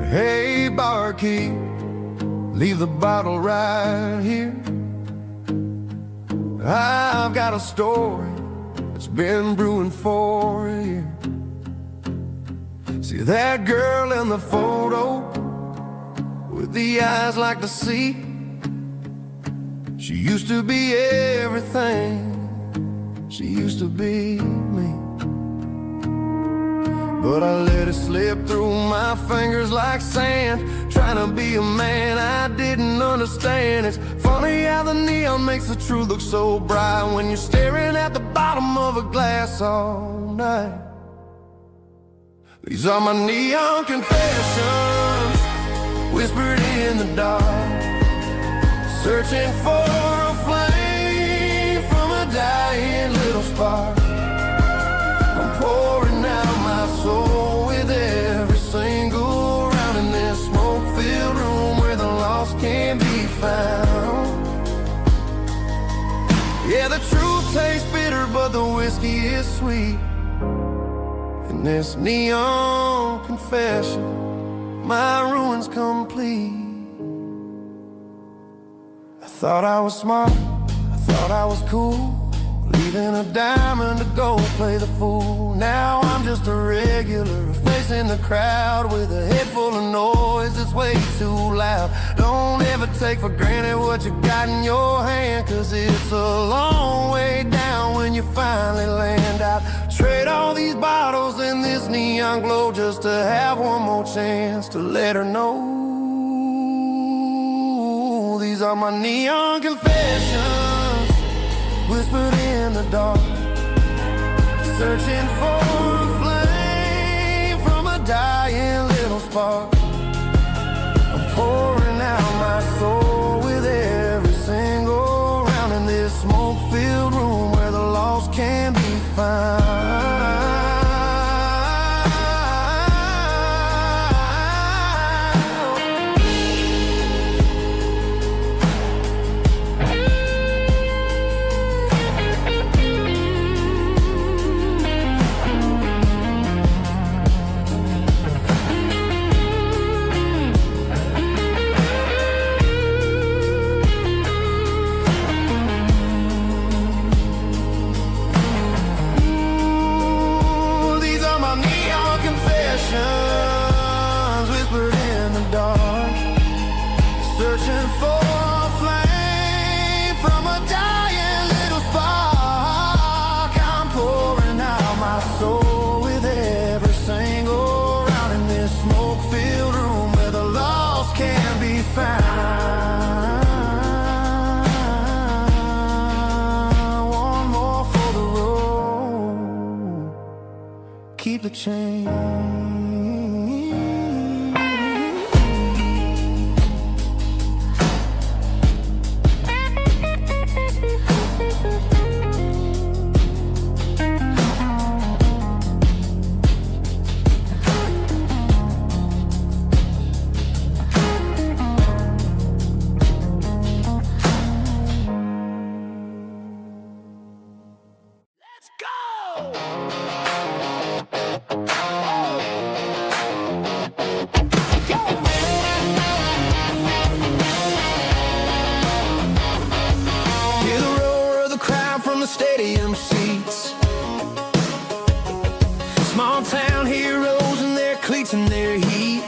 Hey, barkeep, leave the bottle right here. I've got a story that's been brewing for a year. See that girl in the photo with the eyes like the sea? She used to be everything, she used to be me. But I let it slip through my fingers like sand, trying to be a man I didn't understand. It's funny how the neon makes the truth look so bright when you're staring at the bottom of a glass all night. These are my neon confessions, whispered in the dark, searching for a flame from a dying little spark. I'm pouring out my soul with every single round in this smoke-filled room where the lost can't be found. Yeah, the truth tastes bitter, but the whiskey is sweet. In this neon confession, my ruin's complete. I thought I was smart, I thought I was cool, leaving a diamond to go play the fool. Now I'm just a regular, facing the crowd with a head full of noise that's way too loud. Don't ever take for granted what you got in your hand, cause it's a long way down when you finally land out. Trade all these bottles and this neon glow just to have one more chance to let her know. These are my neon confessions, whispered in the dark, searching for a flame from a dying little spark. I'm pouring out my soul with every single round in this smoke-filled room where the lost can be found. Whispered in the dark, searching for a flame from a dying little spark. I'm pouring out my soul with every single round in this smoke-filled room where the lost can be found. One more for the road, keep the change. Stadium seats, small town heroes in their cleats and their heat.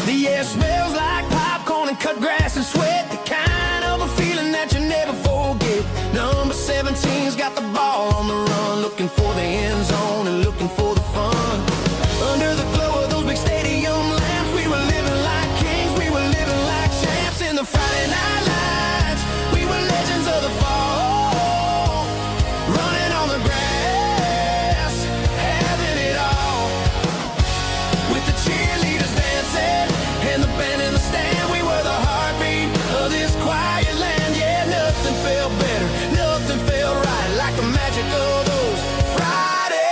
The air smells like popcorn and cut grass and sweat, the kind of a feeling that you never forget. Number 17's got the ball on the run, looking for the end zone and looking for the fun. Under the glow of those big stadium lamps, we were living like kings, we were living like champs in the Friday night lights. We were legends of the fall, running on the grass, having it all. With the cheerleaders dancing and the band in the stand, we were the heartbeat of this quiet land. Yeah, nothing felt better, nothing felt right like the magic of those Friday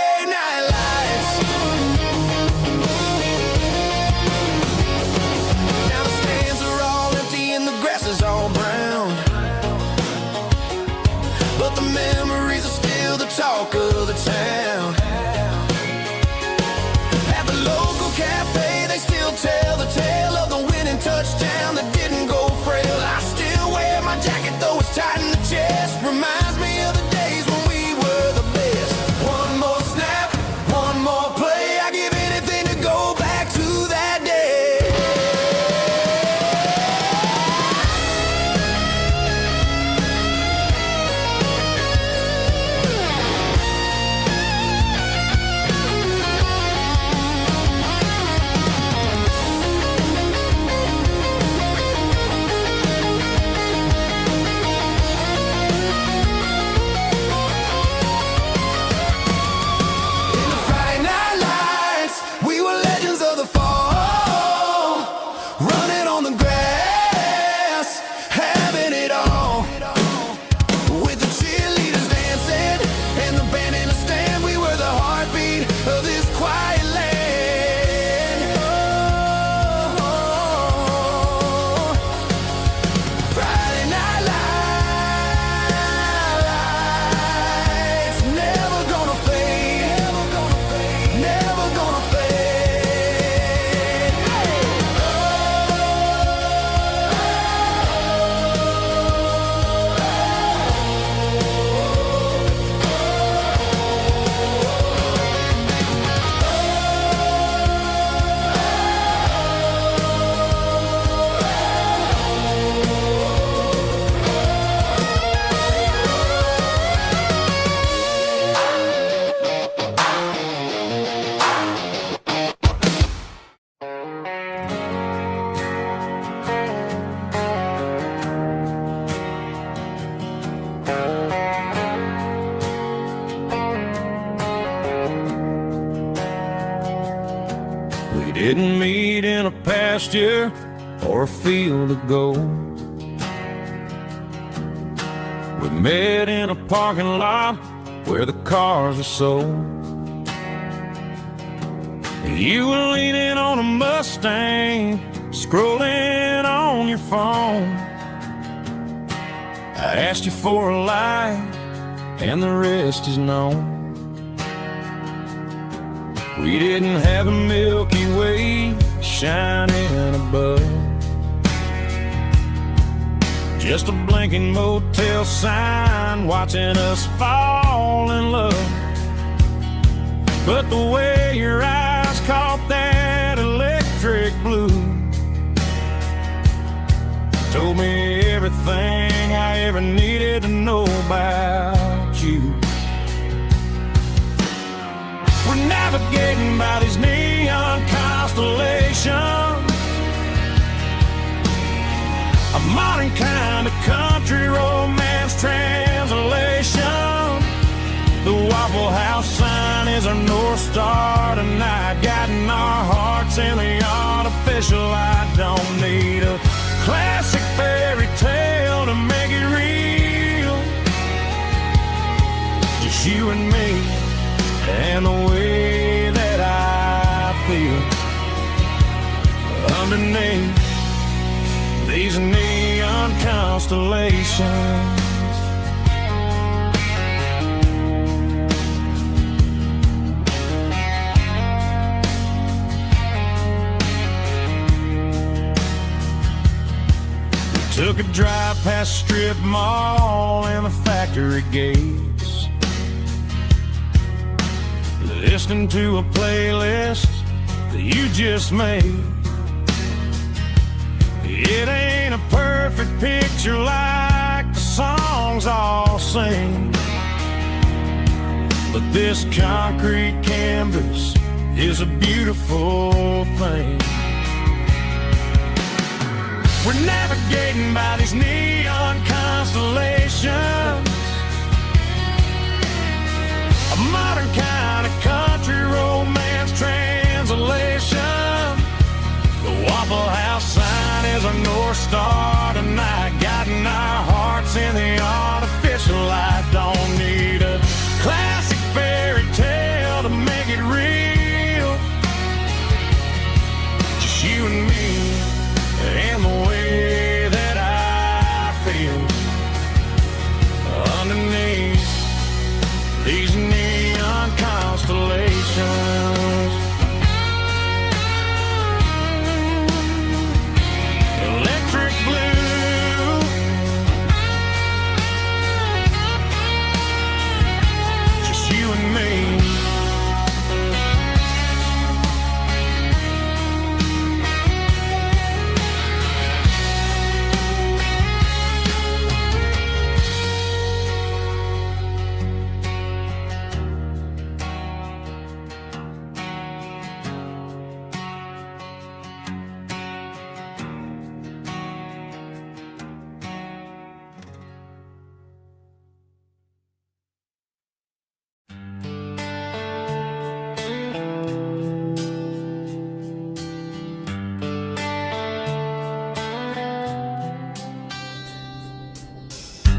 beat of this quiet land. Oh, Friday night lights, never gonna fade, never gonna fade, never gonna fade. We didn't meet in a pasture or a field of gold. We met in a parking lot where the cars are sold. You were leaning on a Mustang, scrolling on your phone. I asked you for a light, and the rest is known. We didn't have a Milky Way shining above, just a blinking motel sign watching us fall in love. But the way your eyes caught that electric blue told me everything I ever needed to know about you. We're navigating by these neon constellations, a modern kind of country romance translation. The Waffle House sign is our North Star tonight, guiding our hearts in the artificial light. Don't need a classic fairy tale to make it real, just you and me and the way that I feel underneath these neon constellations. We took a drive past Strip Mall and the factory gates, listening to a playlist that you just made. It ain't a perfect picture like the songs all sing, but this concrete canvas is a beautiful thing. We're navigating by these neon constellations, a modern kind of country romance translation. The Waffle House sign is our North Star tonight, guiding our hearts in the artificial light. Don't need a classic fairy tale to make it real, just you and me and the way that I feel underneath these neon constellations. Electric blue, just you and me.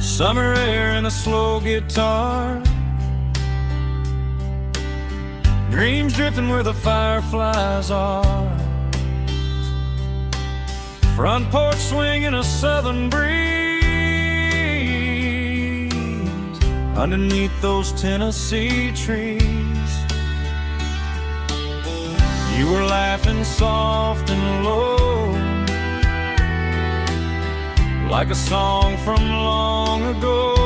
Summer air and a slow guitar, dreams drifting where the fireflies are. Front porch swinging a southern breeze underneath those Tennessee trees. You were laughing soft and low, like a song from long ago.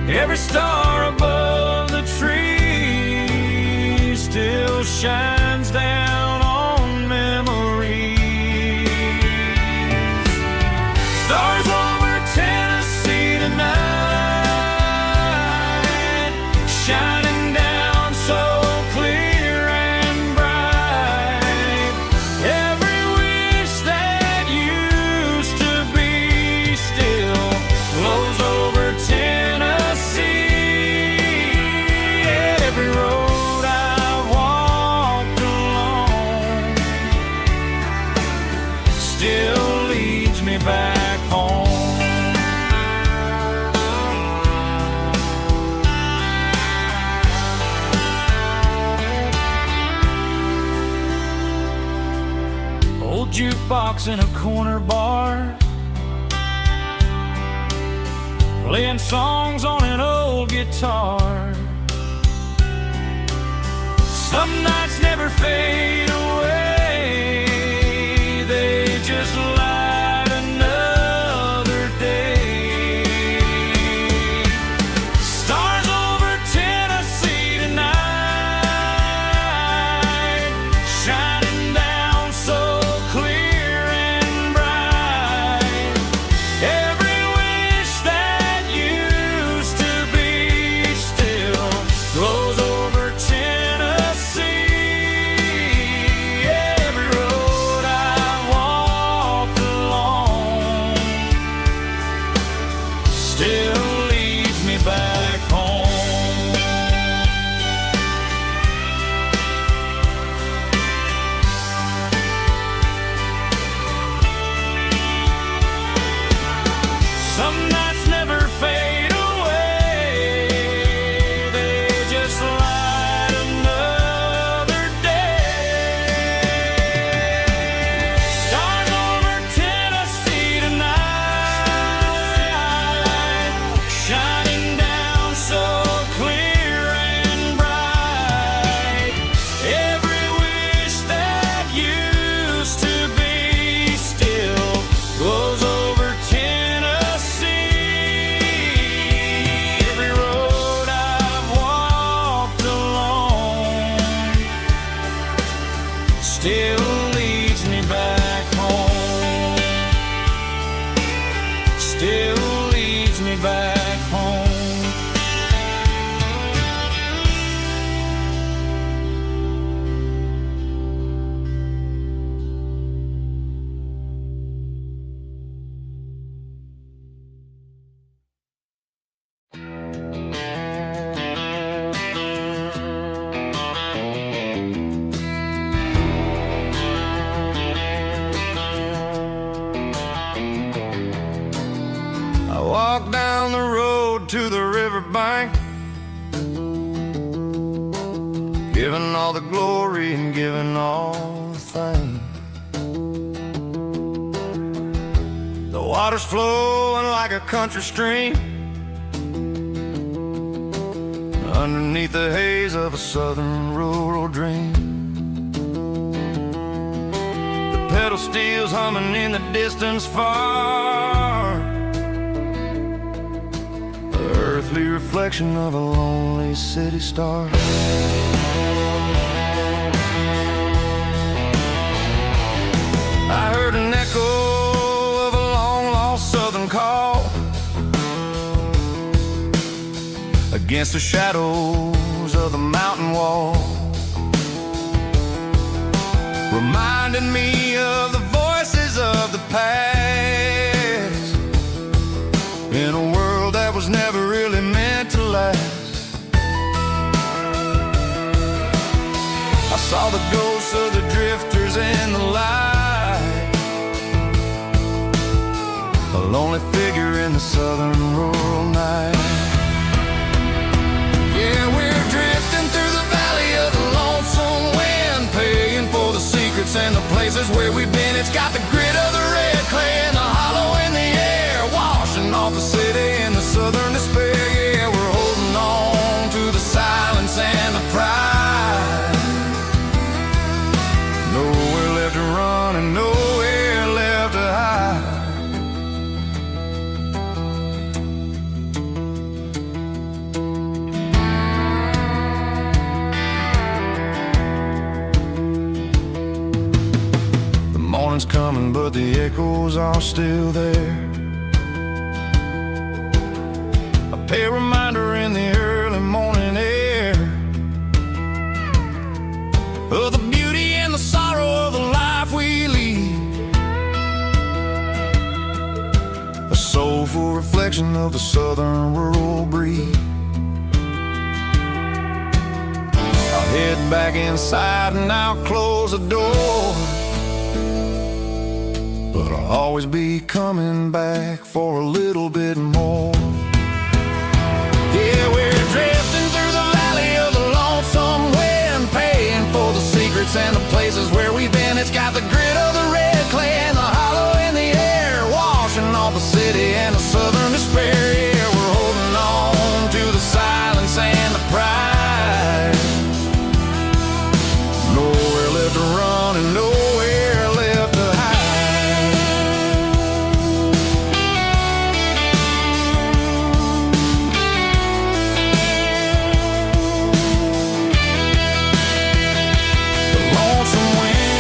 Every star above the tree still shines down on memories. Stars over Tennessee tonight, shining down so clear and bright. Every wish that used to be still flows over Tennessee. Every road I've walked along still leads me back home. Old jukebox in a corner bar, playing songs on an old guitar. Some nights never fade away, they just light another day. Stars over Tennessee tonight, shining down so clear and bright. Every wish that used to be still glows over Tennessee. Every road I walked along still leads me back home. Some nights never fade away, they just light another day. Stars over Tennessee tonight, shining down so clear and bright. Every wish that used to be still glows over Tennessee. Every road I've walked along still leads me back home. Still leads me back home. I walk down the road to the riverbank, giving all the glory and giving all the thanks. The water's flowing like a country stream underneath the haze of a southern rural dream. The pedal steel's humming in the distance far, the earthly reflection of a lonely city star. I heard an echo of a long-lost southern call against the shadows of the mountain wall, reminding me of the voices of the past in a world that was never really meant to last. I saw the ghosts of the drifters in the light, a lonely figure in the southern rural night. Yeah, we're coming, but the echoes are still there. A pale reminder in the early morning air of the beauty and the sorrow of the life we lead. A soulful reflection of the southern rural breed. I'll head back inside and I'll close the door, but I'll always be coming back for a little bit more. Yeah, we're drifting through the valley of the lonesome wind, paying for the secrets and the places where we've been. It's got the grit of the red clay and the hollow in the air, washing off the city and the southern despair. Yeah, we're holding on to the silence and the pride. Nowhere left to run and nowhere left to hide. The lonesome wind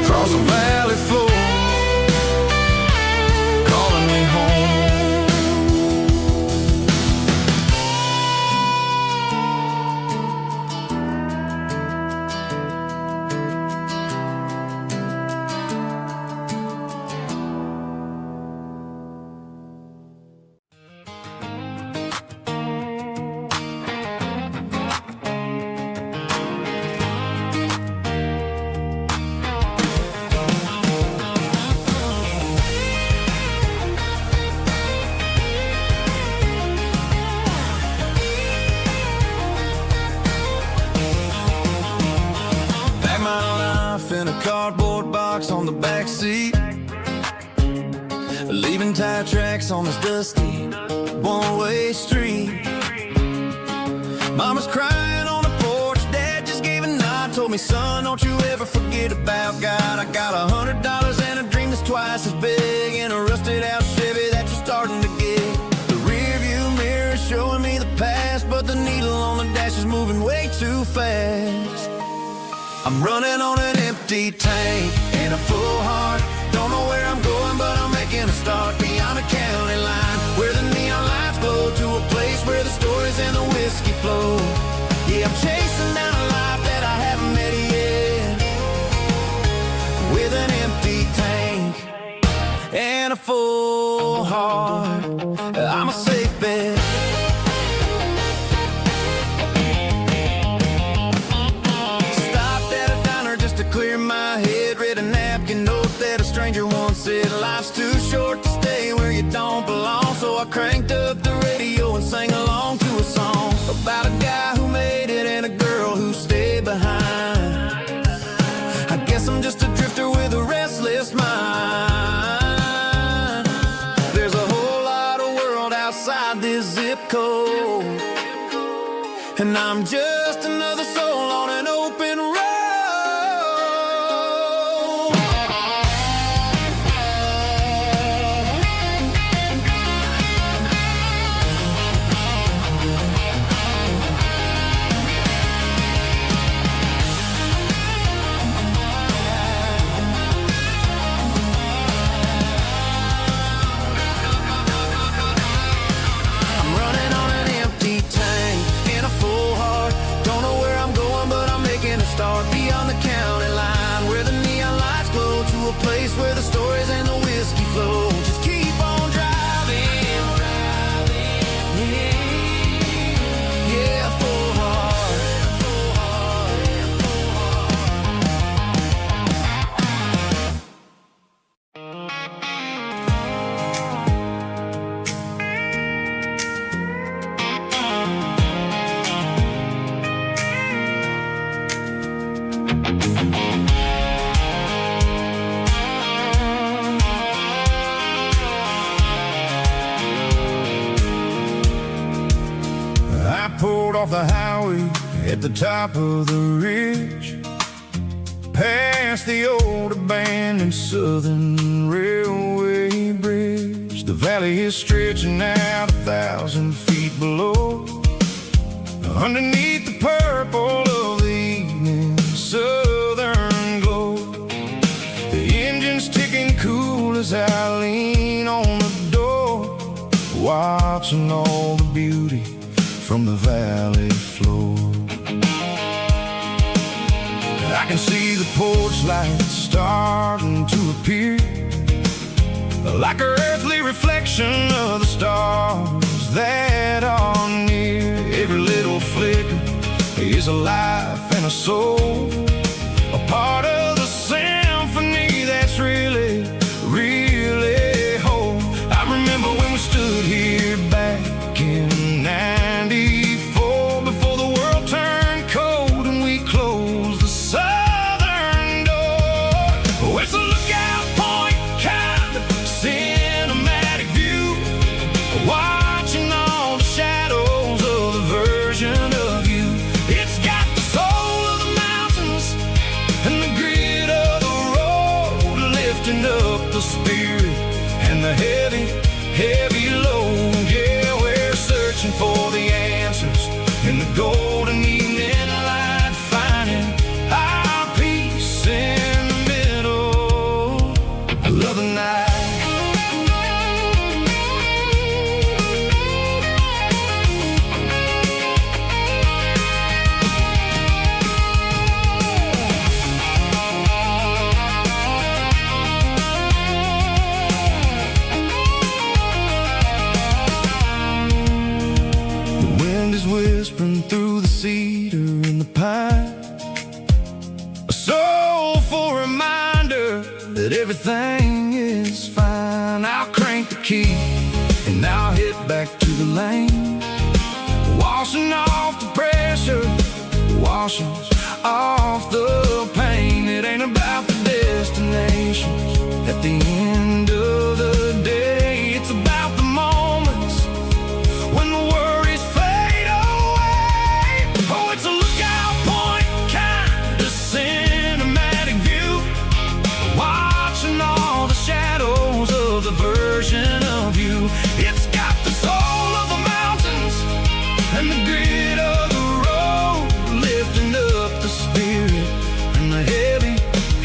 across the valley floor, calling me home. Pack my life in a cardboard box on the back seat, leaving tire tracks on this dusty one-way street. Mama's crying on the porch, Dad just gave a nod, told me, son, don't you ever forget about God. I got $100 and a dream that's twice as big, and a rusted out Chevy that you're starting to get. The rear view mirror is showing me the past, but the needle on the dash is moving way too fast. I'm running on an empty tank and a full heart. Don't know where I'm going, but I'm making a start beyond the county line, where the neon lights glow, to a place where the stories and the whiskey flow. Yeah, I'm chasing down a life that I haven't met yet, with an empty tank and a full heart. I'm a safe bet. Clear my head, read a napkin note that a stranger once said, life's too short to stay where you don't belong. So I cranked up the radio and sang along to a song about a guy who made it and a girl who stayed behind. I guess I'm just a drifter with a restless mind. There's a whole lot of world outside this zip code, and I'm just another soul on an open road. Start beyond the county line, where the neon lights glow, to a place where the stories and the whiskey flow. Just keep on driving, yeah, full heart. Pulled off the highway at the top of the ridge, past the old abandoned Southern Railway bridge. The valley is stretching out 1,000 feet below, underneath the purple of the evening watching all the beauty from the valley floor. I can see the porch lights starting to appear, like an earthly reflection of the stars that are near. Every little flicker is a life and a soul, a part of the symphony that's really, really whole. I remember when we stood here back in '94, before the world turned cold and we closed the southern door. Oh, it's a lookout point, kind of cinematic view, watching all the shadows of the version of you. It's got the soul of the mountains and the grit of the road, lifting up the spirit and the heavy, heavy load. Yeah, we're searching for the answers in the golden evening light, finding our peace in the middle of the night. Whispering through the cedar and the pine, a soulful reminder that everything is fine. I'll crank the key and I'll head back to the lane, washing off the pressure, washing off the pain. It ain't about the destinations at the end of the day, it's about the moments when the worries fade away. Oh, it's a lookout point, kind of cinematic view, watching all the shadows of the version of you. It's got the soul of the mountains and the grit of the road, lifting up the spirit and the heavy,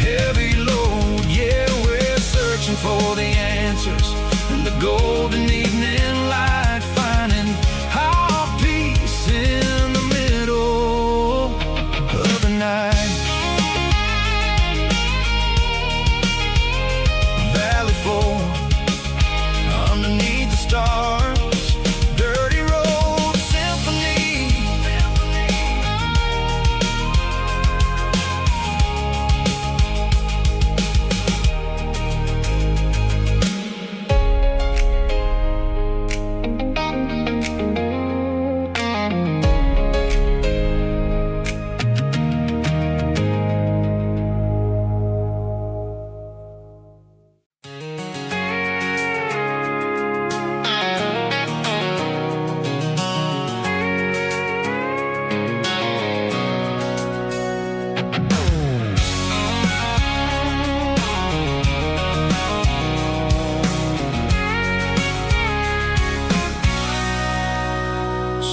heavy load. Yeah, we're searching for the answers in the golden evening light, finding our peace in the middle of the night. Valley floor, underneath the stars, dirty road symphony.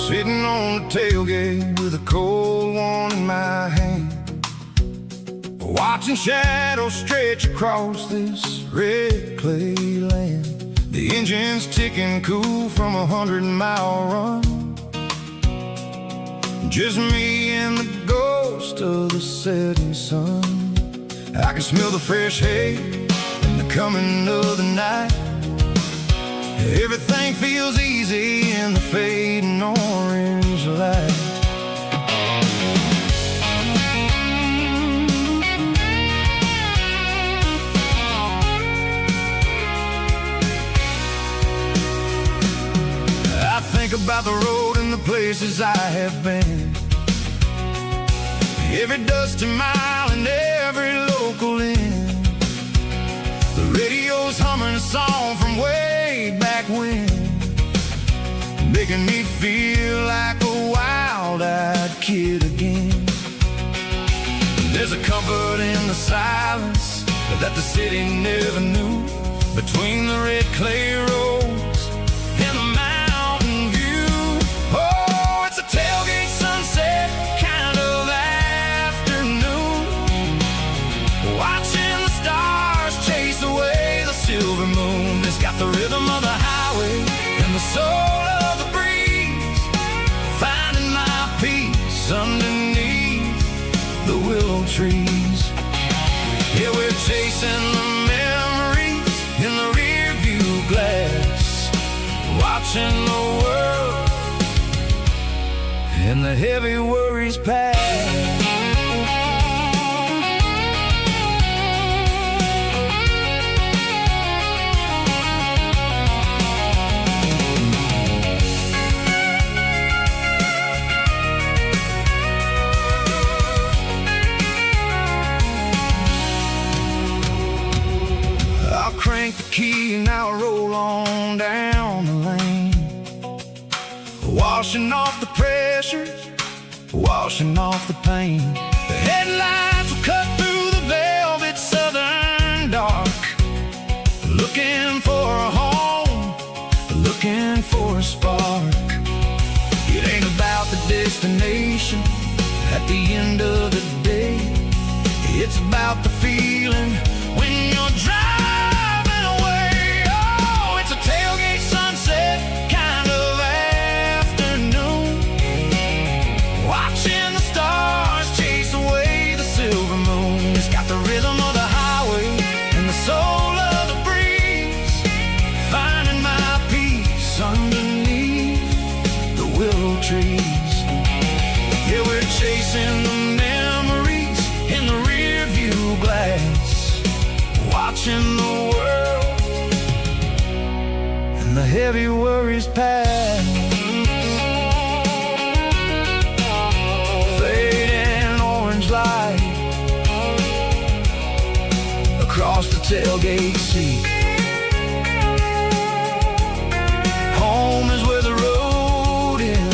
Sitting on the tailgate with a cold one in my hand, watching shadows stretch across this red clay land. The engine's ticking cool from a 100-mile run, just me and the ghost of the setting sun. I can smell the fresh hay and the coming of the night. Everything feels easy in the fading orange light. I think about the road and the places I have been, every dusty mile and every local inn. The radio's humming a song from way back when, making me feel like a wild-eyed kid again. There's a comfort in the silence that the city never knew, between the red clay roads and the mountain view. Oh, it's a tailgate sunset kind of afternoon, watching the stars chase away the silver moon. It's got the rhythm of the highway and the soul of watching the world and the heavy worries pass. Crank the key and I'll roll on down the lane, washing off the pressures, washing off the pain. The headlights will cut through the velvet southern dark, looking for a home, looking for a spark. It ain't about the destination at the end of the day, it's about the feeling when you're driving. Yeah, we're chasing the memories in the rear view glass, watching the world and the heavy worries pass. Fading orange light across the tailgate seat. Home is where the road ends.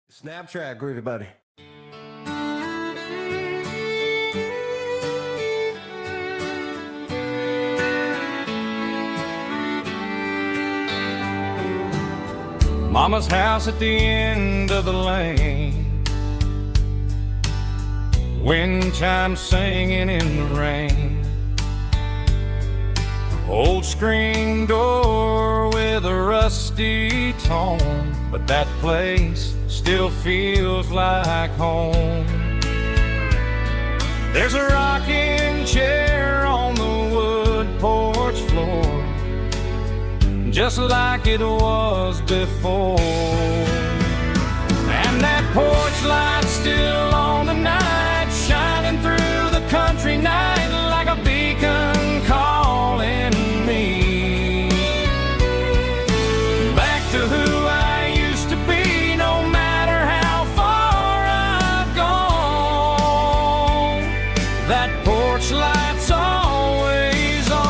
Snap track, groovy buddy. Mama's house at the end of the lane, wind chimes singing in the rain. Old screen door with a rusty tone, but that place still feels like home. There's a rocking chair on the wood porch floor, just like it was before. And that porch light's still on tonight, shining through the country night like a beacon calling me back to who I used to be. No matter how far I've gone, that porch light's always on.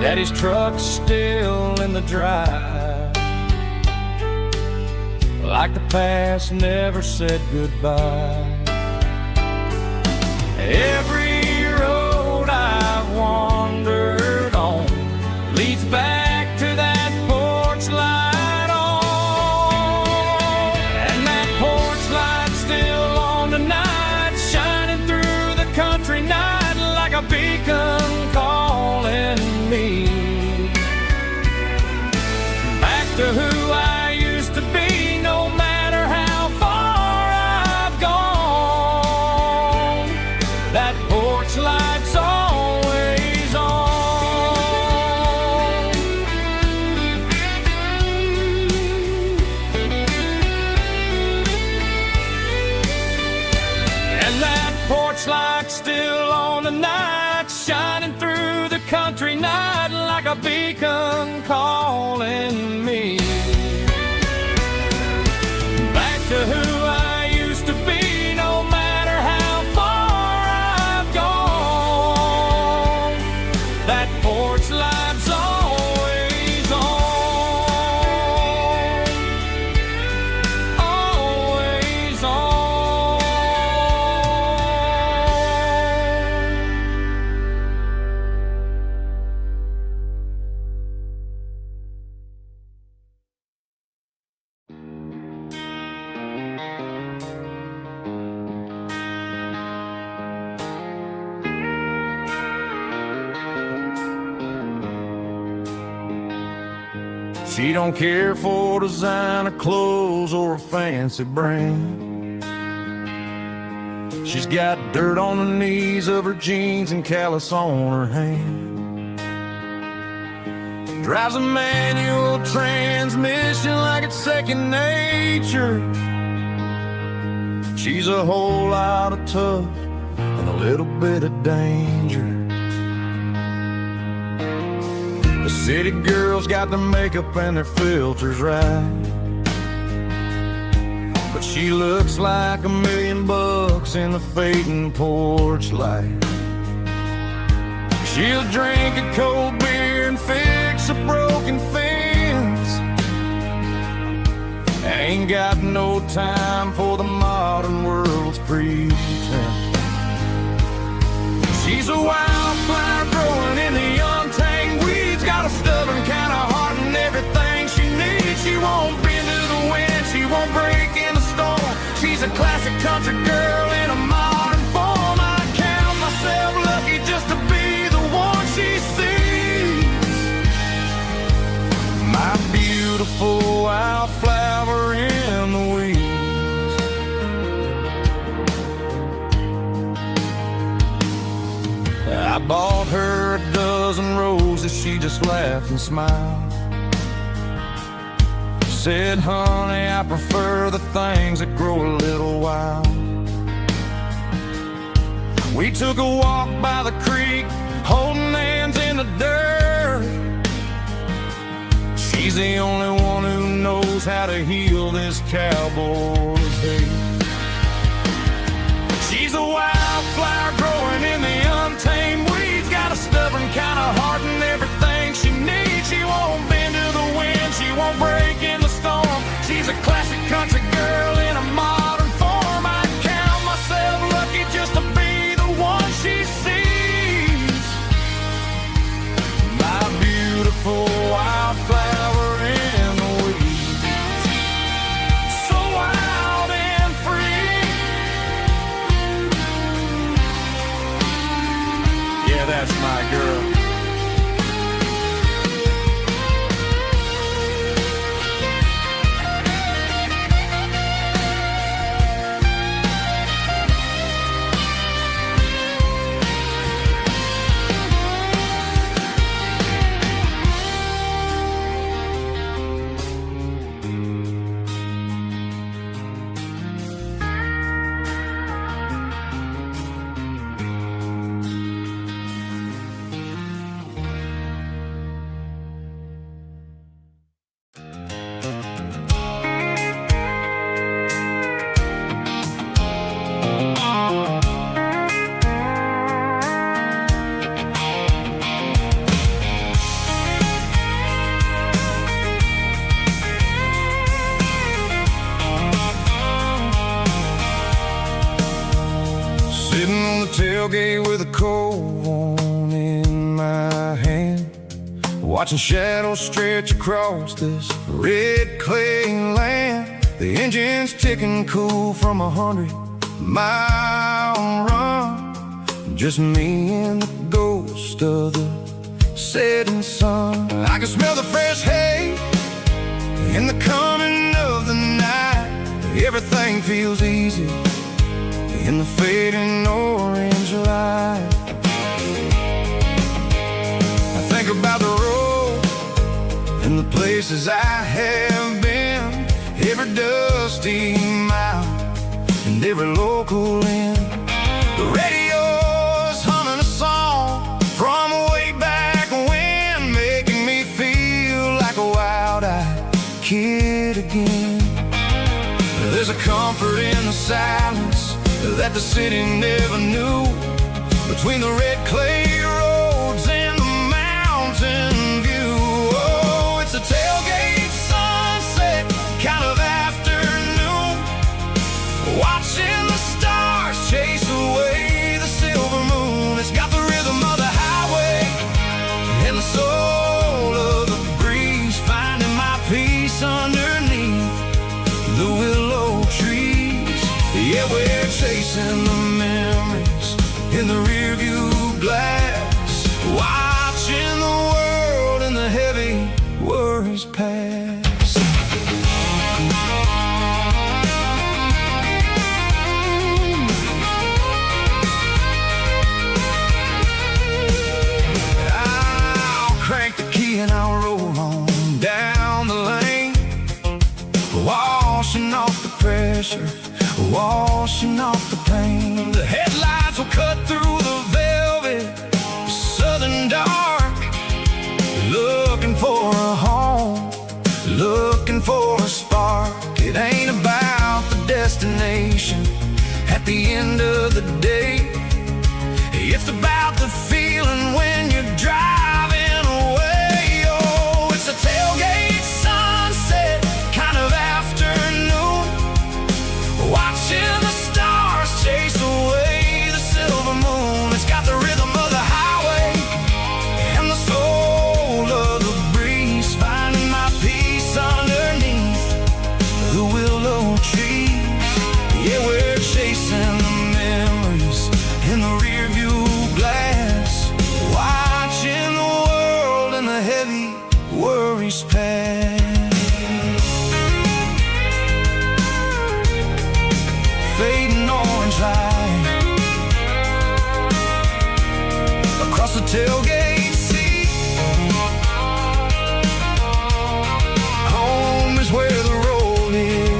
Daddy's truck's still in the drive, like the past never said goodbye. Every road I've wandered on leads back to that porch light on. And that porch light's still on tonight, shining through the country night like a beacon calling me back to who I used to be. No matter how far I've gone, that porch light's always on. And that porch light's still on tonight, shining through the country night like a beacon calling me back to who I used to be. No matter how far I've gone, that porch light's always on, always on. She don't care for designer clothes or a fancy brand. She's got dirt on the knees of her jeans and callus on her hand. Drives a manual transmission like it's second nature. She's a whole lot of tough and a little bit of danger. The city girls got their makeup and their filters right, but she looks like $1,000,000 in the fading porch light. She'll drink a cold beer and fix a broken fence. Ain't got no time for the modern world's pretense. She's a wildflower growing in the untamed weeds. Got a stubborn kind of heart and everything she needs. She won't bend to the wind, she won't break in the storm. She's a classic country girl in a modern form. I count myself lucky just to be the one she sees. My beautiful wildflower in the weeds. I bought her a dozen roses, she just laughed and smiled. Said, honey, I prefer the things that grow a little wild. We took a walk by the creek, holding hands in the dirt. She's the only one who knows how to heal this cowboy's hate. She's a wildflower growing in the untamed weeds. Got a stubborn kind of heart and everything she needs. She won't bend to the wind, she won't break in the storm. She's a classic country girl in a modern form. I count myself lucky just to be the one she sees. My beautiful wildflower in the weeds. So wild and free. Yeah, that's my girl. Sitting on the tailgate with a cold one in my hand, watching shadows stretch across this red clay land. The engine's ticking cool from 100-mile run. Just me and the ghost of the setting sun. I can smell the fresh hay in the coming of the night. Everything feels easy in the fading orange light. I think about the road and the places I have been, every dusty mile and every local inn. The radio's humming a song from way back when, making me feel like a wild-eyed kid again. There's a comfort in the silence that the city never knew, between the red clay roads and the mountain view. Oh, it's a tailgate sunset kind of afternoon, watching the stars chase away the silver moon. It's got the rhythm of the highway and the soul of the breeze, finding my peace underneath the willow trees. Yeah, we're chasing the memories in the rearview glass, watching the world and the heavy worries pass. bleachers, washing off the pain. The headlights will cut through the velvet southern dark, looking for a home, looking for a spark. It ain't about the destination at the end of the day. It's about the feeling when you're driving away. Oh, it's a tailgate sunset kind of afternoon, watching the stars chase away the silver moon. It's got the rhythm of the highway and the soul of the breeze, finding my peace underneath the willow trees. Yeah, we're chasing the memories in the rear view glass, watching the world and the heavy worries pass. Fading orange light across the tailgate seat. Home is where the road is.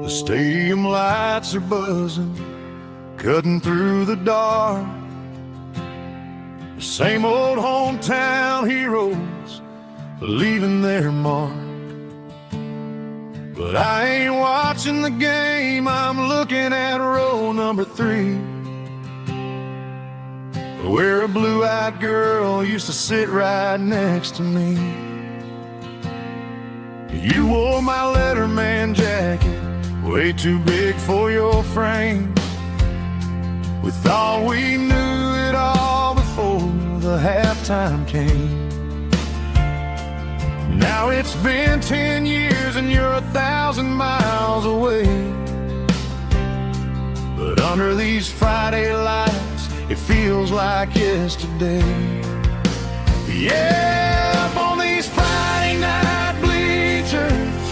The stadium lights are buzzing, cutting through the dark. The same old hometown heroes leaving their mark. But I ain't watching the game, I'm looking at row number 3, where a blue-eyed girl used to sit right next to me. You wore my Letterman jacket, way too big for your frame. We thought we knew it all before the halftime came. Now it's been 10 years and you're 1,000 miles away. But under these Friday lights, it feels like yesterday. Yeah, up on these Friday night bleachers,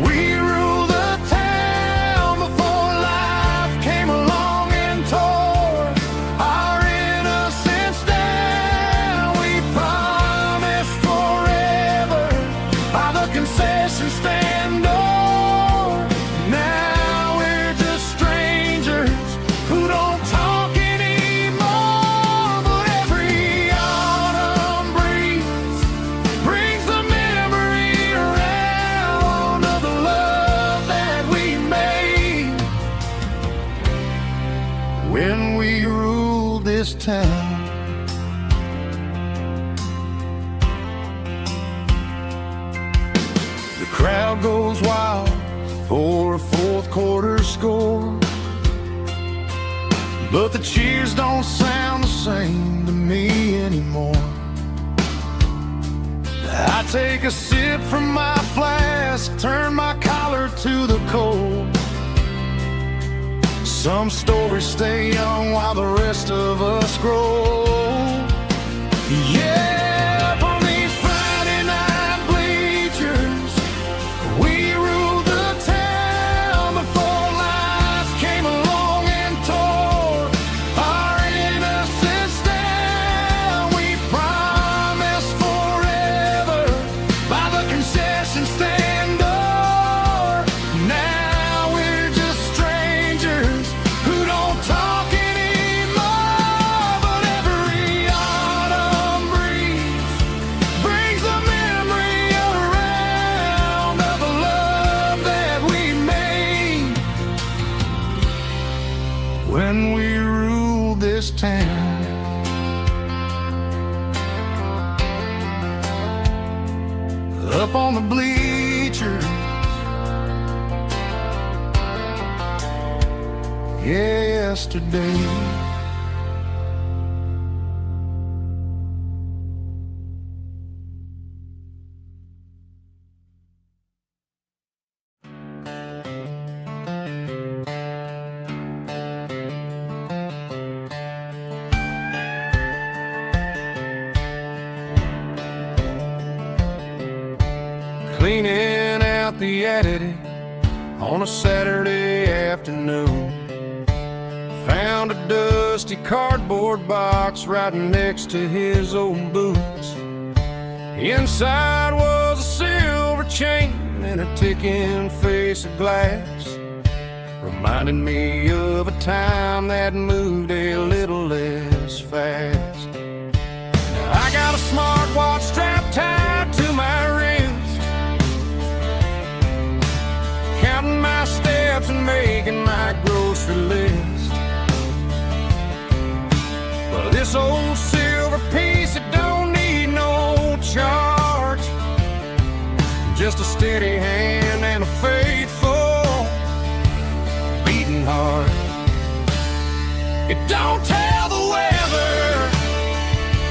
we rule the town before life came along and tore our innocence down. We promised forever by the concession stand door. Now we're just strangers who don't talk anymore. But every autumn breeze brings the memory around of the love that we made when we ruled this town. The crowd goes wild for a fourth quarter score, but the cheers don't sound the same to me anymore. I take a sip from my flask, turn my collar to the cold. Some stories stay young while the rest of us grow. Yeah, up on these Friday night bleachers, we ruled the town before life came along and tore our innocence down. We promised forever by the concession stand door. Now we're just strangers who don't talk anymore. But every autumn breeze brings the memory around of the love that we made when we ruled this town. Up on the bleachers, yesterday. out the editing on a Saturday afternoon. Found a dusty cardboard box right next to his old boots. Inside was a silver chain and a ticking face of glass, reminding me of a time that moved a little less fast. Now I got a smartwatch strapped tied to my wrist, counting my steps and making my grocery list. But this old silver piece, it don't need no charge, just a steady hand and a faithful beating heart. It don't tell the weather,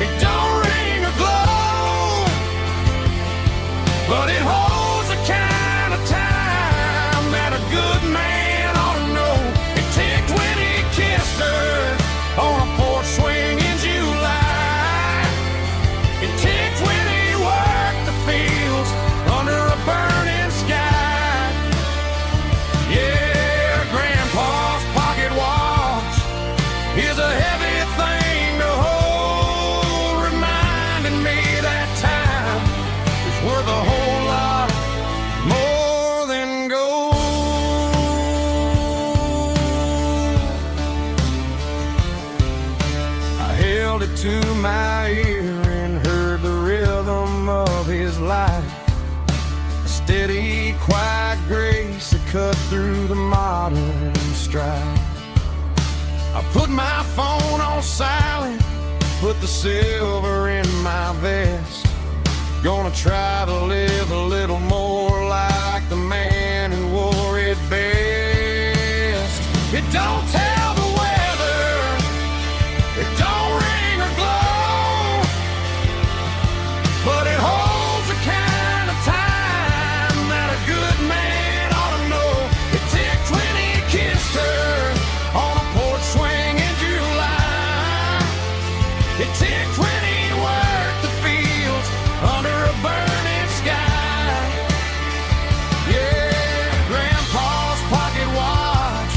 it don't ring or glow, but it holds the kind of time that a good man ought to know. It ticked when he kissed her on a porch swing in July. It ticked when he worked the fields under a burning sky. Yeah, Grandpa's pocket watch is a heavy thing to hold, reminding me that time is worth a whole lot more than gold. I held it to my ear and heard the rhythm of his life, a steady, quiet grace that cut through the modern strife. I put my phone on silent, put the silver in my vest. Gonna try to live a little more like the man who wore it best. It don't tell the weather, it don't ring or glow, but it holds the kind of time that a good man ought to know. It ticked when he kissed her on a porch swing in July. It ticked when he worked the fields under a burning sky. Yeah, Grandpa's pocket watch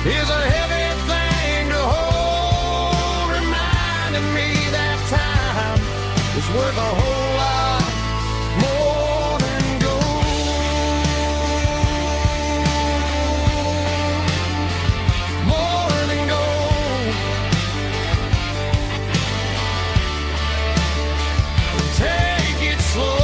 is a heavy thing to hold, reminding me that time is worth a whole lot more than gold. More than gold. Take it slow.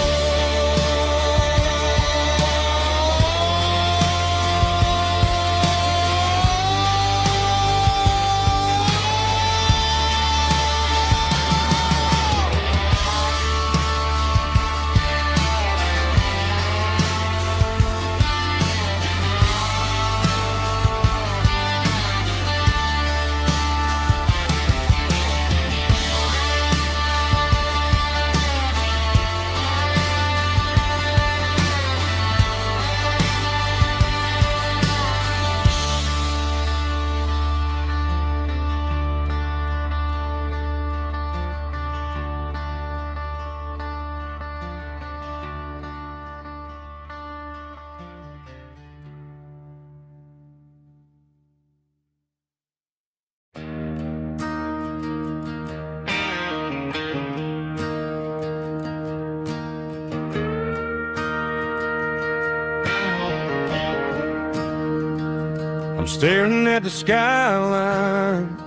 I'm staring at the skyline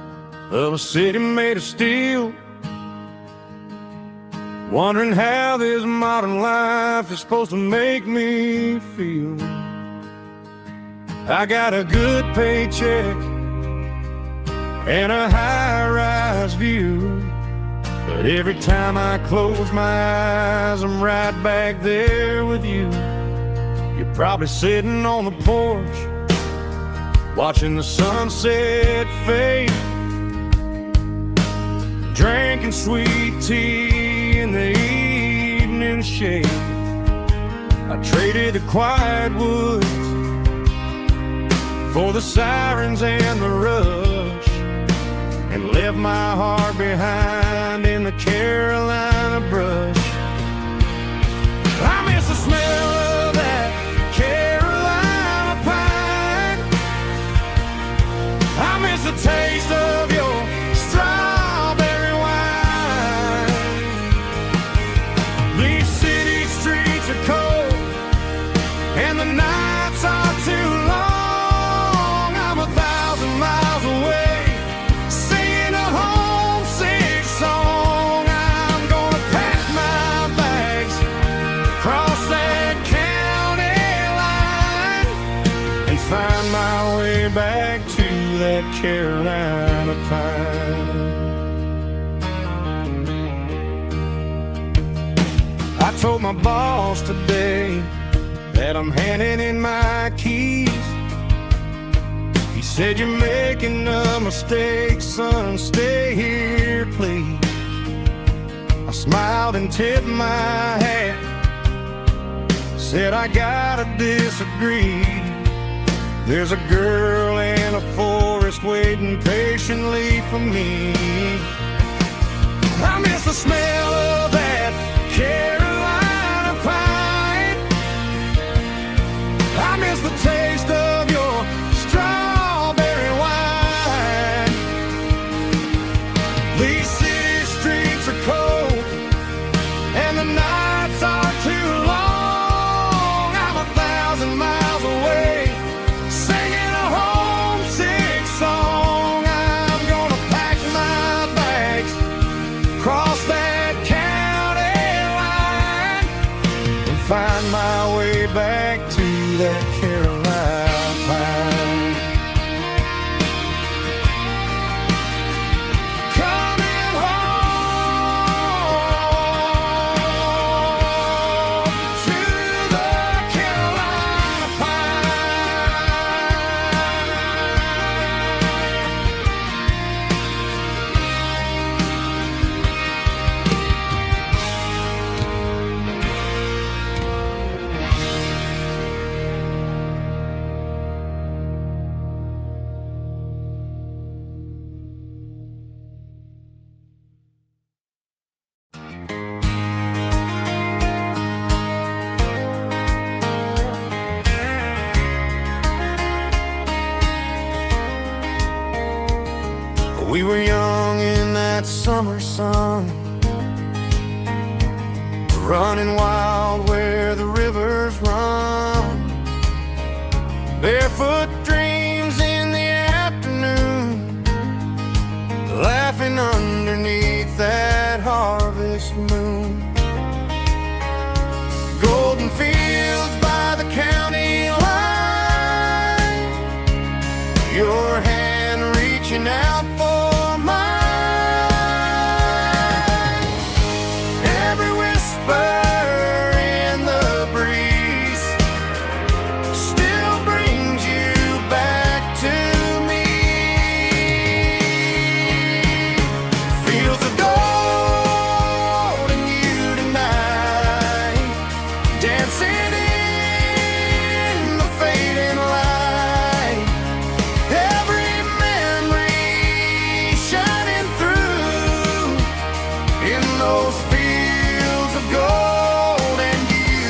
of a city made of steel, wondering how this modern life is supposed to make me feel. I got a good paycheck and a high-rise view, but every time I close my eyes, I'm right back there with you. You're probably sitting on the porch, watching the sunset fade, drinking sweet tea in the evening shade. I traded the quiet woods for the sirens and the rush, and left my heart behind in the Carolina brush. I miss the smell of that back to that Carolina pine. I told my boss today that I'm handing in my keys. He said, "You're making a mistake, son, stay here, please." I smiled and tipped my hat, said, "I gotta disagree. There's a girl in a forest waiting patiently for me. I miss the smell of that Carolina pine. I miss the taste of your strawberry wine. These city streets are cold and the nights are too long. I'm 1,000 miles away, singing a homesick song. I'm gonna pack my bags, cross that county line, and find my way back to that Carolina pine. Coming home to the Carolina We were young in that summer sun, running wild where the rivers run. Barefoot dreams in the afternoon, laughing underneath that harvest moon. Golden fields by the county line, your hand reaching out for mine. Every whisper in the breeze still brings you back to me. Fields of gold and you tonight, dancing in the fading light. Every memory shining through in those fields of gold and you.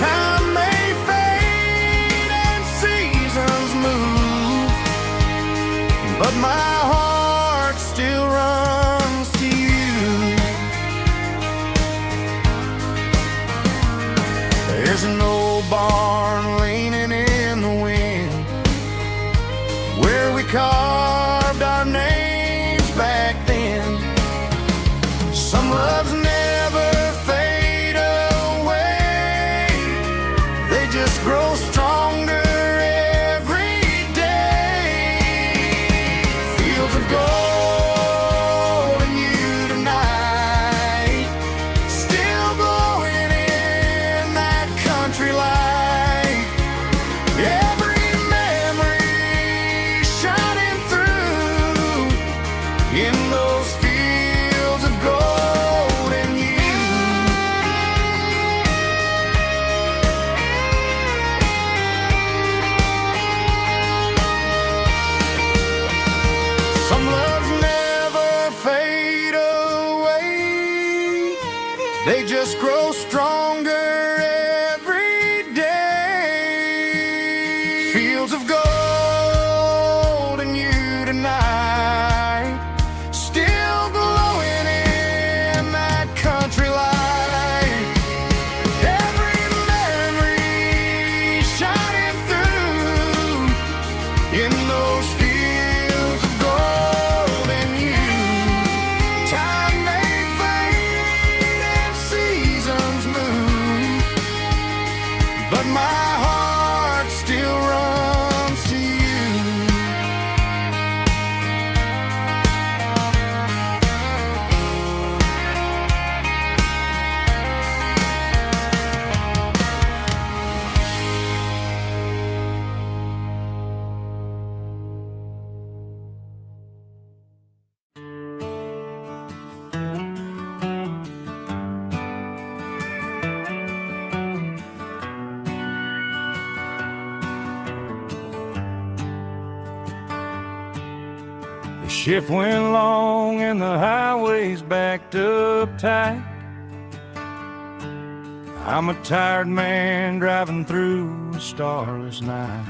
Time may fade and seasons move, but my heart still runs to you. There's an old barn leaning in the wind where we carved our names back then. Some loves never fade away, they just grow stronger every day. Fields of gold and you tonight, still glowing in that country light. Every memory shining through in those fields of gold and you. Some loves never fade away, they just grow stronger every day. Fields of gold and you tonight, still glowing in that country light. Every memory shining through in those fields of gold and you. Time may fade and seasons move, but my heart still runs to you. Shift went long and the highway's backed up tight. I'm a tired man driving through a starless night.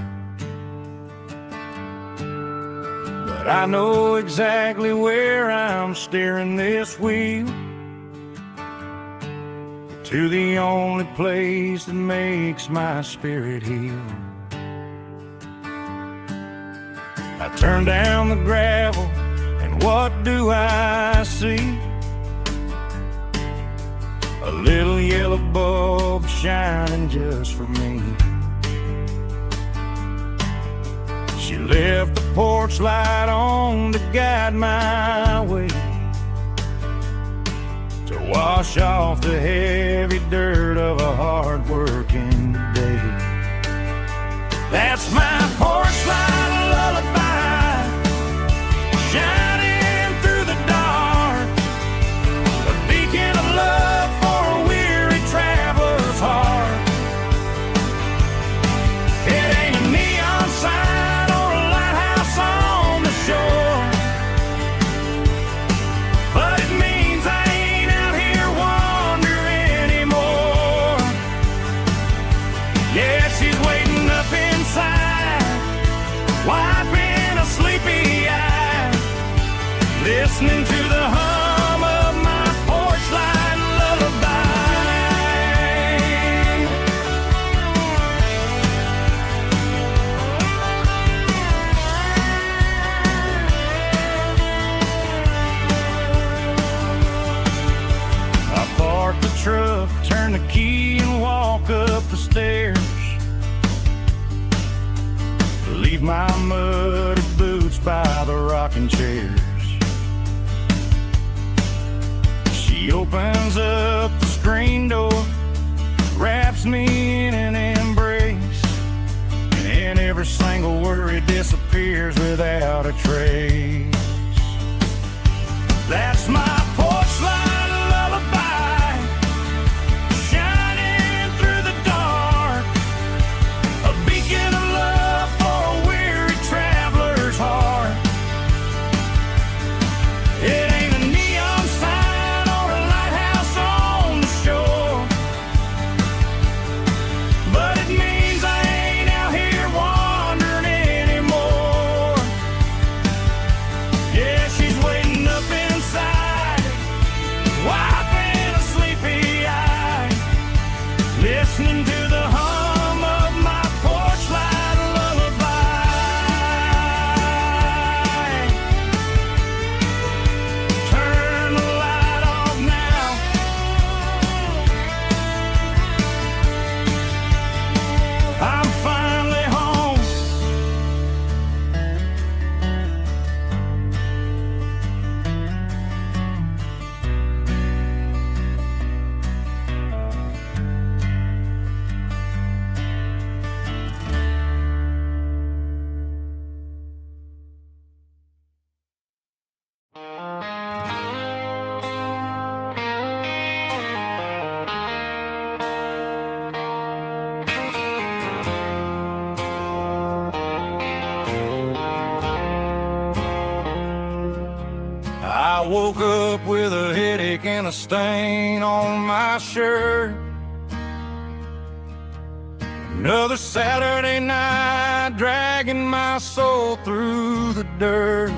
But I know exactly where I'm steering this wheel, to the only place that makes my spirit heal. I turn down the gravel, and what do I see? A little yellow bulb shining just for me. She left the porch light on to guide my way, to wash off the heavy dirt of a hard-working day. That's my porch light lullaby, shining through the dark, a beacon of love for a weary traveler's heart. It ain't a neon sign or a lighthouse on the shore, but it means I ain't out here wandering anymore. Yeah, she's waiting up inside, wiping a sleepy eye, listening to the hum of my porch light lullaby. I park the truck, turn the key and walk up the stairs, leave my muddy boots by the rocking chairs. She opens up the screen door, wraps me in an embrace, and every single worry disappears without a trace. That's my porch light lullaby, shining through the dark, a beacon of love for a weary traveler's heart. It ain't a neon sign or a lighthouse on the shore, but it means I ain't out here wandering anymore. Yeah, she's waiting up inside, wiping a sleepy eye, listening to the hum of my porch light lullaby. Turn the light off now, I'm finally home. I woke up with a headache and a stain on my shirt. Another Saturday night, dragging my soul through the dirt.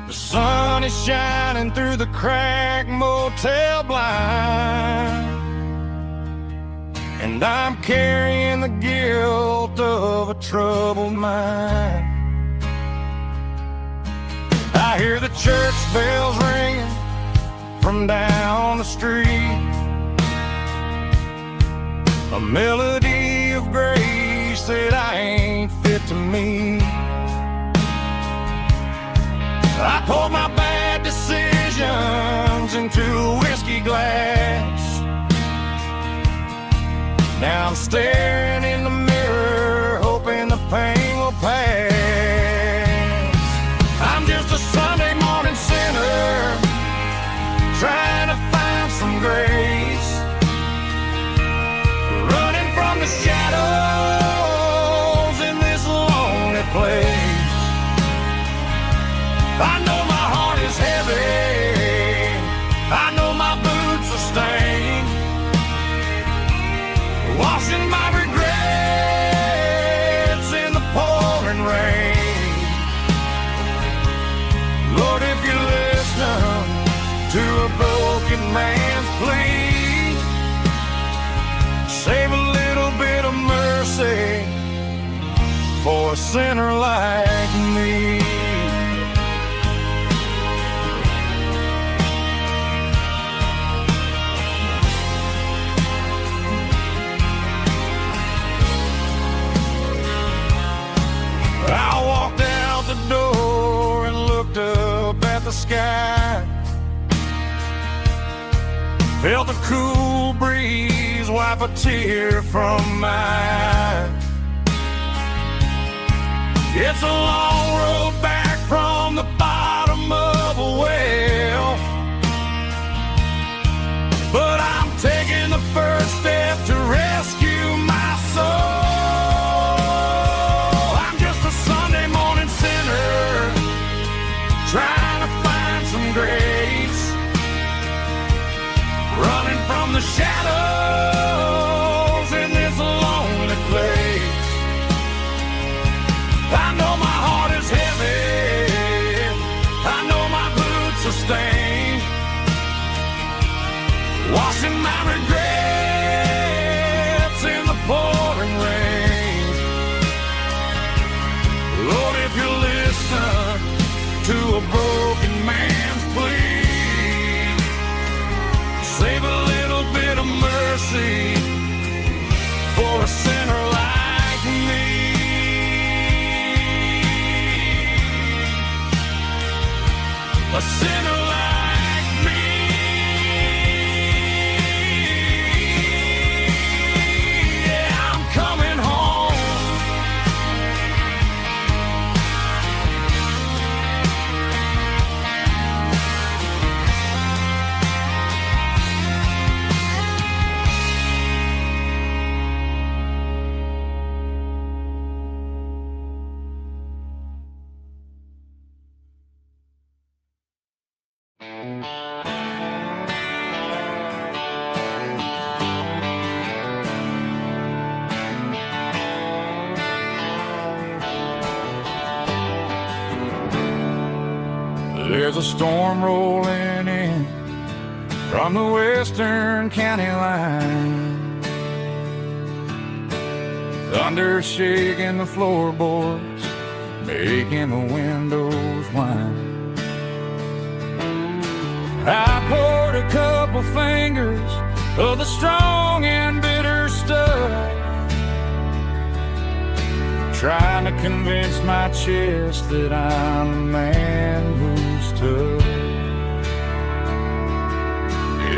The sun is shining through the cracked motel blind, and I'm carrying the guilt of a troubled mind. I hear the church bells ringing from down the street, a melody of grace that I ain't fit to meet. I poured my bad decisions into a whiskey glass. Now I'm staring in the mirror, hoping the pain will pass. I'm just a Sunday morning sinner, trying to find some grace, running from the shadows in this lonely place. pouring rain. Lord, if you listen to a broken man's plea, save a little bit of mercy for a sinner like me. I walked out the door and looked up at the sky, felt a cool breeze wipe a tear from my eye. It's a long road back from the bottom of a well, but I'm taking the first step to rescue my soul. Trying to find some grace, running from the shadows in this lonely place. I know my heart is heavy, I know my boots are stained, washing my regrets in the pouring rain. Lord, if you listen to a broken man's plea, save a little bit of mercy for a sinner like me. A sinner like me. Yeah, I'm coming home. There's a storm rolling in from the western county line, thunder shaking the floorboards, making the windows whine. I poured a couple fingers of the strong and bitter stuff, trying to convince my chest that I'm a man who's tough.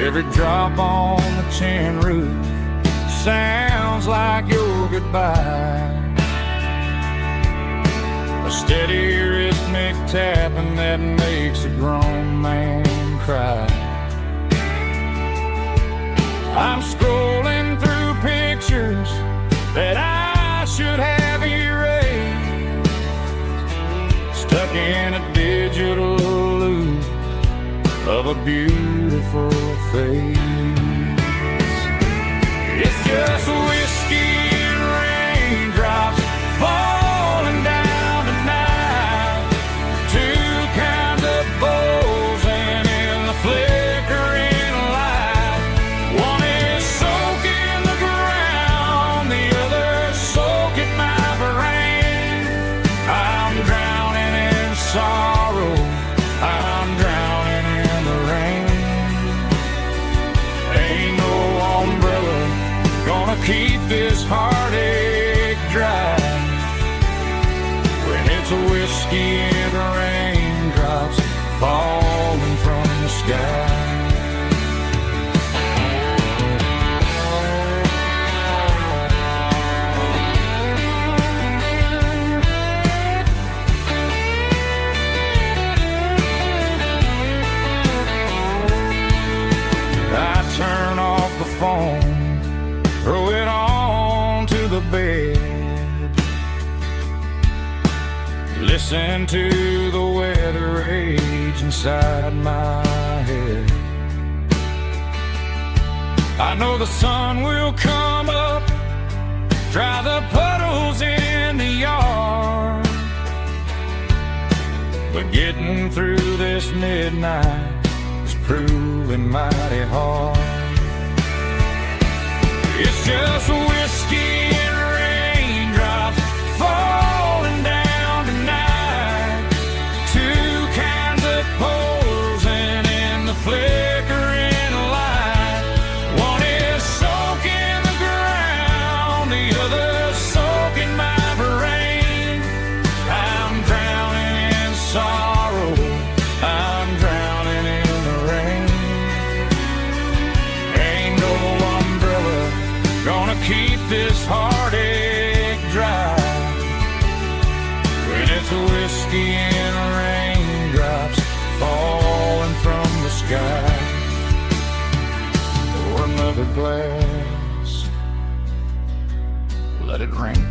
Every drop on the tin roof sounds like your goodbye, a steady rhythmic tapping that makes a grown man cry. I'm scrolling through pictures that I should have erased, stuck in a digital loop of a beautiful face. It's just whiskey and raindrops falling down tonight, two kinds of bowls and in the flickering light. One is soaking the ground, the other soaking my brain. I'm drowning in sorrow, I'm drowning in the rain. Ain't no umbrella gonna keep this heartache dry when it's a whiskey and raindrops falling from the sky. I turn off the phone, throw it on to the bed, listen to the weather rage inside my head. I know the sun will come up, dry the puddles in the yard, getting through this midnight is proving mighty hard. It's just whiskey and raindrops falling down tonight. Two kinds of posing in the flickering light. One is soaking the ground, the other soaking my brain. I'm drowning in sorrow, I'm drowning in the rain. Ain't no umbrella gonna keep this heartache dry when it's whiskey and raindrops falling from the sky. Pour another glass, let it rain.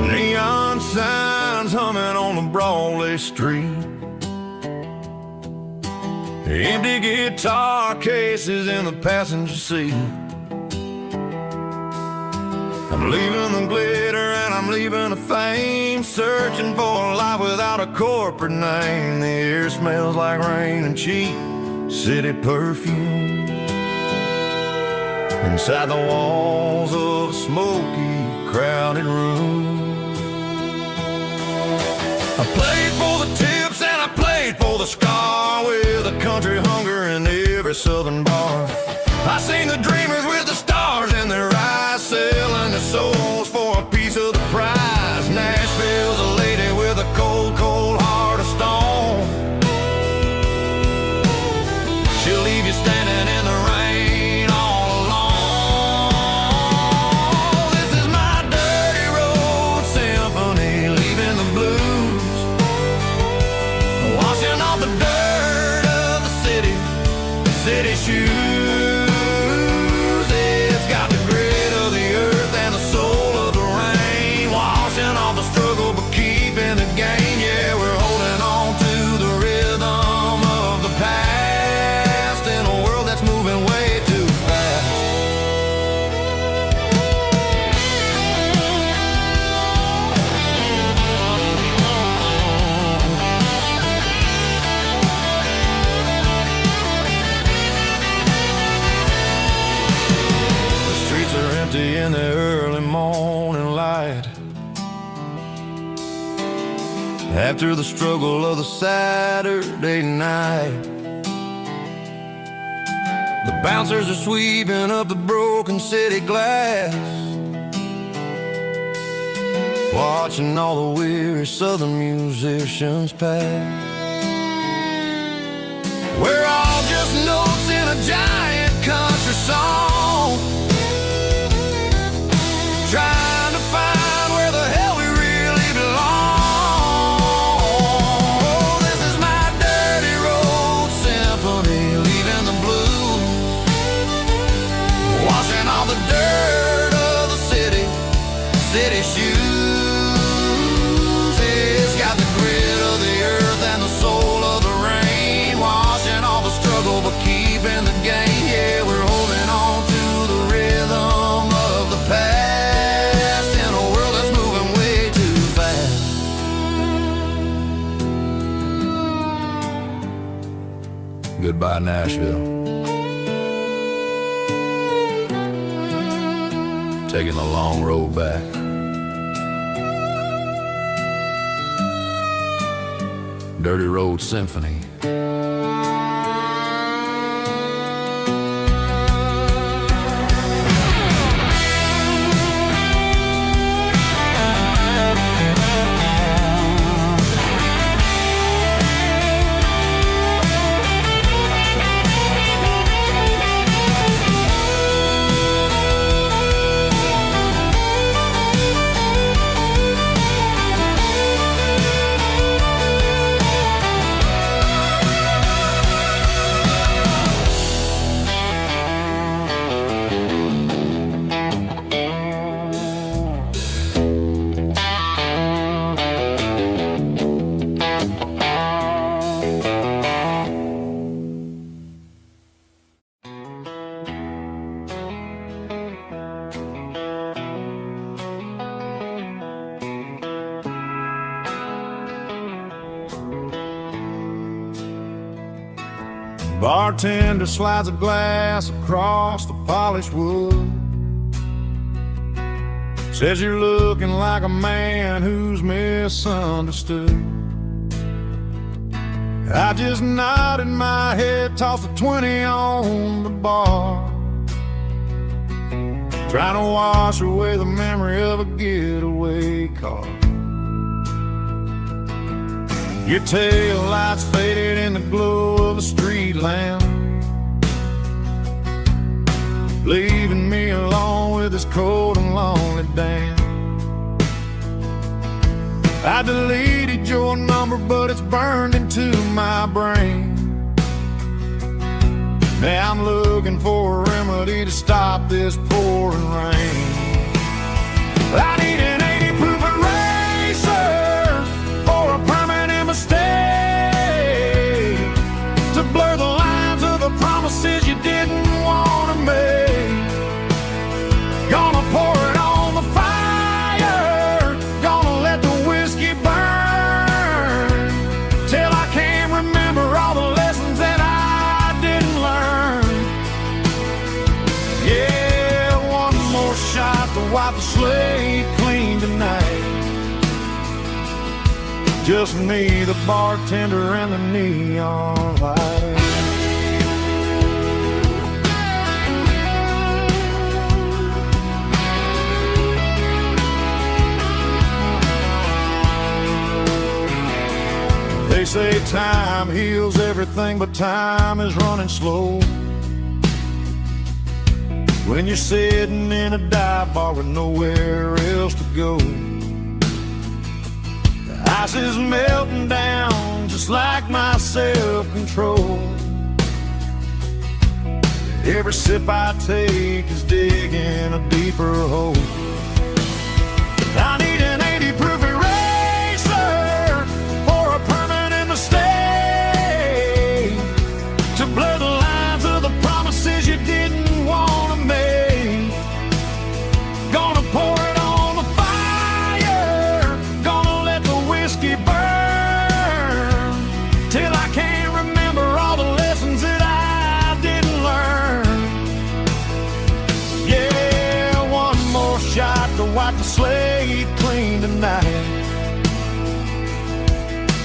Neon signs humming on the Broadway street. Empty guitar cases in the passenger seat. I'm leaving the glitter and I'm leaving the fame, searching for a life without a corporate name. The air smells like rain and cheap city perfume. Inside the walls of a smoky, crowded room. I played for the tips and I played for the scar, with a country hunger in every southern bar. I seen the dreamers with the stars in their eyes, selling their souls for a piece of the prize. Nashville's a lady with a cold, cold heart of stone. She'll leave you standing in the rain all alone. This is my dirty road symphony, leaving the blues, washing off the dirt of the city shoes. It's got the grit of the earth and the soul of the rain, washing off the struggle but keeping the gain. Yeah, we're holding on to the rhythm of the past in a world that's moving way too fast. In the early morning light, after the struggle of the Saturday night, the bouncers are sweeping up the broken city glass, watching all the weary southern musicians pass. We're all just notes in a giant country song, trying to find where the hell we really belong. Oh, this is my dirty road symphony, leaving the blues, washing all the dirt of the city shoes. It's got the grit of the earth and the soul of the rain, washing all the struggle but keeping the gain. Yeah, we're holding on to the rhythm of the past. Goodbye, Nashville. Taking the long road back. Dirty Road Symphony. Bartender slides a glass across the polished wood. Says you're looking like a man who's misunderstood. I just nodded my head, tossed a 20 on the bar, trying to wash away the memory of a getaway car. Your tail lights faded in the glow of a street lamp, leaving me alone with this cold and lonely damn. I deleted your number, but it's burned into my brain. Now I'm looking for a remedy to stop this pouring rain. I need an 80 proof eraser for a permanent mistake, to blur the lines of the promises you didn't want to make. Gonna pour it on the fire, gonna let the whiskey burn, till I can't remember all the lessons that I didn't learn. Yeah, one more shot to wipe the slate clean tonight. Just me, the bartender, and the neon light. They say time heals everything, but time is running slow when you're sitting in a dive bar with nowhere else to go. The ice is melting down just like my self-control. Every sip I take is digging a deeper hole. I need an 80 proof eraser for a permanent mistake, to blur the lines of the promises you didn't want to make. Gonna pour it on the fire, gonna let the whiskey burn, till I can't remember all the lessons that I didn't learn. Yeah, one more shot to wipe the slate clean tonight.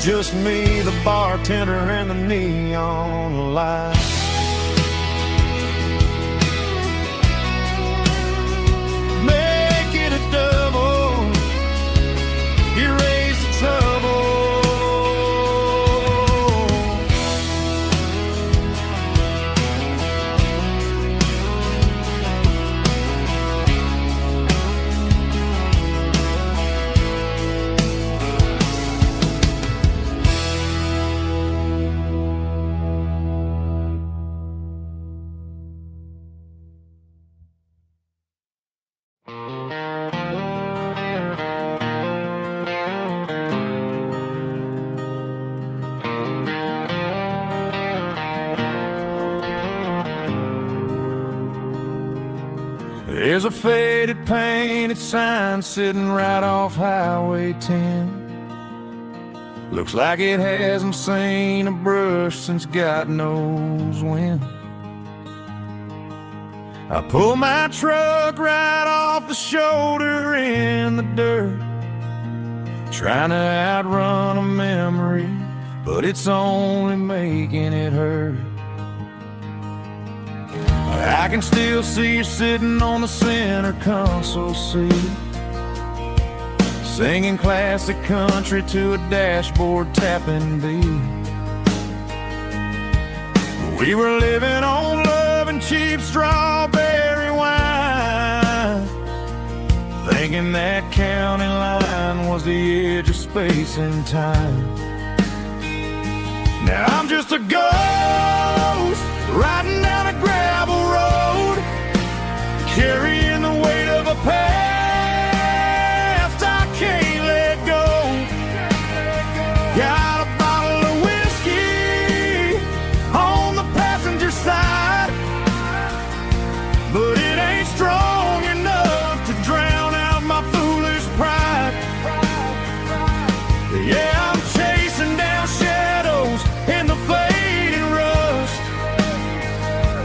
Just me, the bartender, and the neon light. Make it a double, erase the trouble. There's a faded painted sign sitting right off Highway 10. Looks like it hasn't seen a brush since God knows when. I pull my truck right off the shoulder in the dirt, trying to outrun a memory, but it's only making it hurt. I can still see you sitting on the center console seat, singing classic country to a dashboard tapping beat. We were living on love and cheap strawberry wine, thinking that county line was the edge of space and time. Now I'm just a ghost riding down a gravel road, carrying the weight of a past I can't let go. Got a bottle of whiskey on the passenger side, but it ain't strong enough to drown out my foolish pride. Yeah, I'm chasing down shadows in the fading rust,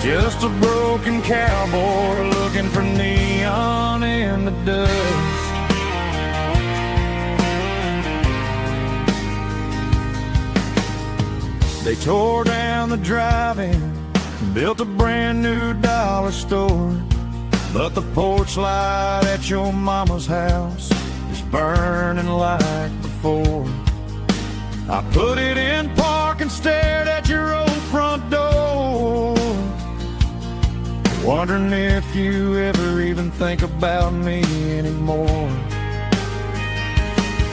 just a broken cowboy looking for neon in the dust. They tore down the drive-in, built a brand new dollar store, but the porch light at your mama's house is burning like before. I put it in park and stared at your old front door, wondering if you ever even think about me anymore.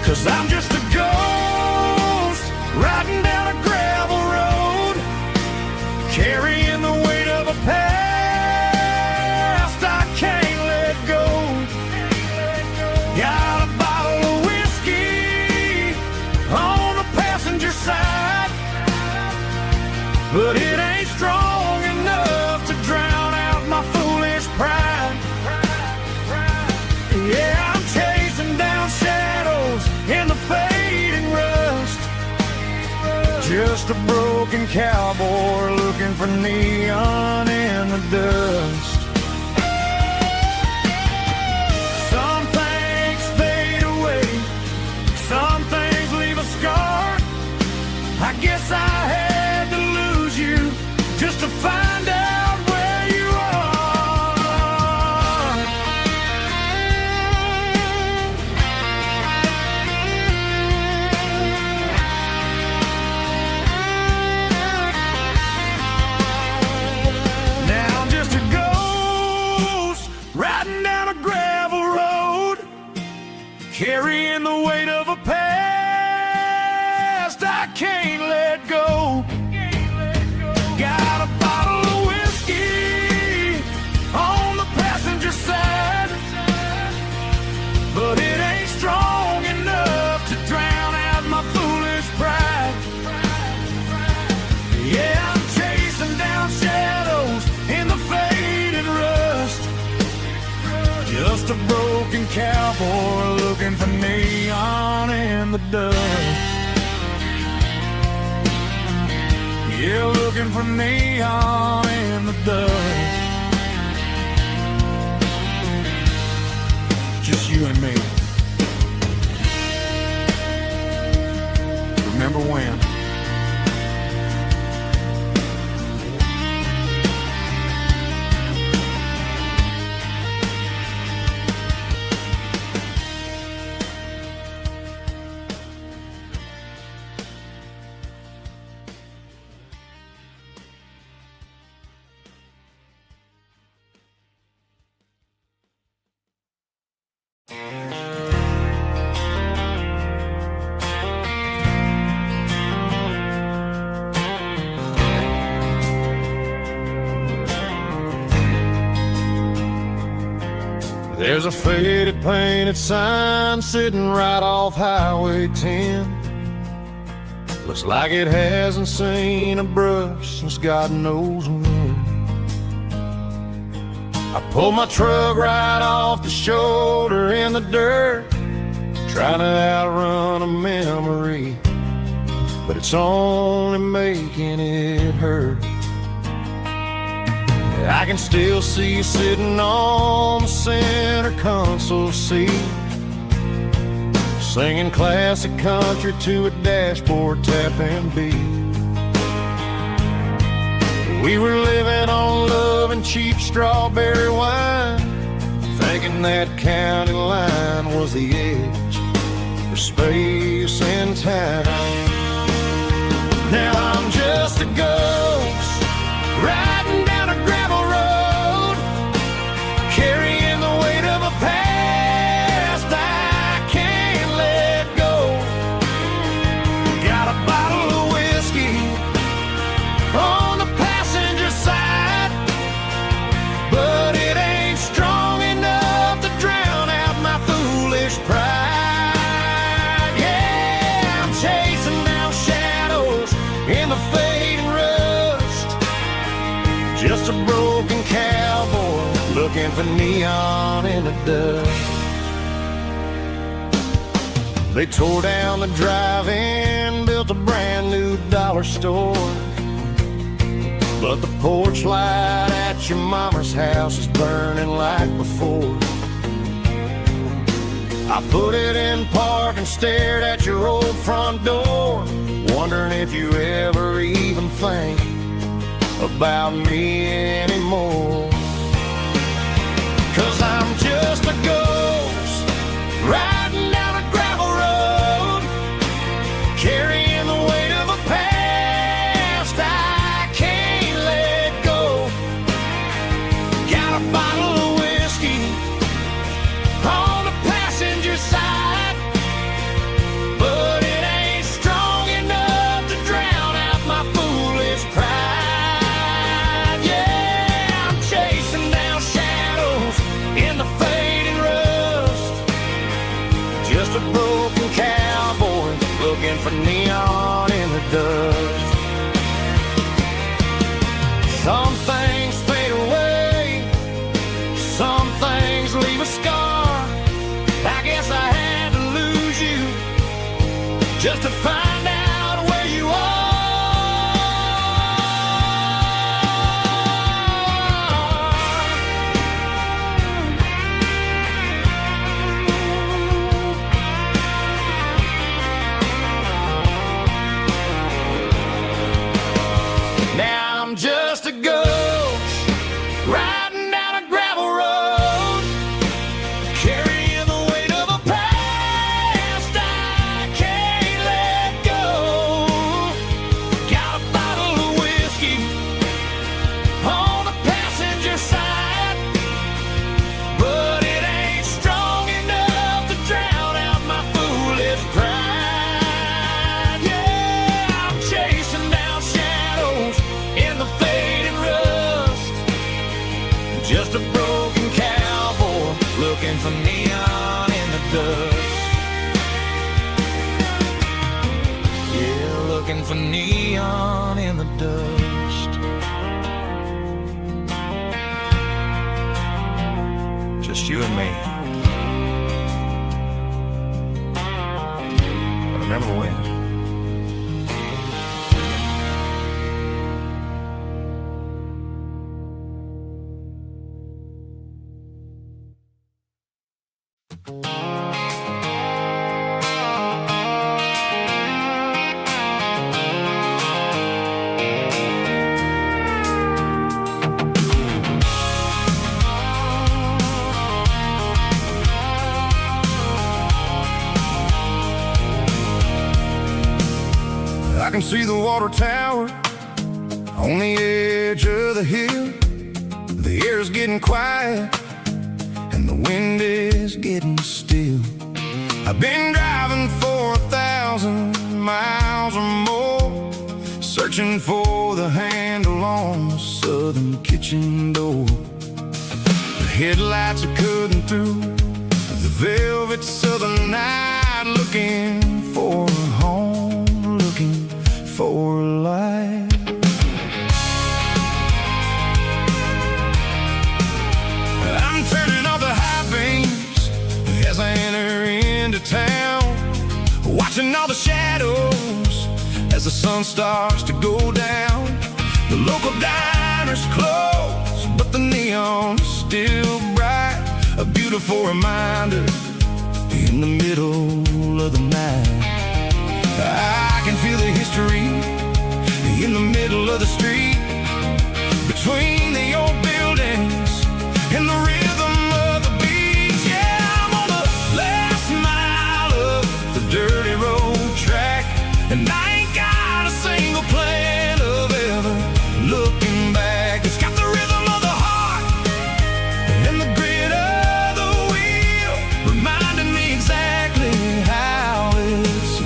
'Cause I'm just a ghost riding down a gravel road, carrying the weight of a past I can't let go. Got a bottle of whiskey on the passenger side, but it ain't strong enough to drown out my foolish pride. Yeah, I'm chasing down shadows in the fading rust, just a broken cowboy looking for neon in the dust. Some things fade away, some things leave a scar. I guess I had to lose you just to find out where you are. Now I'm just a ghost riding down a gravel road, carrying the weight of a past I can't let go. Got a bottle of whiskey on the passenger side, but it ain't strong enough to drown out my foolish pride. Yeah, I'm chasing down shadows in the faded rust, just a broken cowboy looking for neon in the dust. Yeah, looking for neon in the dust. Just you and me. Remember when? There's a faded painted sign sitting right off Highway 10. Looks like it hasn't seen a brush since God knows when. I pulled my truck right off the shoulder in the dirt, trying to outrun a memory, but it's only making it hurt. I can still see you sitting on the center console seat, singing classic country to a dashboard tapping beat. We were living on love and cheap strawberry wine, thinking that county line was the edge for space and time. Now I'm just a ghost riding down a gravel road, carrying the weight of a past I can't let go. Got a bottle of whiskey on the passenger side, but it ain't strong enough to drown out my foolish pride. Yeah, I'm chasing down shadows in the fading rust, just a broken cowboy looking for neon in the dust. They tore down the drive-in, built a brand new dollar store, but the porch light at your mama's house is burning like before. I put it in park and stared at your old front door, wondering if you ever even think about me anymore. 'Cause I'm just a ghost riding down a gravel road, carrying the weight of a past I can't let go. Got a bottle of whiskey on the passenger side, but it ain't strong enough to drown out my foolish pride. Yeah, I'm chasing down shadows in the fading rust, just a broken cowboy looking for neon in the dust. Some things fade away, some things leave a scar. I guess I had to lose you just to find out where you are. Now I'm just a ghost riding down a gravel road, carrying the weight of a past I can't let go. Got a bottle of whiskey on the passenger side, but it ain't strong enough to drown out my foolish pride. Yeah, I'm chasing down shadows in the fading rust, just a broken cowboy looking for neon in the dust. Yeah, looking for neon in the dust. Just you and me. But remember when? I can see the water tower on the edge of the hill. The air's getting quiet and the wind is getting still. I've been driving for 1,000 miles or more, searching for the handle on the southern kitchen door. The headlights are cutting through the velvet southern night, looking for a home, looking for life. I'm turning off the high beams as I enter into town, watching all the shadows as the sun starts to go down. The local diner's closed, but the neon's still bright, a beautiful reminder in the middle of the night. I can feel the history in the middle of the street, between the old buildings and the rhythm of the beat. Yeah, I'm on the last mile of the dirty road track, and I ain't got a single plan of ever looking back. It's got the rhythm of the heart and the grit of the wheel, reminding me exactly how it's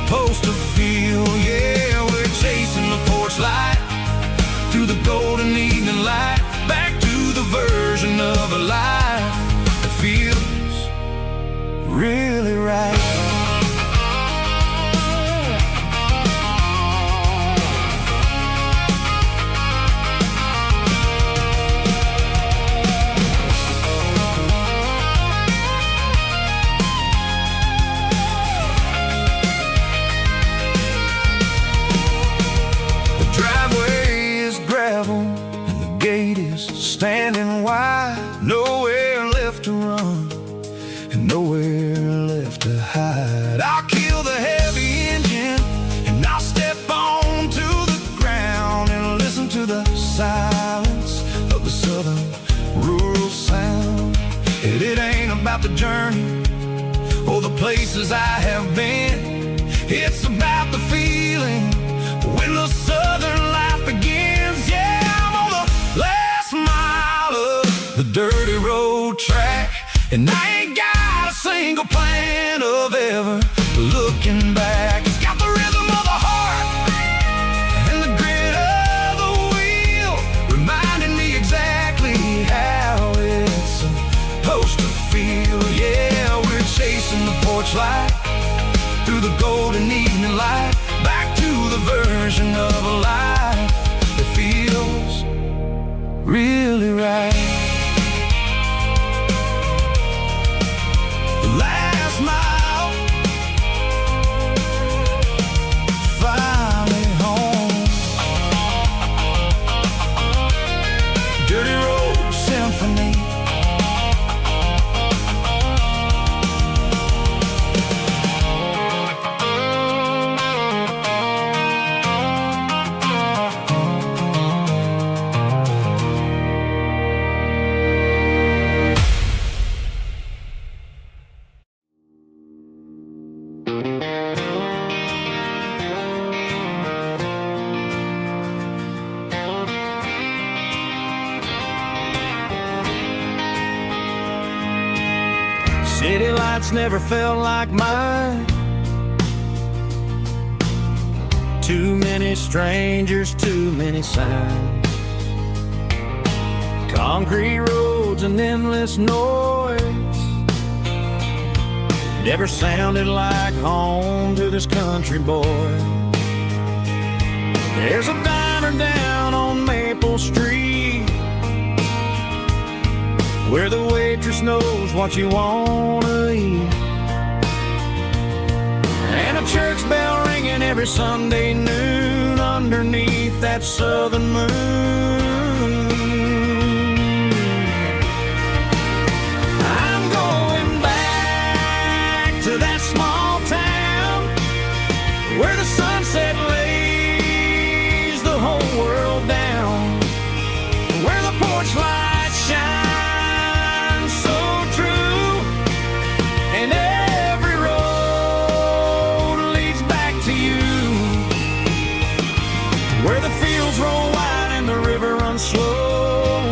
supposed to feel. Yeah, we're chasing the porch light through the golden evening light, back to the version of a life that feels really right. And the gate is standing wide, nowhere left to run and nowhere left to hide. I'll kill the heavy engine and I'll step onto the ground and listen to the silence of the southern rural sound. It ain't about the journey or the places I have been, it's about the feeling when the southern life begins. Yeah, I'm on the last mile of the dirty road track, and I ain't got a single plan of ever looking back. It's got the rhythm of the heart and the grit of the wheel, reminding me exactly how it's supposed to feel. Yeah, we're chasing the porch light through the golden evening light, back to the version of a life that feels really right. The last mile, finally home. Dirty Road Symphony. City lights never felt like mine. Too many strangers, too many signs. Concrete roads and endless noise never sounded like home to this country boy. There's a diner down on Maple Street where the waitress knows what you wanna eat, and a church bell ringing every Sunday noon underneath that southern moon. I'm going back to that small town where the sunset lays the whole world down, where the porch lights shine slow,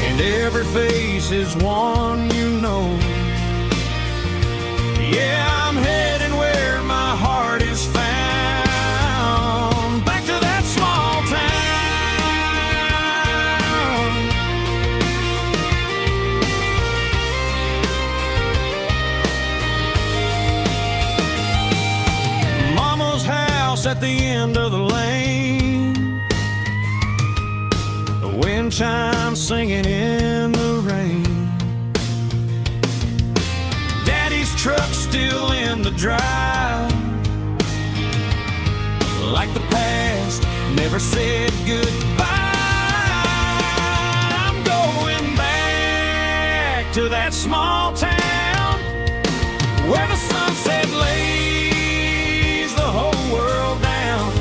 and every face is one you know. Yeah, I'm heading where my heart is found, back to that small town. Mama's house at the end of the lane, wind chimes singing in the rain. Daddy's truck still in the drive, like the past never said goodbye. I'm going back to that small town where the sunset lays the whole world down,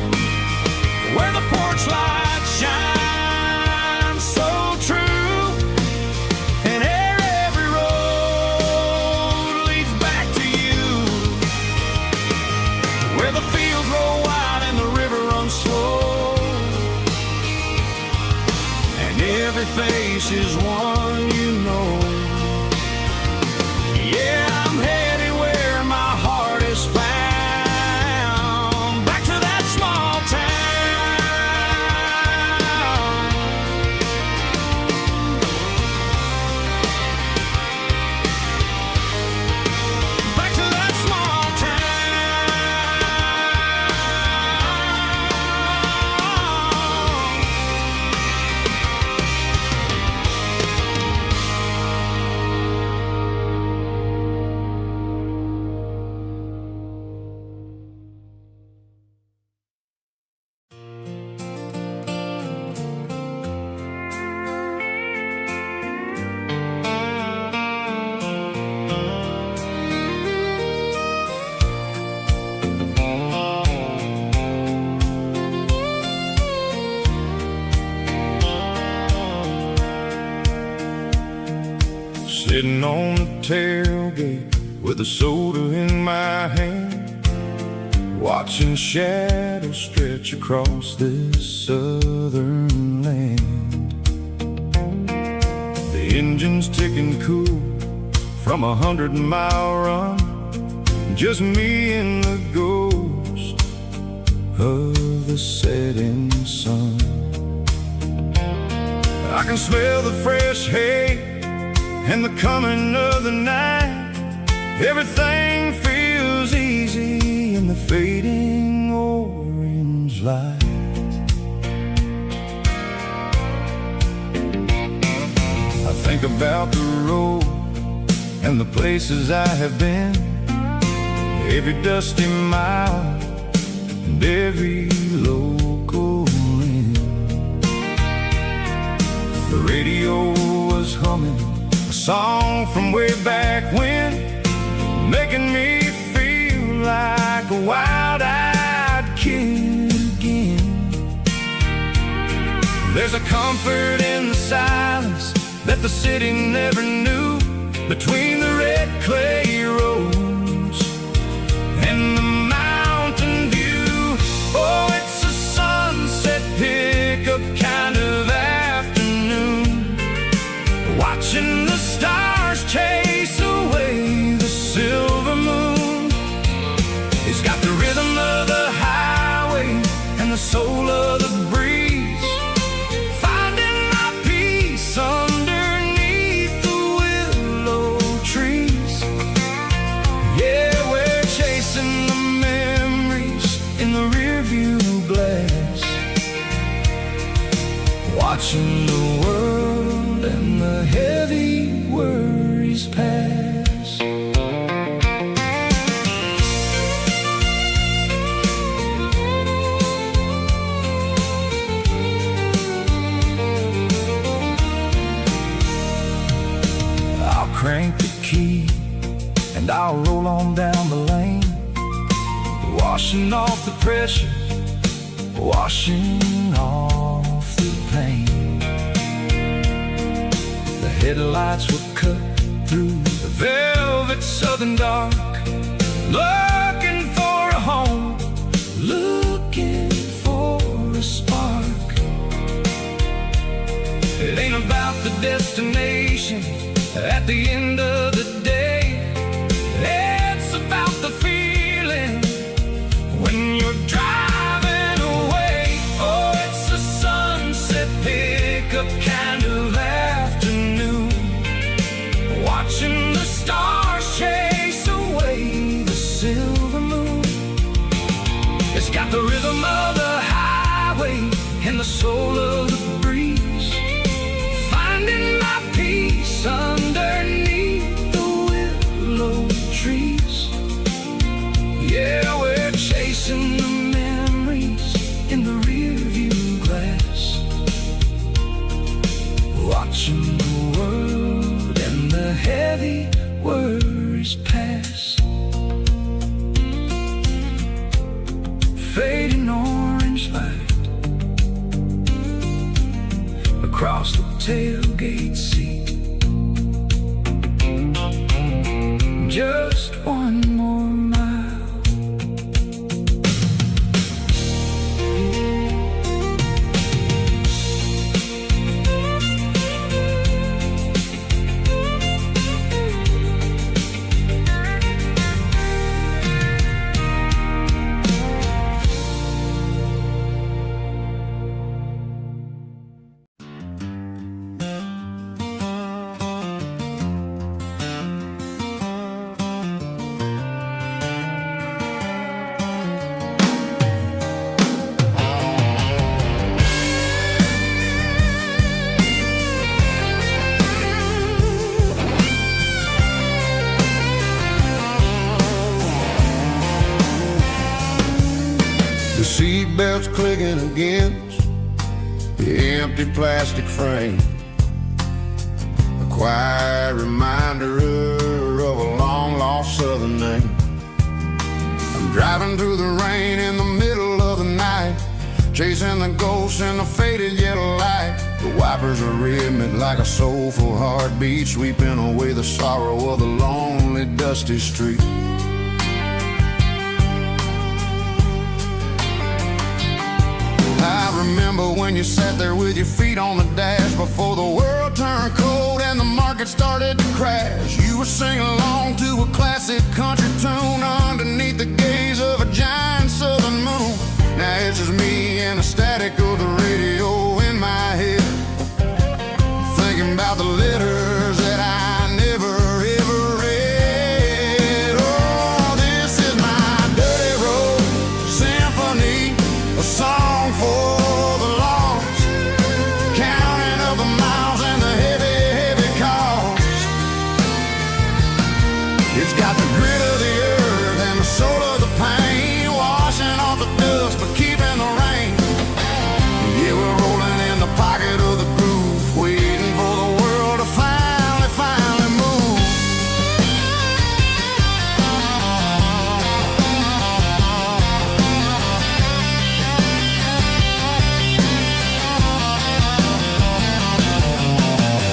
where the porch lights shine so true, and every road leads back to you, where the fields roll wide and the river runs slow, and every face is one you know. Yeah, I'm headed where my heart is found, back to that small town, back to that small sitting on the tailgate with a soda in my hand, watching shadows stretch across this southern land. The engine's ticking cool from 100-mile run, just me and the ghost of the setting sun. I can smell the fresh hay and the coming of the night. Everything feels easy in the fading orange light. I think about the road and the places I have been, every dusty mile and every local inn. The radio was humming a song from way back when, making me feel like a wild-eyed kid again. There's a comfort in the silence that the city never knew, between the red clay roads and the mountain view. Oh, it's a sunset pickup kind of afternoon, watching the stars chase away the silver moon. It's got the rhythm of the highway and the soul of the breeze, finding my peace underneath the willow trees. Yeah, we're chasing the memories in the rearview glass, watching the world and the heavy worries pass. I'll crank the key and I'll roll on down the lane, washing off the pressure, washing off the pain. The headlights were cut through the velvet southern dark, looking for a home, looking for a spark. It ain't about the destination at the end of the day, it's about the feeling when you're driving away. Oh, it's a sunset pickup kind of afternoon, watching the stars chase away the silver moon. It's got the rhythm of the highway and the soul of the breeze, finding my peace underneath heavy worries pass. Fading orange light across the tailgate seat. Just one more mile. The seatbelt's clicking against the empty plastic frame, a quiet reminder of a long-lost southern name. I'm driving through the rain in the middle of the night, chasing the ghosts in the faded yellow light. The wipers are rhythmic like a soulful heartbeat, sweeping away the sorrow of the lonely, dusty street. I remember when you sat there with your feet on the dash, before the world turned cold and the market started to crash. You were singing along to a classic country tune underneath the gaze of a giant southern moon. Now it's just me and the static of the radio in my head, thinking about the letters that I never ever read. Oh, this is my dirty road symphony, a song for the lost, counting up the miles and the heavy, heavy cost. It's got the grit of the earth and the soul of the pain, washing off the dust but keeping the rain. Yeah, we're rolling in the pocket of the groove, waiting for the world to finally move.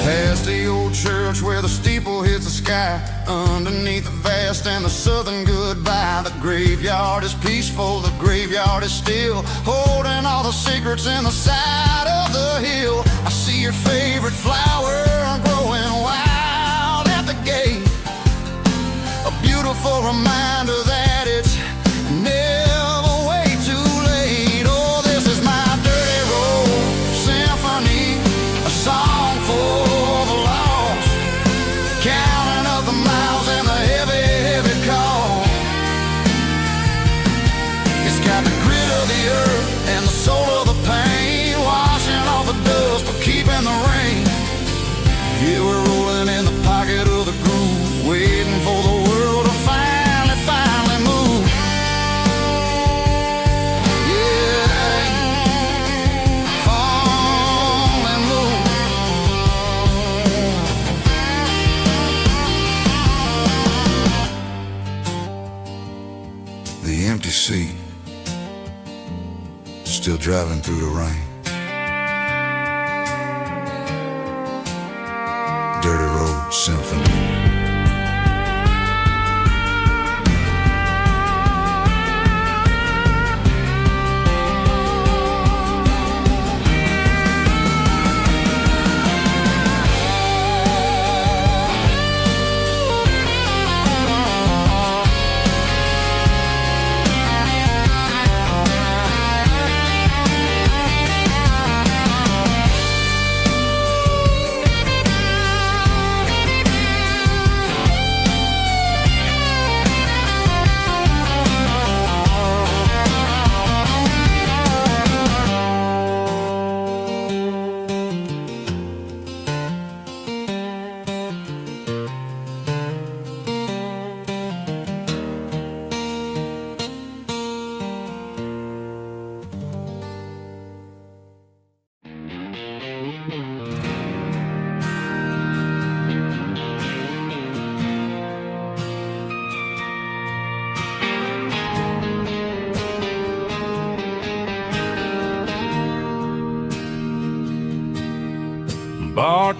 Past the old church where the steeple hits the sky, underneath the vast and the southern goodbye. The graveyard is peaceful, the graveyard is still, holding all the secrets in the side of the hill. I see your favorite flower growing wild at the gate, a beautiful reminder that it's never way too late. Oh, this is my dirty road symphony, a song for the lost, counting up the miles and the heavy, heavy call. It's got the grit of the earth and the soul of the pain, washing off the dust but keeping the rain. Yeah, we're rolling in the pocket of the groove, waiting for the world to finally move. Yeah, finally move. The empty seat, still driving through the rain. Dirty road symphony.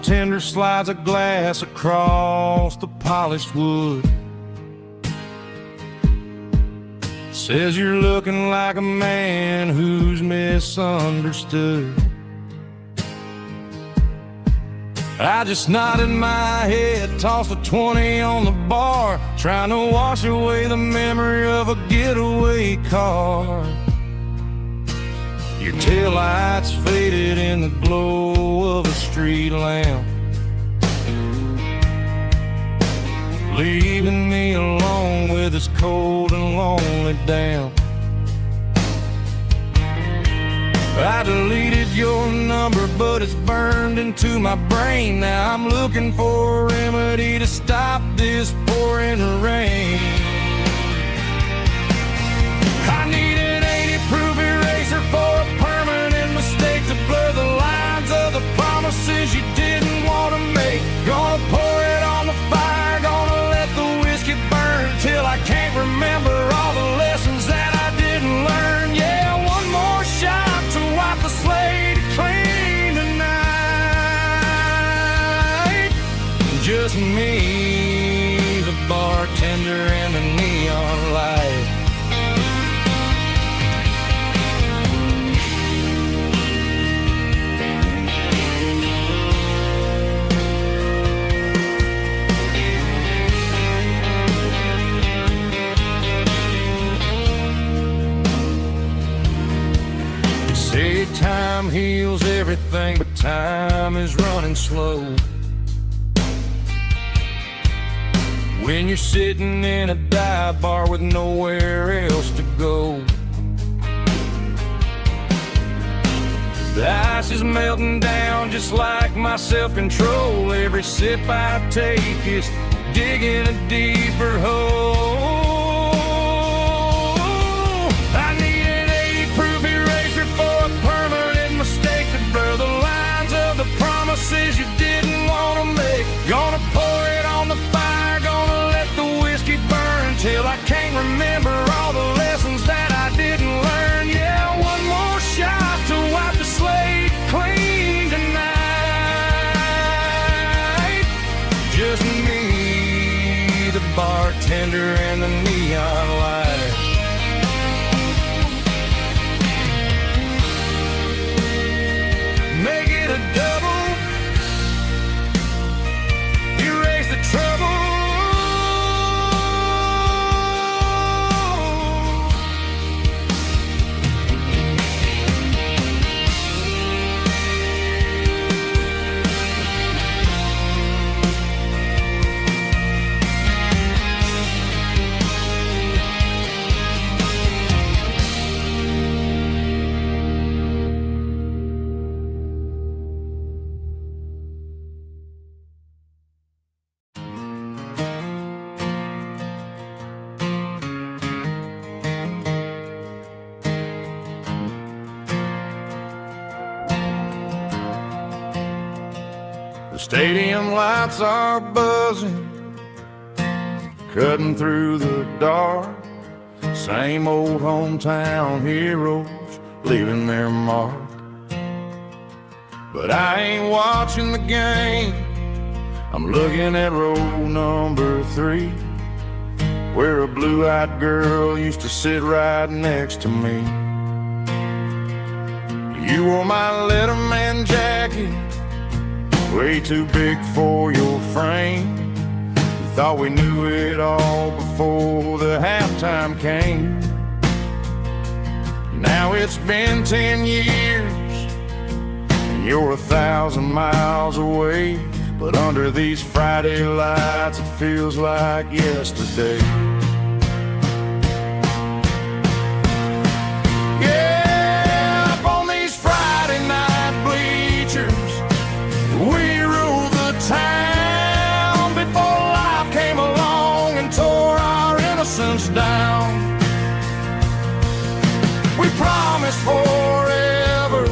bartender slides a glass across the polished wood. Says you're looking like a man who's misunderstood. I just nodded my head, tossed a 20 on the bar, trying to wash away the memory of a getaway car. Your taillights faded in the glow of a street lamp, leaving me alone with this cold and lonely damp. I deleted your number, but it's burned into my brain. Now I'm looking for a remedy to stop this pouring rain. I need an 80-proof eraser for a permanent mistake, to blur the lines of the promises you didn't want to make. Gonna pour it on the fire, gonna let the whiskey burn till I can't remember all the lessons that I didn't learn. Yeah, one more shot to wipe the slate clean tonight. Just me, the bartender, and the neon light. Say time heals everything, but time is running slow. When you're sitting in a dive bar with nowhere else to go, the ice is melting down just like my self-control. Every sip I take is digging a deeper hole. I need an 80-proof eraser for a permanent mistake, to blur the lines of the promises you didn't want to make. Gonna pour it on the fire, gonna let the whiskey burn till I can't remember all the lessons that I didn't learn. Yeah, one more shot to wipe the slate clean tonight. Just me, the bartender, and the neon light. Make it a double, erase the trouble. The stadium lights are buzzing, cutting through the dark. Same old hometown heroes leaving their mark. But I ain't watching the game, I'm looking at row number 3, where a blue-eyed girl used to sit right next to me. You wore my Letterman jacket, way too big for your frame. We thought we knew it all before the halftime came. Now it's been 10 years, and you're 1,000 miles away. But under these Friday lights, it feels like yesterday. Yeah, up on these Friday night bleachers, we ruled the town before life came along and tore our innocence down. We promised forever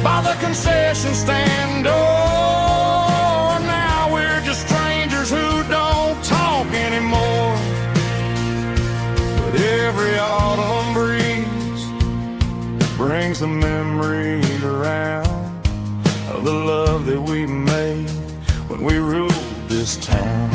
by the concession stand door. Now we're just strangers who don't talk anymore. But every autumn breeze brings the memories around of the love that we made this town.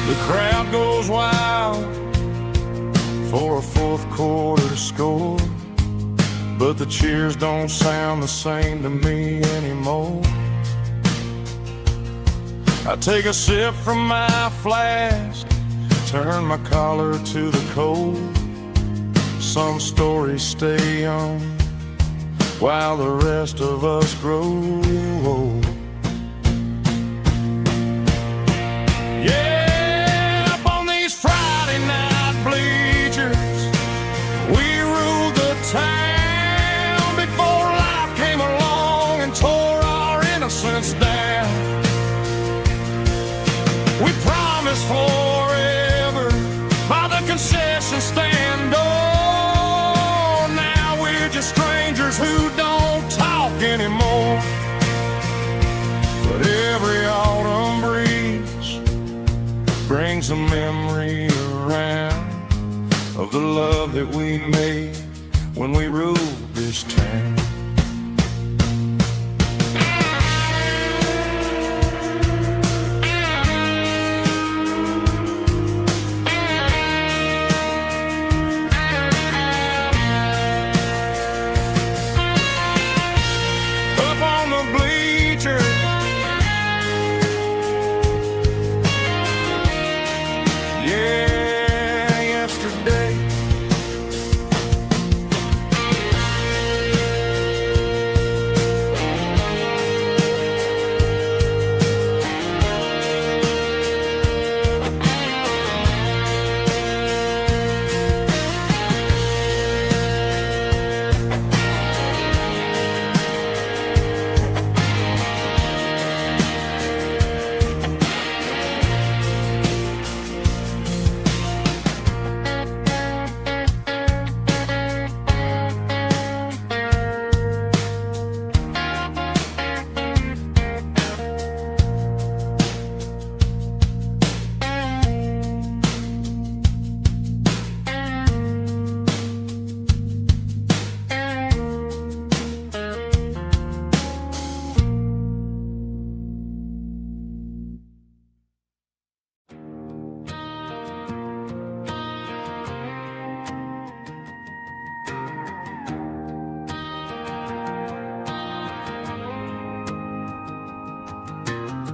The crowd goes wild for a fourth quarter score, but the cheers don't sound the same to me anymore. I take a sip from my flask, turn my collar to the cold. Some stories stay young while the rest of us grow old. Yeah, up on these Friday night bleachers, we ruled the town before life came along and tore our innocence down. We promised forever by the concession stand door. Now we're just strangers who don't talk anymore. But every autumn breeze brings a memory around of the love that we made when we ruled this town.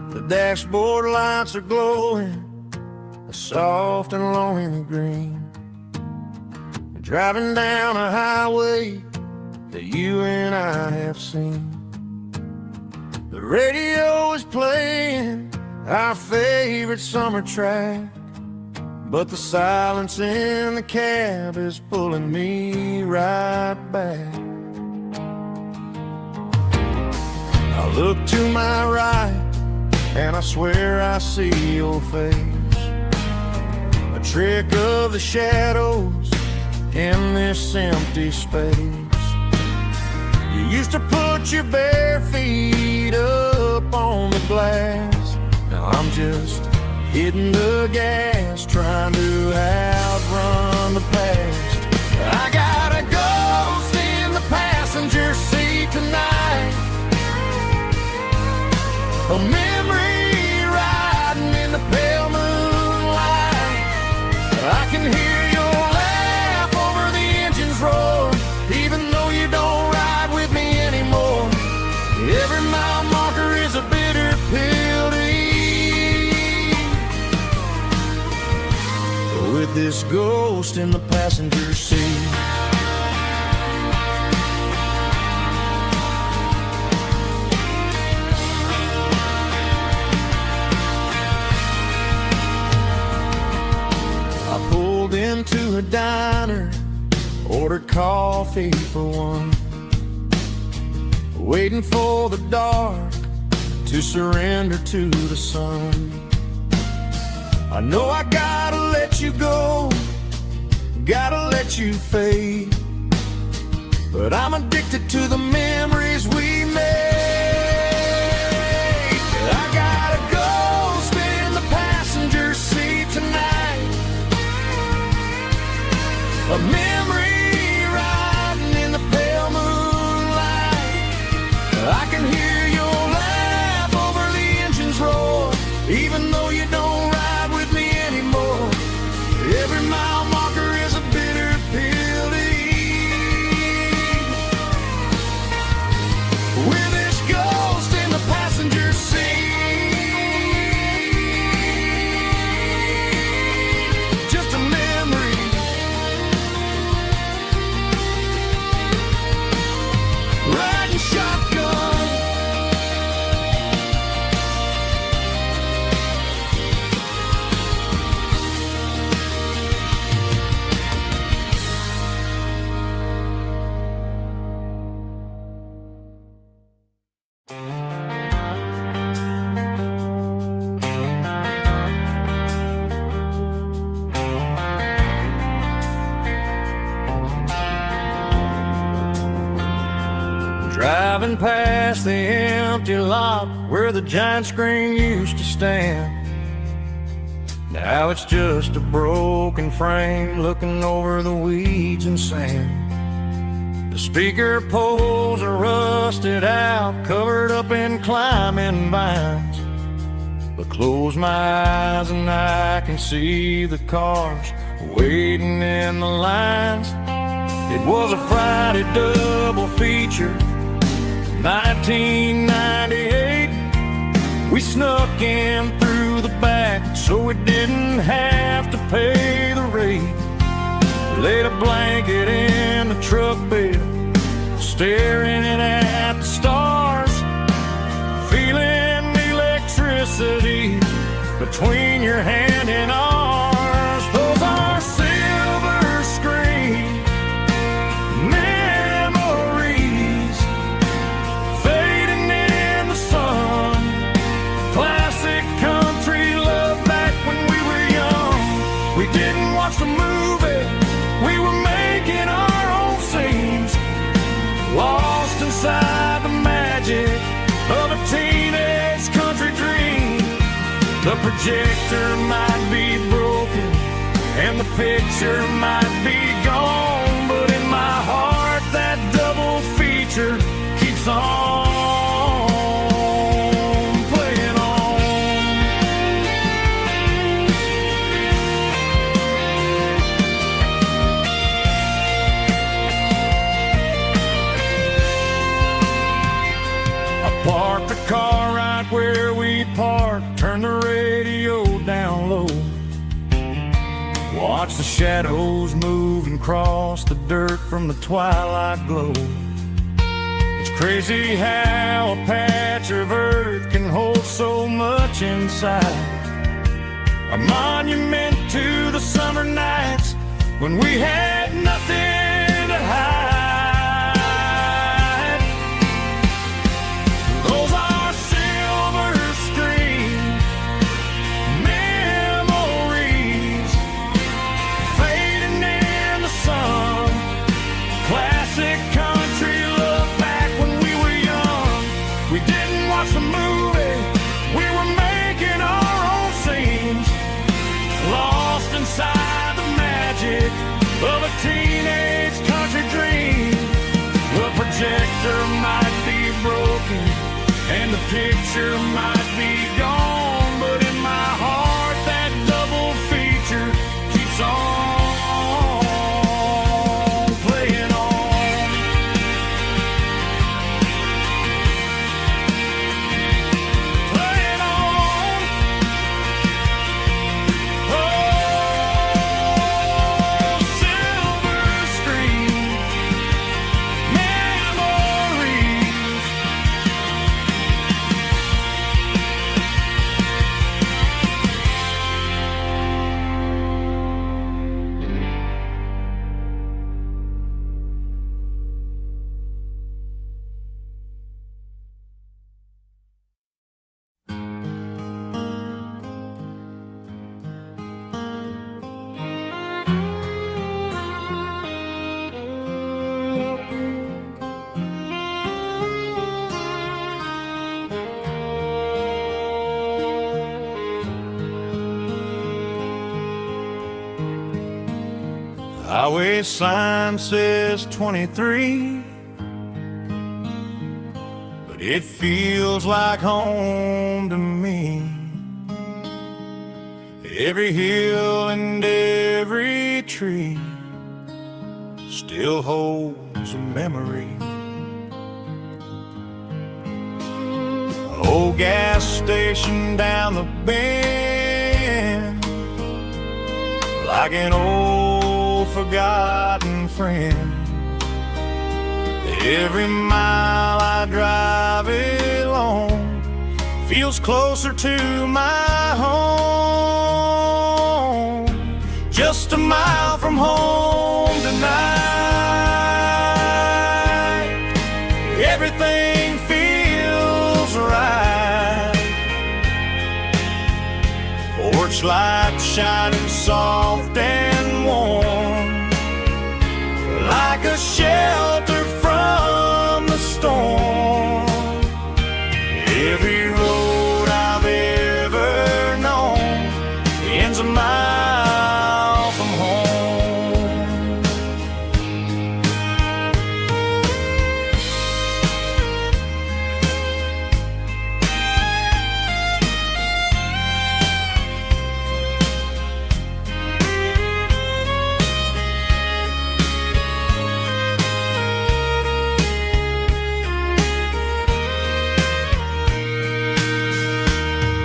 The dashboard lights are glowing, a soft and lonely green. You're driving down a highway that you and I have seen. The radio is playing our favorite summer track, but the silence in the cab is pulling me right back. I look to my right and I swear I see your face, a trick of the shadows in this empty space. You used to put your bare feet up on the glass. Now I'm just hitting the gas, trying to outrun the past. I got a ghost in the passenger seat tonight, a memory riding in the pale moonlight. I can hear your laugh over the engine's roar, even though you don't ride with me anymore. Every mile marker is a bitter pill to eat, with this ghost in the passenger seat. Into a diner, ordered coffee for one, waiting for the dark to surrender to the sun. I know I gotta let you go, gotta let you fade, but I'm addicted to the memories we made. I got a ghost in the past A memory riding in the pale moonlight. I can hear your laugh over the engine's roar, even though you don't ride with me anymore. Every mile marker is a bitter pill to eat. We're this ghost in the passenger seat. Just a memory. Riding shotgun. Driving past the empty lot where the giant screen used to stand. Now it's just a broken frame looking over the weeds and sand. The speaker poles are rusted out, covered up in climbing vines. But close my eyes and I can see the cars waiting in the lines. It was a Friday double feature, 1998. We snuck in through the back so we didn't have to pay the rate. Laid a blanket in the truck bed, staring at the stars, feeling the electricity between your hand and ours. Those are silver screen memories fading in the sun. Classic country love back when we were young. We didn't watch the movie, we were making our own scenes, lost inside the magic of a teenage country dream. The projector might be broken and the picture might be gone, but in my heart that double feature keeps on playing on. I parked the car right where we parked, turned the radio down low, watch the shadows move and cross the dirt from the twilight glow. It's crazy how a patch of earth can hold so much inside. A monument to the summer nights when we had nothing to hide. Those are silver screen memories fading in the sun. Classic country love back when we were young. We didn't watch the movie, we were making our own scenes, lost inside the magic of a teenage country dream. The projector might be broken and the picture might be gone, but in my heart that double feature keeps on playing on. Playing on. Oh, silver screen memories. highway sign says 23, but it feels like home to me. Every hill and every tree still holds a memory. Old gas station down the bend, like an old forgotten friend. Every mile I drive along feels closer to my home. Just a mile from home tonight, everything feels right. Porch light shining soft and warm, like a shelter from the storm. Every road I've ever known ends a mile from home.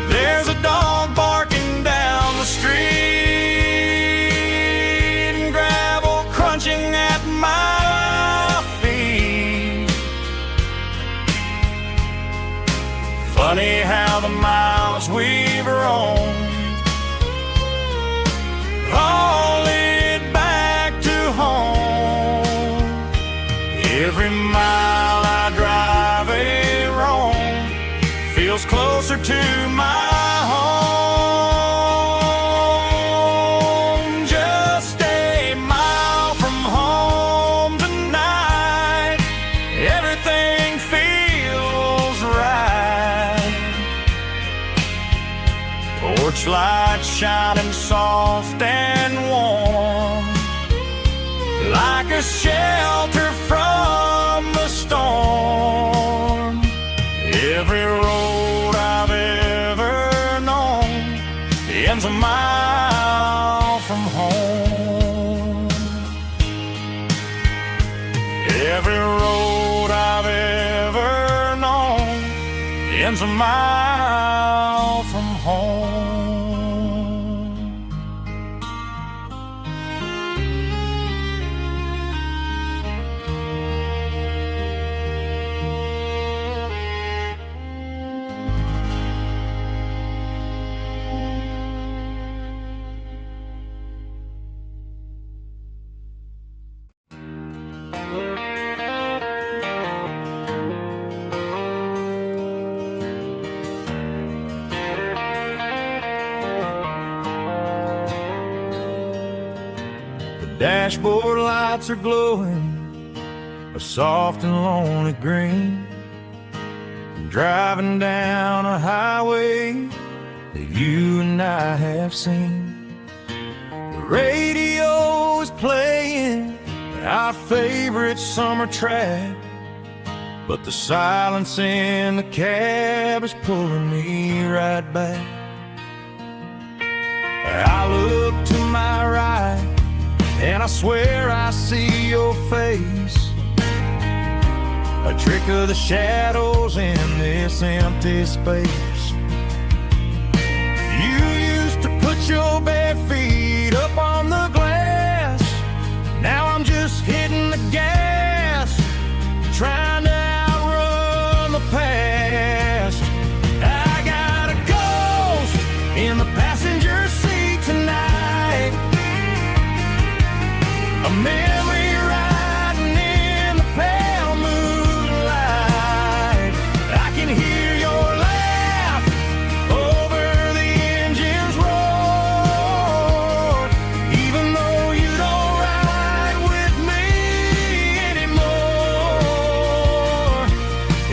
There's a dog barking down the street, and gravel crunching at my feet. Funny how the miles we've roamed all lead back to home. Every mile I drive roam feels closer to my home. Just a mile from home tonight, everything feels right. Porch light shining soft and warm, like a shelter from the storm. Every road I've ever known ends a mile from home. Every road I've ever known ends a mile from home. Dashboard lights are glowing a soft and lonely green. I'm driving down a highway that you and I have seen. The radio is playing our favorite summer track, but the silence in the cab is pulling me right back. I look to my right and I swear I see your face, a trick of the shadows in this empty space. You used to put your bare feet up on the glass. Now I'm just hitting the gas, trying to outrun the past. I got a ghost in the passenger seat tonight, a memory riding in the pale moonlight. I can hear your laugh over the engine's roar, even though you don't ride with me anymore.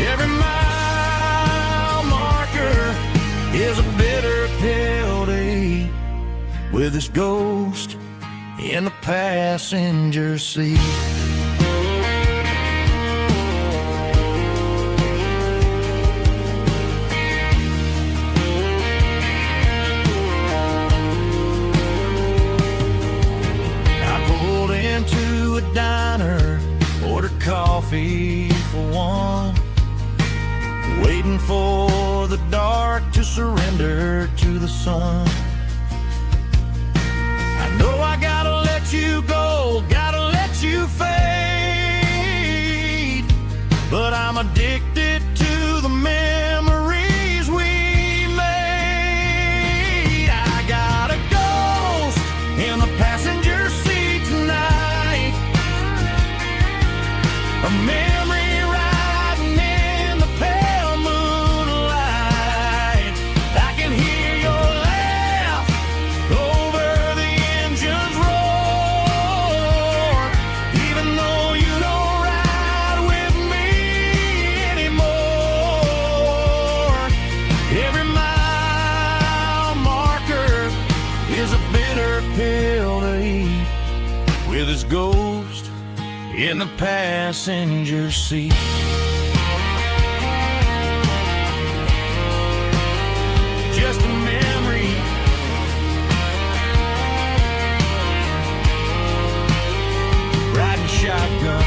Every mile marker is a bitter pill to eat, with this ghost in the passenger seat. Diner, ordered coffee for one, waiting for the dark to surrender to the sun. I know I gotta let you go, gotta let you fade, but I'm addicted to the memories we made. I got a ghost in the passenger seat tonight, a memory riding in the pale moonlight. I can hear your laugh over the engine's roar, even though you don't ride with me anymore. Every mile marker is a bitter pill to eat, with his ghost in the passenger seat. Just a memory, riding shotgun.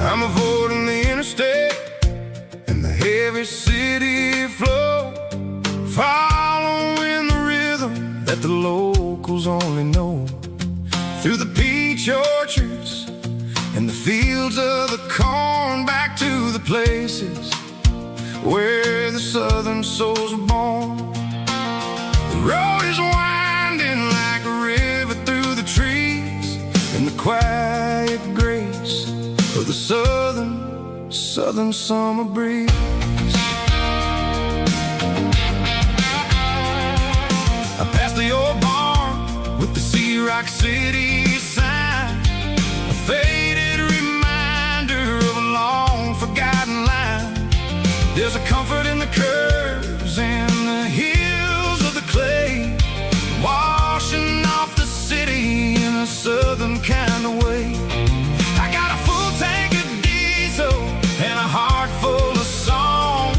I'm avoiding the interstate and the heavy city flow, following the rhythm that the locals only know. Through the peach orchards and the fields of the corn, back to the places where the southern souls were born. The road is winding like a river through the trees, and the quiet grace of the southern summer breeze. I passed the old barn with the Sea Rock City sign, a faded reminder of a long forgotten line. There's a comfort in the curves and the hills of the clay, washing off the city in a southern kind of way. I got a full tank of diesel and a heart full of song,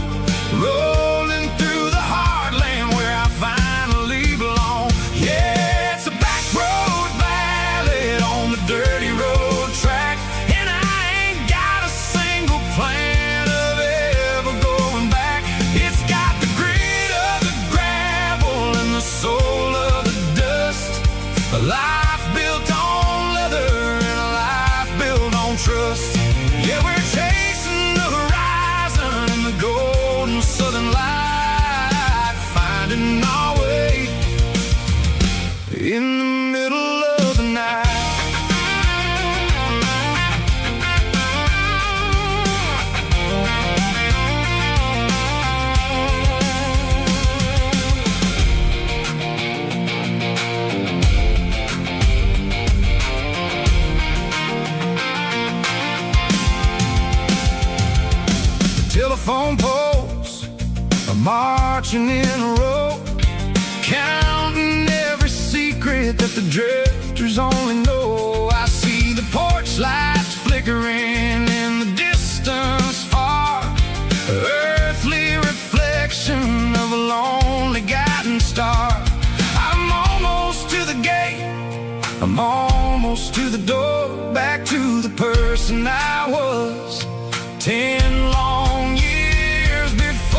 rolling through the heartland where I finally belong. Yeah, it's a back road ballad on the dirty road track, and I ain't got a single plan of ever going back. It's got the grit of the gravel and the soul of the dust, a life built on leather and a life built on trust. Yeah, we're chasing the horizon in the golden southern light, finding our way in the middle of the night. Telephone poles are marching in a row, counting every secret that the drifters only know. I see the porch lights flickering in the distance far, earthly reflection of a lonely guiding star. I'm almost to the gate, I'm almost to the door, back to the person I was 10 long years before.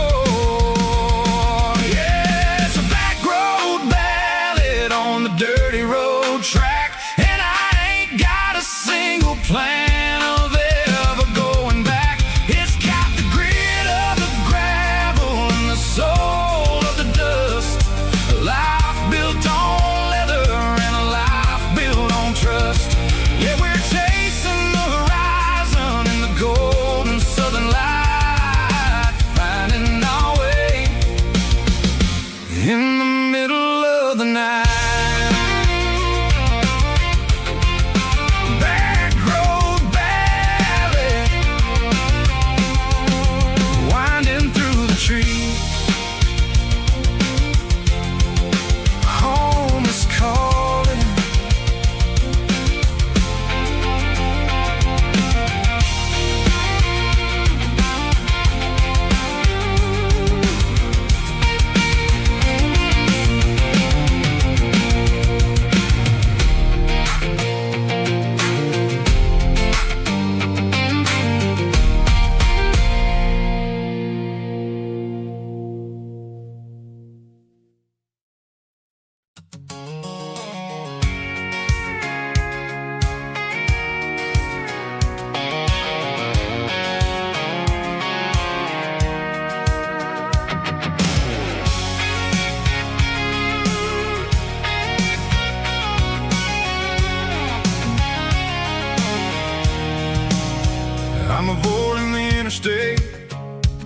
interstate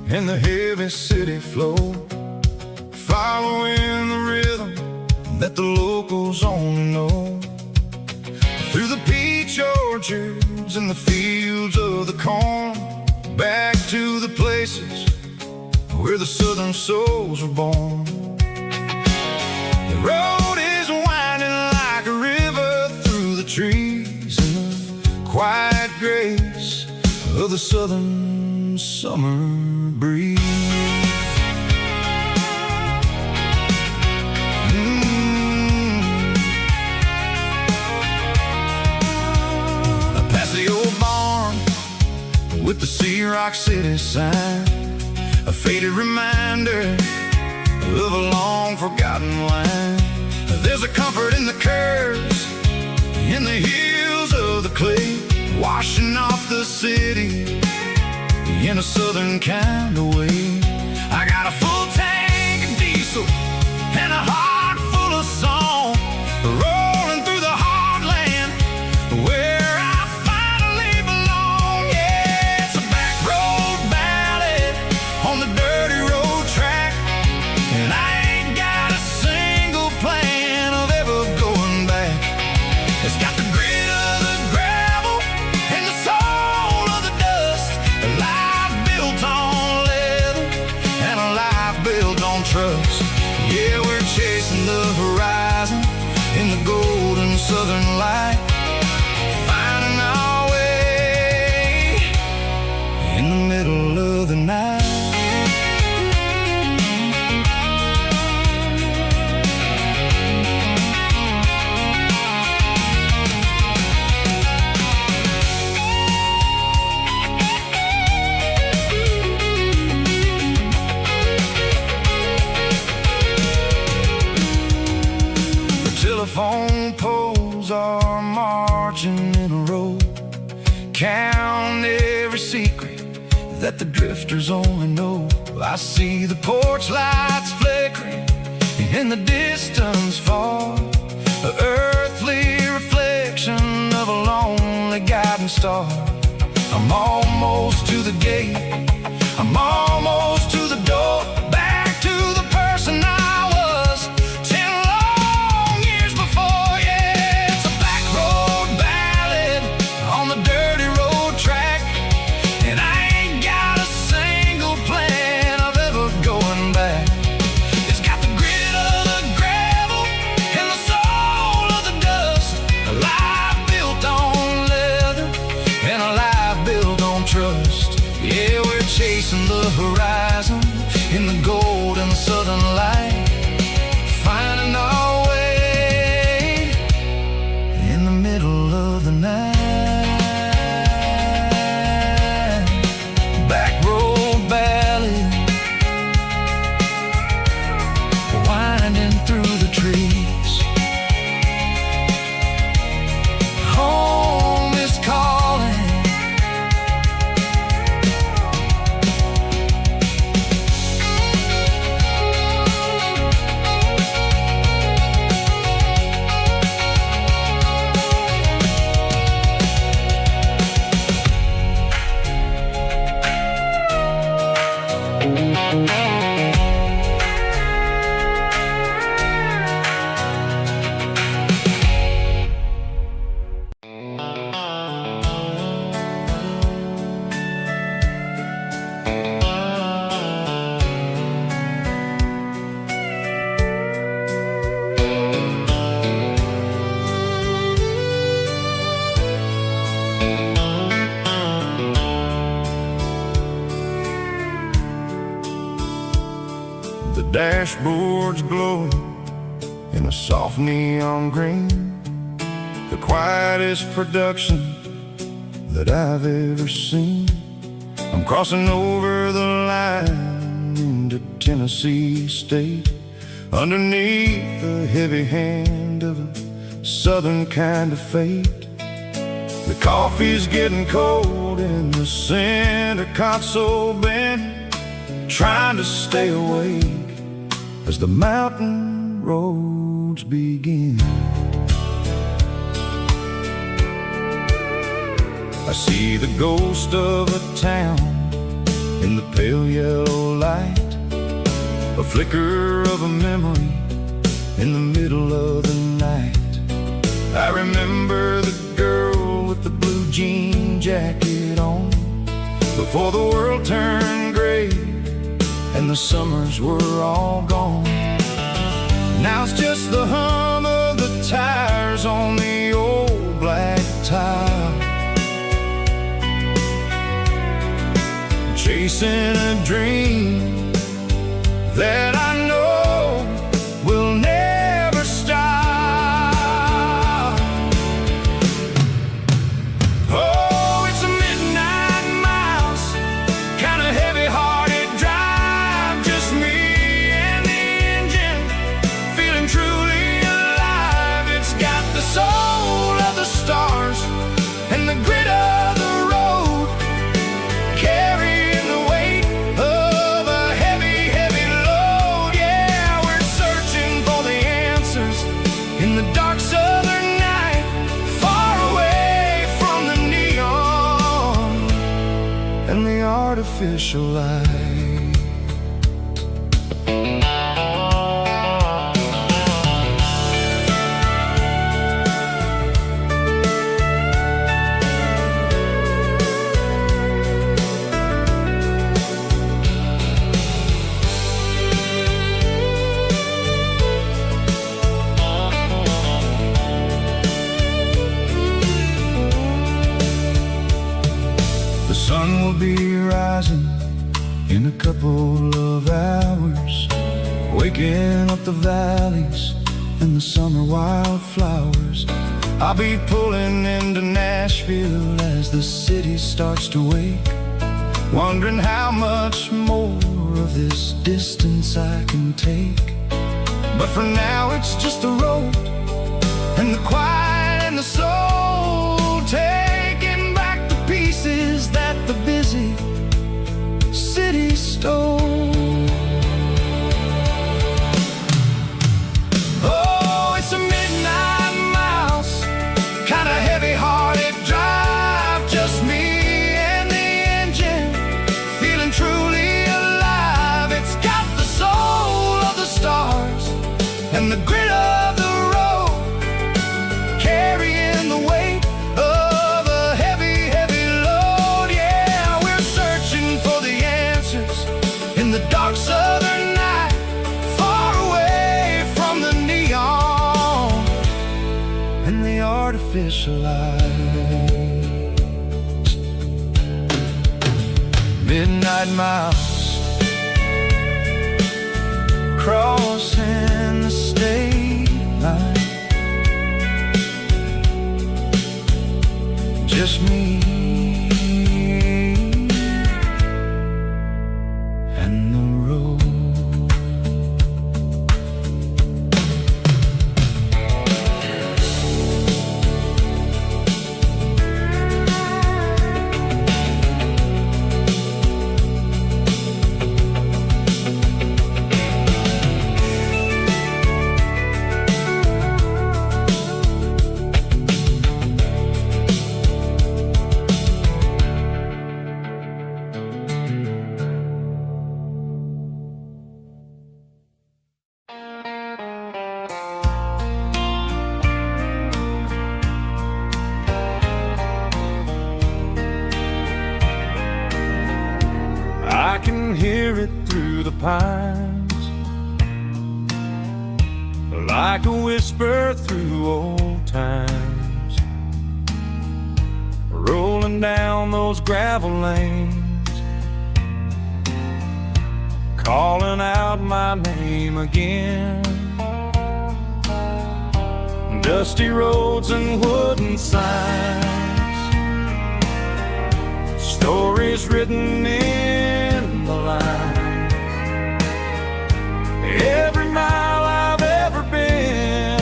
and the heavy city flow, following the rhythm that the locals only know. Through the peach orchards and the fields of the corn, back to the places where the southern souls were born. The road is winding like a river through the trees in the quiet grace of the southern summer breeze. Past the old barn with the Sea Rock City sign, a faded reminder of a long forgotten line. There's a comfort in the curves, in the hills of the clay, washing off the city in a southern kind of way. I got a full tank of diesel and a heart full of song, rolling through the heartland where I finally belong. Yeah, it's a back road ballad on the dirty road track, and I ain't got a single plan of ever going back. It's got the grit of the gravel and the soul of the dust, a life built on leather and a life built on trust. Yeah, we're chasing the horizon in the golden southern light, finding our way in the middle of the night. Telephone poles are marching in a row, count every secret that the drifters only know. I see the porch lights flickering in the distance far, an earthly reflection of a lonely guiding star. I'm almost to the gate, I'm almost to the door, back to the person I was 10 long years before. Yeah, it's a back road ballad on the dirty road track, and I ain't got a single plan of ever going back. It's got the grit of the gravel and the soul of the dust, a life built on leather and a life built on trust. Yeah, we're chasing the horizon in the golden southern light, finding our way in the middle of the night. Back road ballad, winding through the trees. Home is calling. The dashboard's glowing in a soft neon green, the quietest production that I've ever seen. I'm crossing over the line into Tennessee State, underneath the heavy hand of a southern kind of fate. The coffee's getting cold in the center console bin, trying to stay awake as the mountain roads begin. I see the ghost of a town in the pale yellow light, a flicker of a memory in the middle of the night. I remember the girl with the blue jean jacket on, before the world turned gray and the summers were all gone. Now it's just the hum of the tires on the old black tile, chasing a dream that I know will never stop. Oh, it's a midnight miles, kind of heavy-hearted drive, just me and the engine, feeling truly alive. It's got the soul of the stars and the grit of the road, carrying the weight of a heavy, heavy load. Yeah, we're searching for the answers in the dark southern night, far away from the neon and the artificial light. The sun will be rising in a couple of hours, waking up the valleys and the summer wildflowers. I'll be pulling into Nashville as the city starts to wake, wondering how much more of this distance I can take. But for now it's just the road and the quiet and the soul, taking back the pieces that the busy city stole. Oh, it's a midnight miles, kind of heavy-hearted drive, just me and the engine, feeling truly alive. It's got the soul of the stars and the grit of the road, carrying the weight of a heavy, heavy load. Yeah, we're searching for the answers in the dark southern night, far away from the neon and the artificial light. Midnight miles, crossing the state line, just me and the road. I can hear it through the pines, like a whisper through old times, rolling down those gravel lanes, calling out my name again. Dusty roads and wooden signs, stories written in the lines. Every mile I've ever been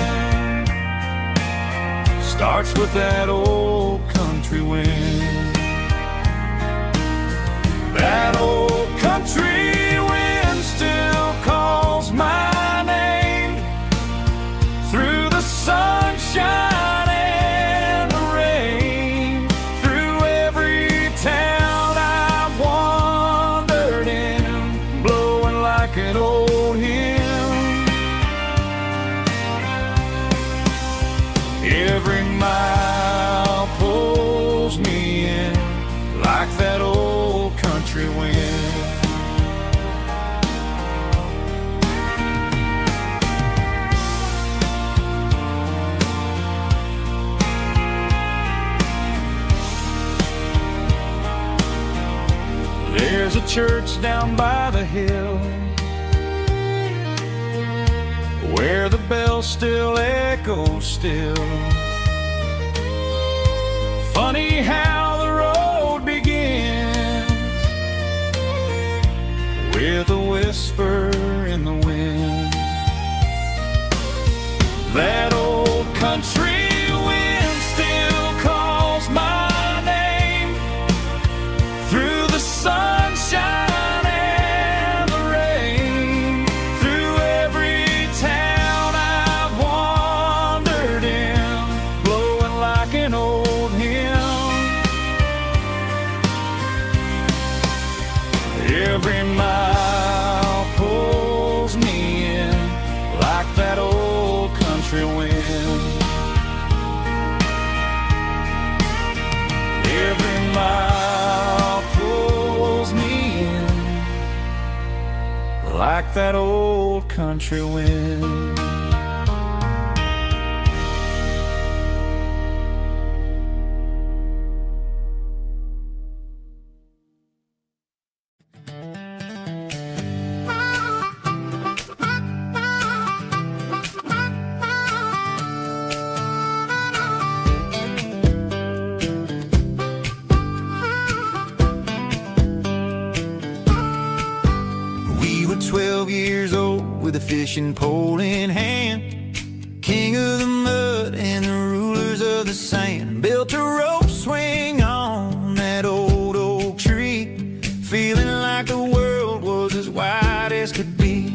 starts with that old country wind. That old country wind still calls my name through the sunshine and the rain, through every town I've wandered swinging. There's a church down by the hill where the bell still echoes still. Funny how the road begins with a whisper in the wind. That old country wind still calls my name through the sunshine and the rain, through every town I've wandered in, blowing like an old hymn. Every mile pulls me in like that old country wind. Every mile pulls me in like that old country wind. We were 12 years old with a fishing pole in hand, king of the mud and the rulers of the sand. Built a rope swing on that old oak tree, feeling like the world was as wide as could be.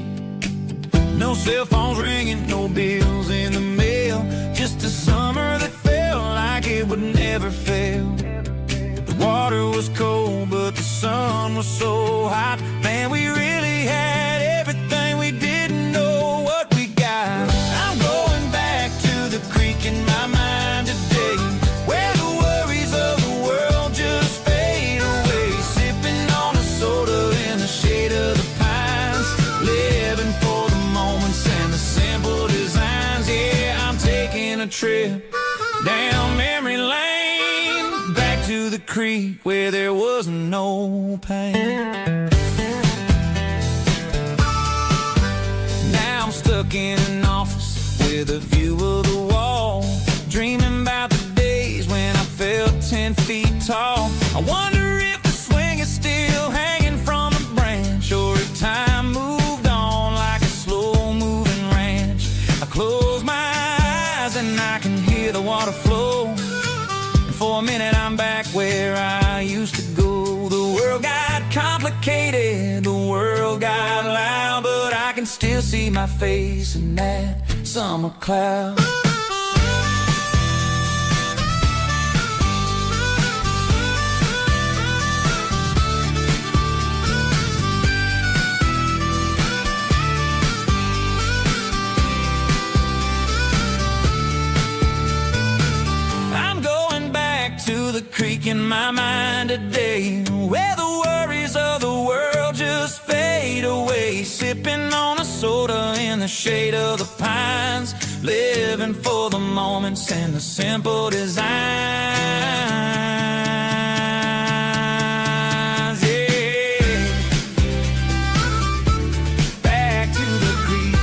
No cell phones ringing, no bills in the mail, just a summer that felt like it would never fail. The water was cold, but the sun was so hot. Man, we really had everything, we didn't know what we got. I'm going back to the creek in my mind today, where the worries of the world just fade away. Sipping on a soda in the shade of the pines, living for the moments and the simple designs. Yeah, I'm taking a trip down memory lane, back to the creek where there was no pain. Now I'm stuck in an office with a view of the wall, dreaming about the days when I felt 10 feet tall. I wonder if the swing is still hanging from a branch, or if time moved on like a slow-moving ranch. I close my eyes and I can hear the water flow, and for a minute I'm back where I used to go. The world got complicated, the world got loud, but I can still see my face in that summer cloud. I'm going back to the creek in my mind today, where the worries of the world just fade away. Sipping on a soda in the shade of the pines, living for the moments and the simple designs. Yeah, back to the creek.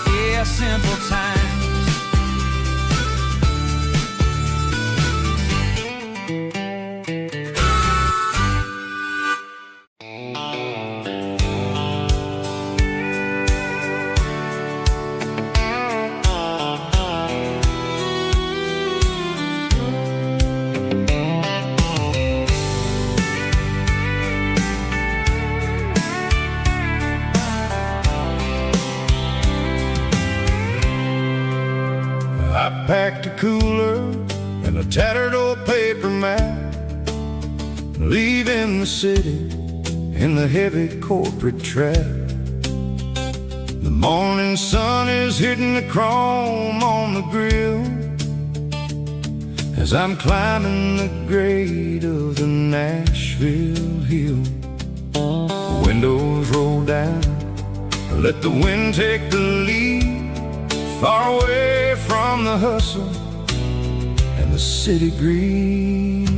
Yeah, simple times. I packed a cooler and a tattered old paper map, leaving the city in the heavy corporate trap. The morning sun is hitting the chrome on the grill, as I'm climbing the grade of the Nashville hill. Windows roll down, let the wind take the lead, far away from the hustle and the city greed.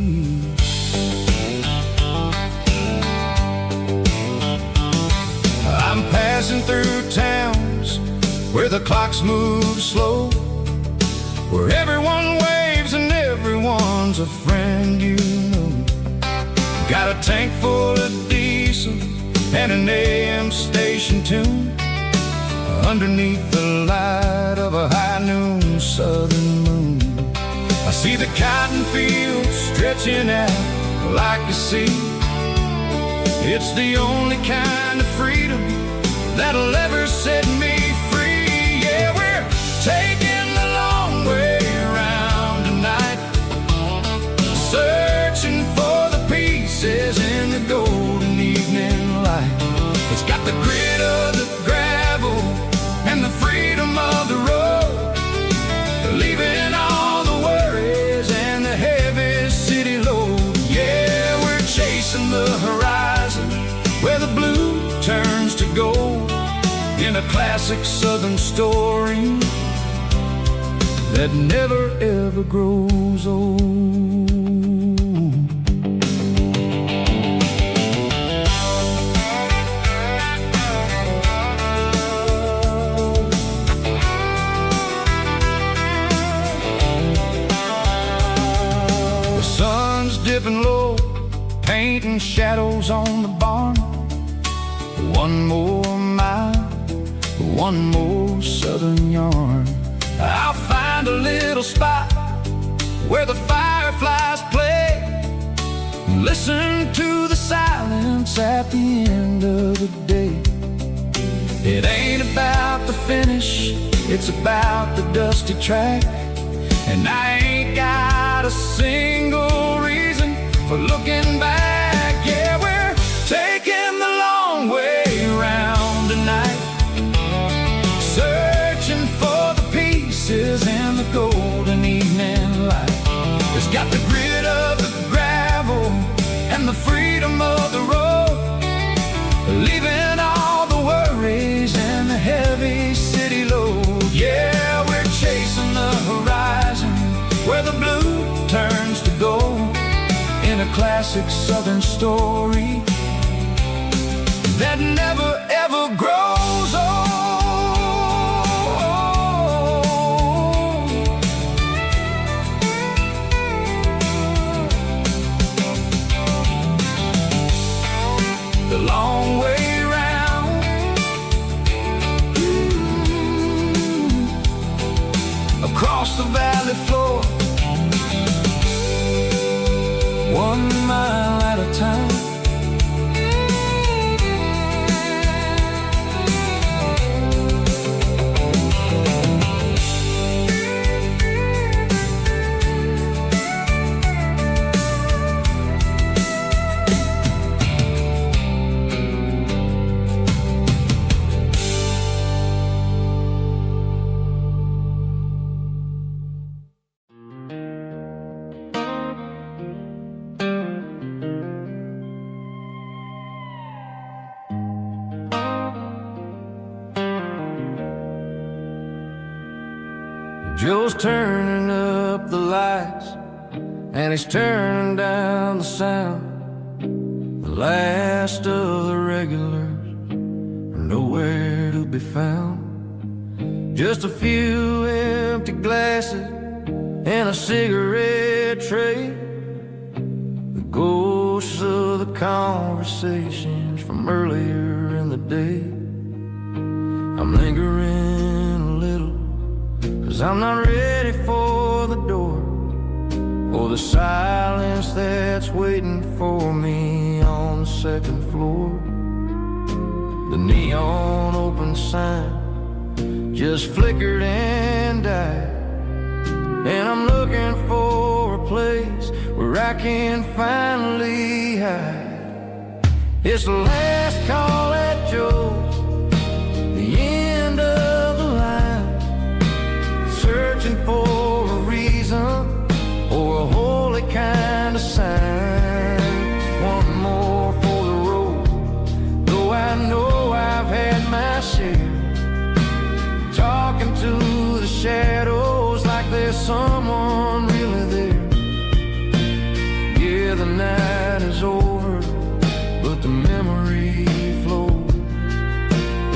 I'm passing through towns where the clocks move slow, where everyone waves and everyone's a friend you know. Got a tank full of diesel and an AM station tune, underneath the light of a high noon southern moon. I see the cotton fields stretching out like a sea. It's the only kind of freedom that'll ever set me free. Yeah, we're taking the long way around tonight, searching for the pieces in the golden evening light. It's got the grit of the gravel and the freedom of the road, leaving all the worries and the heavy city load. Yeah, we're chasing the horizon where the blue turns to gold, in a classic southern story that never ever grows old. The sun's dipping low, painting shadows on the barn. One more mile, one more southern yarn. I'll find a little spot where the fireflies play, listen to the silence at the end of the day. It ain't about the finish, it's about the dusty track, and I ain't got a single reason for looking back. Yeah, we're taking the long way around tonight, searching for the pieces in the golden evening light. It's got the grit of the gravel and the freedom of the road, leaving all the worries and the heavy city load. Yeah, we're chasing the horizon where the blue turns to gold, in a classic southern story that never ever grows old. The long way round, across the valley floor, 1 mile at a time. Joe's turning up the lights and he's turning down the sound. The last of the regulars are nowhere to be found. Just a few empty glasses and a cigarette tray, the ghosts of the conversations from earlier in the day. I'm lingering a little, 'cause I'm not ready for the door, or the silence that's waiting for me on the second floor. The neon open sign just flickered and died, and I'm looking for a place where I can finally hide. It's the last call at Joe's, the end of the line, searching for a reason or but the memory flows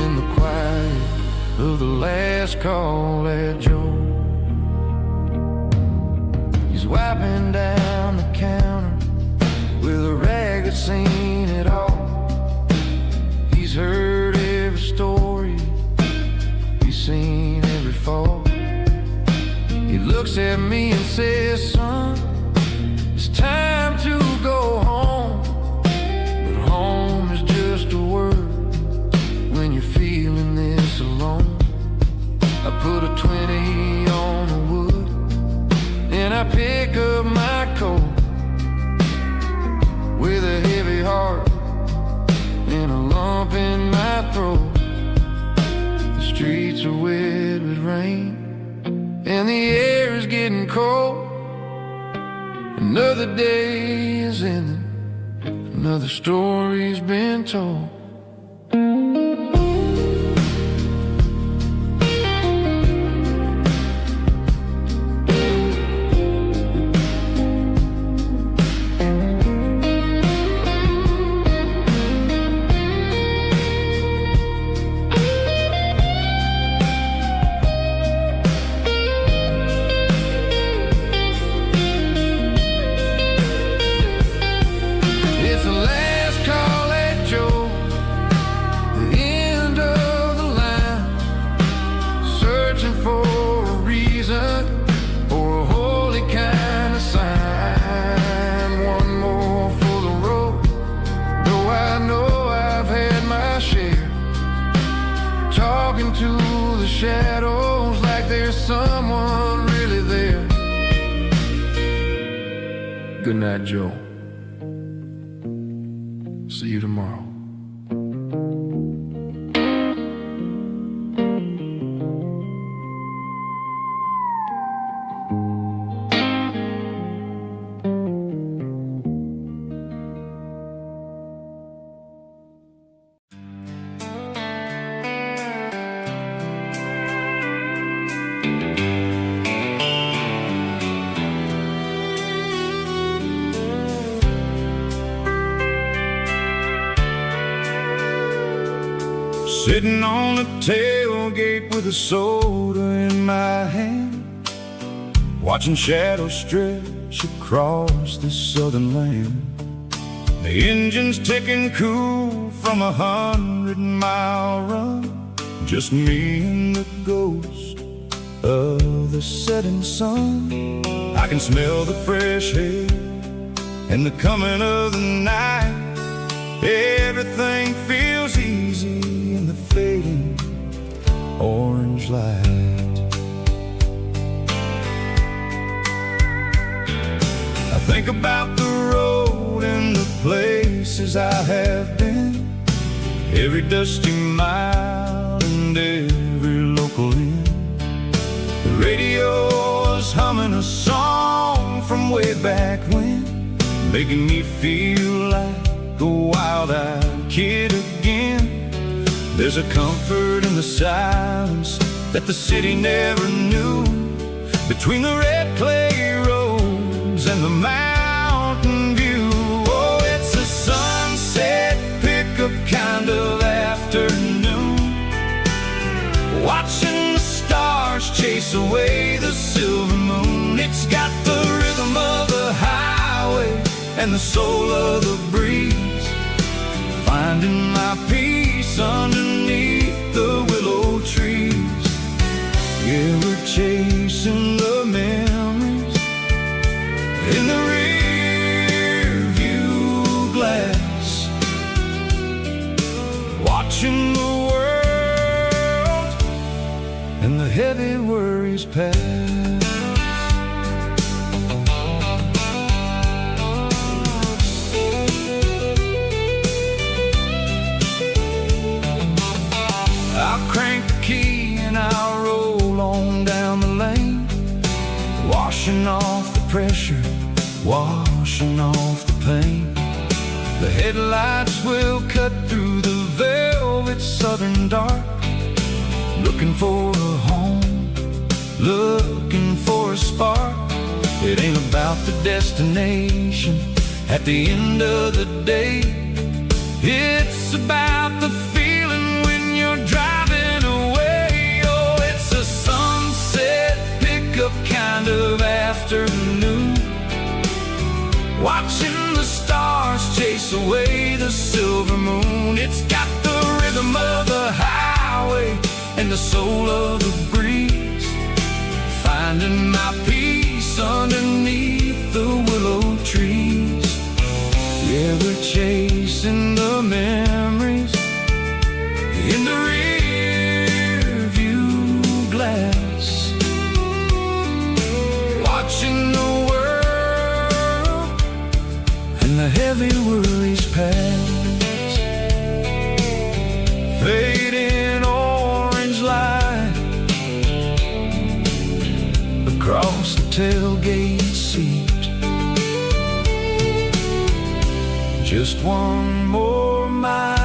in the quiet of the last call at Joe. He's wiping down the counter with a rag that's seen it all. He's heard every story, he's seen every fall. He looks at me and says, son, it's time to go home. But home is just a word when you're feeling this alone. I put a 20 on the wood and I pick up my coat with a heavy heart and a lump in my throat. The streets are wet with rain and the air is getting cold. Another day is ending, another story's been told. Talking to the shadows like there's someone really there. Good night, Joe. See you tomorrow. Sitting on the tailgate with a soda in my hand, watching shadows stretch across this southern land. The engine's ticking cool from a 100-mile run, just me and the ghost of the setting sun. I can smell the fresh air and the coming of the night. Everything feels easy in the fading orange light. I think about the road and the places I have been, every dusty mile and every local inn. The radio is humming a song from way back when, making me feel like a wild-eyed kid again. There's a comfort in the silence that the city never knew, between the red clay roads and the mountain view. Oh, it's a sunset pickup kind of afternoon, watching the stars chase away the silver moon. It's got the rhythm of the highway and the soul of the breeze, finding my peace underneath the willow trees. Yeah, we're chasing the memories in the rear view glass, watching the world and the heavy worries pass. Crank the key and I'll roll on down the lane, washing off the pressure, washing off the pain. The headlights will cut through the velvet southern dark, looking for a home, looking for a spark. It ain't about the destination at the end of the day, chase away the silver moon. It's got the rhythm of the highway and the soul of the breeze, finding my peace underneath the willow trees. Yeah, we're chasing the memories in the rear view glass, watching the world and the heavy worries pass. Fading orange light across the tailgate seat. Just one more mile.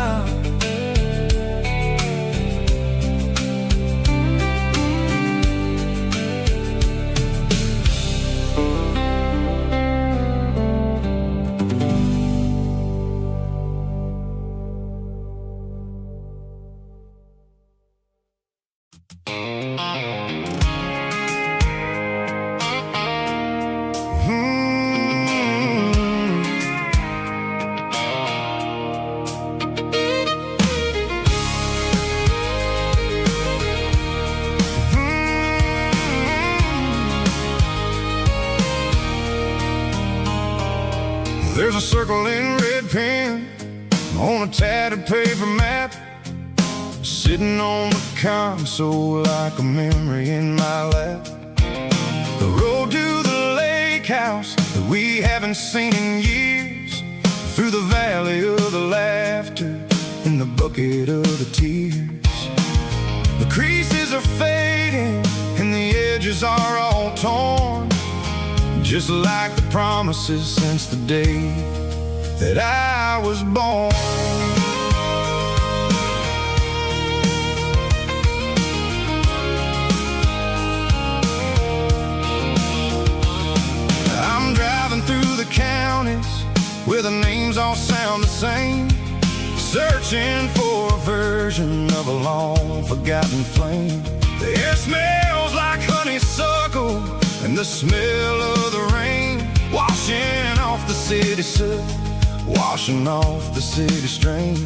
There's a circle in red pen on a tattered paper map, sitting on the console like a memory in my lap. The road to the lake house that we haven't seen in years, through the valley of the laughter and the bucket of the tears. The creases are fading and the edges are all torn, just like the promises since the day that I was born. I'm driving through the counties where the names all sound the same, searching for a version of a long forgotten flame. The air smells like honeysuckle and the smell of the rain, washing off the city soot, washing off the city strain.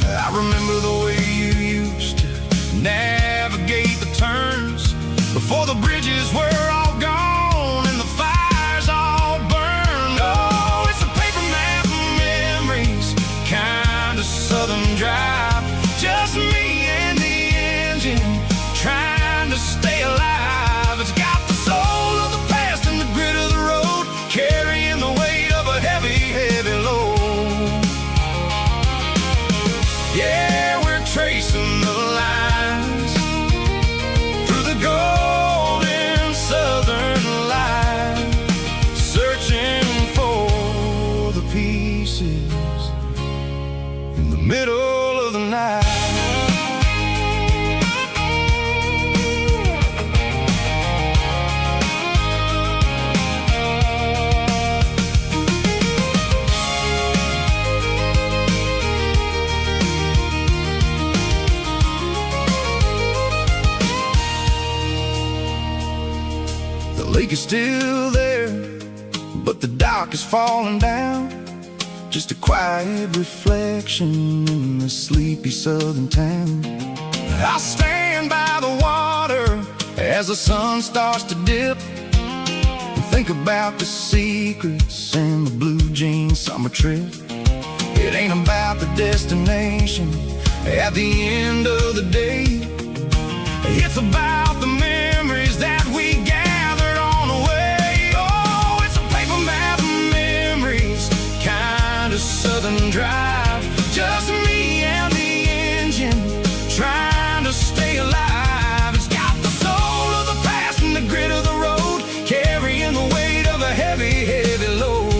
I remember the way you used to navigate the turns before the bridges were all gone and the fires all burned. Oh, it's a paper map of memories, kind of southern drive, just me and the engine trying to stay alive. It's got the soul of the past and the grit of the road, carrying the weight of a heavy, heavy load. Yeah, we're tracing the lines through the golden southern light, searching for the pieces in the middle of the night. The lake is still there, but the dock is falling down, just a quiet reflection in the sleepy southern town. I stand by the water as the sun starts to dip and think about the secrets and the blue jean summer trip. It ain't about the destination at the end of the day, it's about the memories that we gathered on the way. Oh, it's a paper map of memories, kind of southern drive, just me and the engine trying to stay alive. It's got the soul of the past and the grit of the road, carrying the weight of a heavy, heavy load.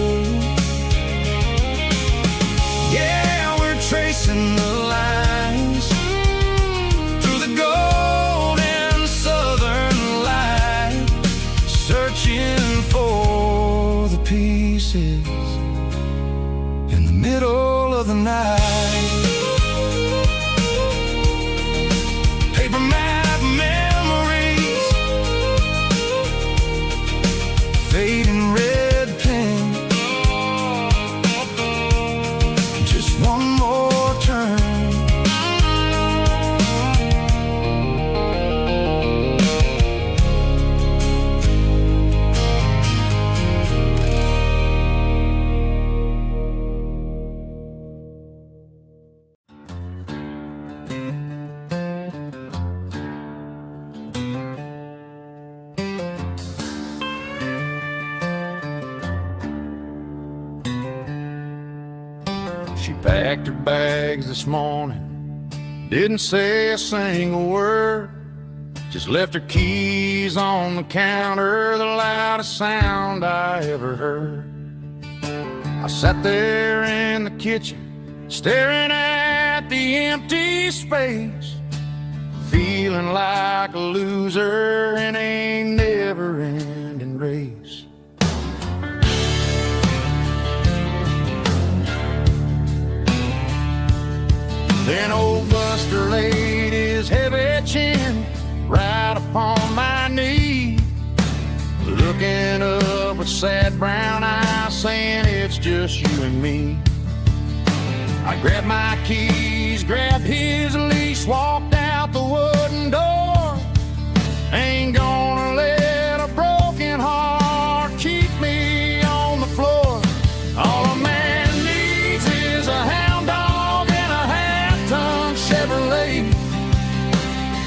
Yeah, we're tracing the lines through the golden southern light, searching for the pieces in the middle of the night. Paper map memories, fading red pen, She packed her bags this morning, didn't say a single word, just left her keys on the counter, the loudest sound I ever heard. I sat there in the kitchen, staring at the empty space, feeling like a loser in a never-ending race. Then old Buster laid his heavy chin right upon my knee, looking up with sad brown eyes, saying it's just you and me. I grabbed my keys, grabbed his leash, walked out the wooden door. Ain't gonna let a broken heart keep me on the floor. All a man needs is a hound dog and a half-ton Chevrolet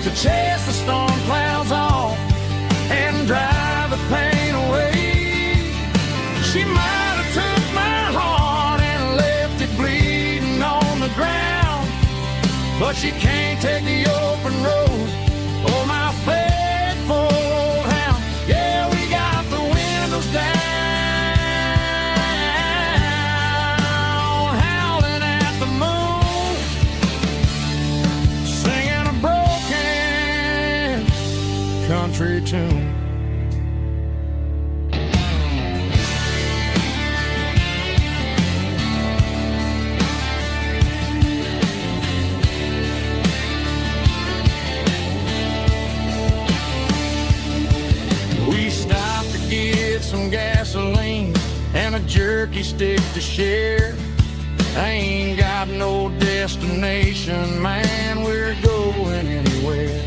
to chase the storm clouds off and drive the pain away. She might have took my heart and left it bleeding on the ground, but she can't take the open road or my faithful old hound. Yeah, we got the windows down, howling at the moon, singing a broken country tune. We stopped to get some gasoline and a jerky stick to share. I ain't got no destination, man, we're going anywhere.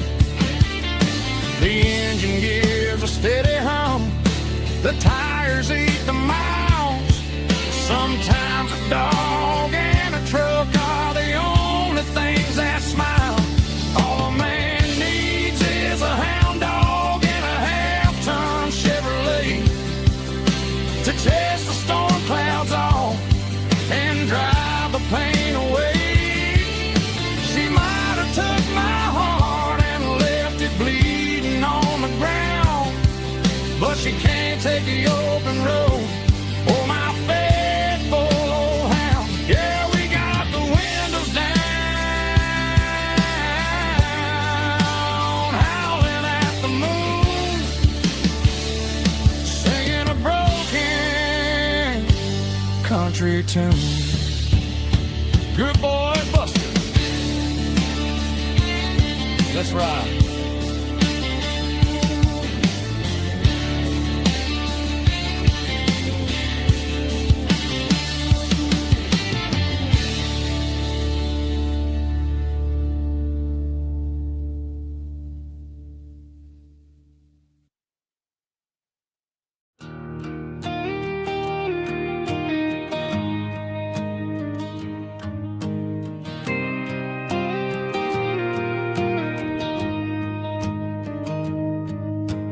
The engine gives a steady hum, the tires eat the miles. Sometimes a dog and a truck are the only things that smile. All a man needs is a hound dog and a half-ton Chevrolet to chase the storm clouds off and drive the pain away. She might have took my heart and left it bleeding on the ground, but she can't take the open road or my faithful old hound. Yeah, we got the windows down, howling at the moon, singing a broken country tune. Good boy, Buster. Let's ride.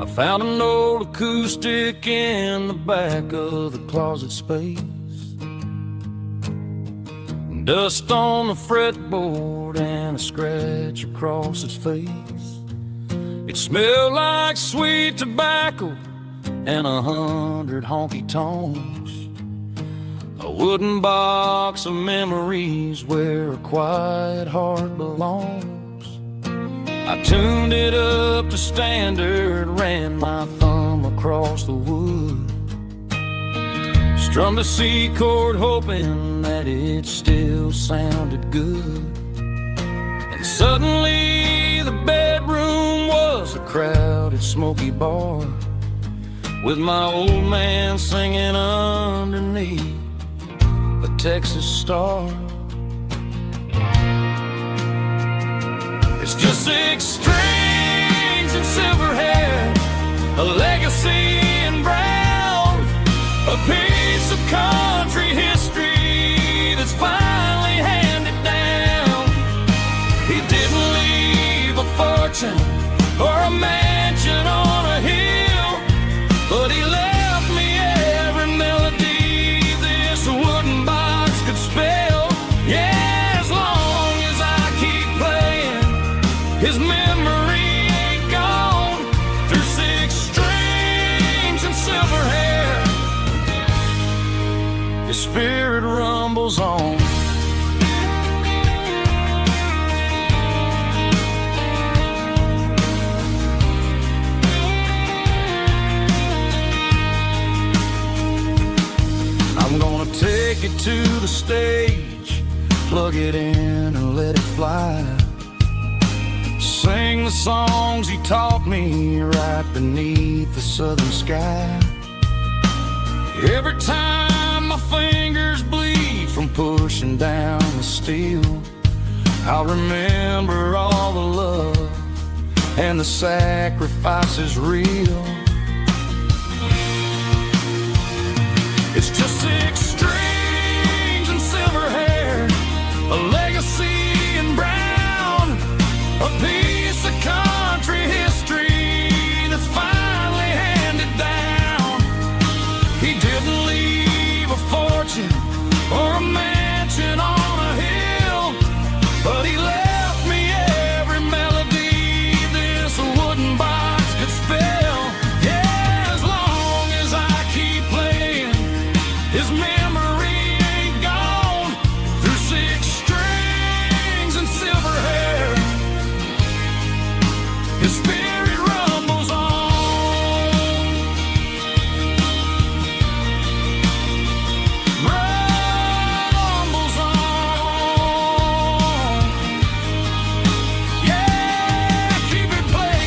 I found an old acoustic in the back of the closet space, dust on the fretboard and a scratch across its face. It smelled like sweet tobacco and 100 honky tonks, a wooden box of memories where a quiet heart belongs. I tuned it up to standard, ran my thumb across the wood, strummed a C chord hoping that it still sounded good. And suddenly the bedroom was a crowded smoky bar, with my old man singing underneath a Texas star. It's just 6 strings and silver hair, a legacy in brown, a piece of country history that's finally handed down. He didn't leave a fortune or a mansion on a hill, but he left me every melody this wooden box could spell. plug it in and let it fly. Sing the songs he taught me right beneath the southern sky. Every time my fingers bleed from pushing down the steel, I'll remember all the love and the sacrifices real. It's just 6 strings and silver hair, a legacy in brown, a piece of country history that's finally handed down. He didn't leave a fortune or a mansion on a hill, but he left me every melody this wooden box could spell. Yeah, as long as I keep playing, his memory ain't gone. Through 6 strings and silver hair, his spirit rumbles on. Rumbles on. Yeah, keep it playing.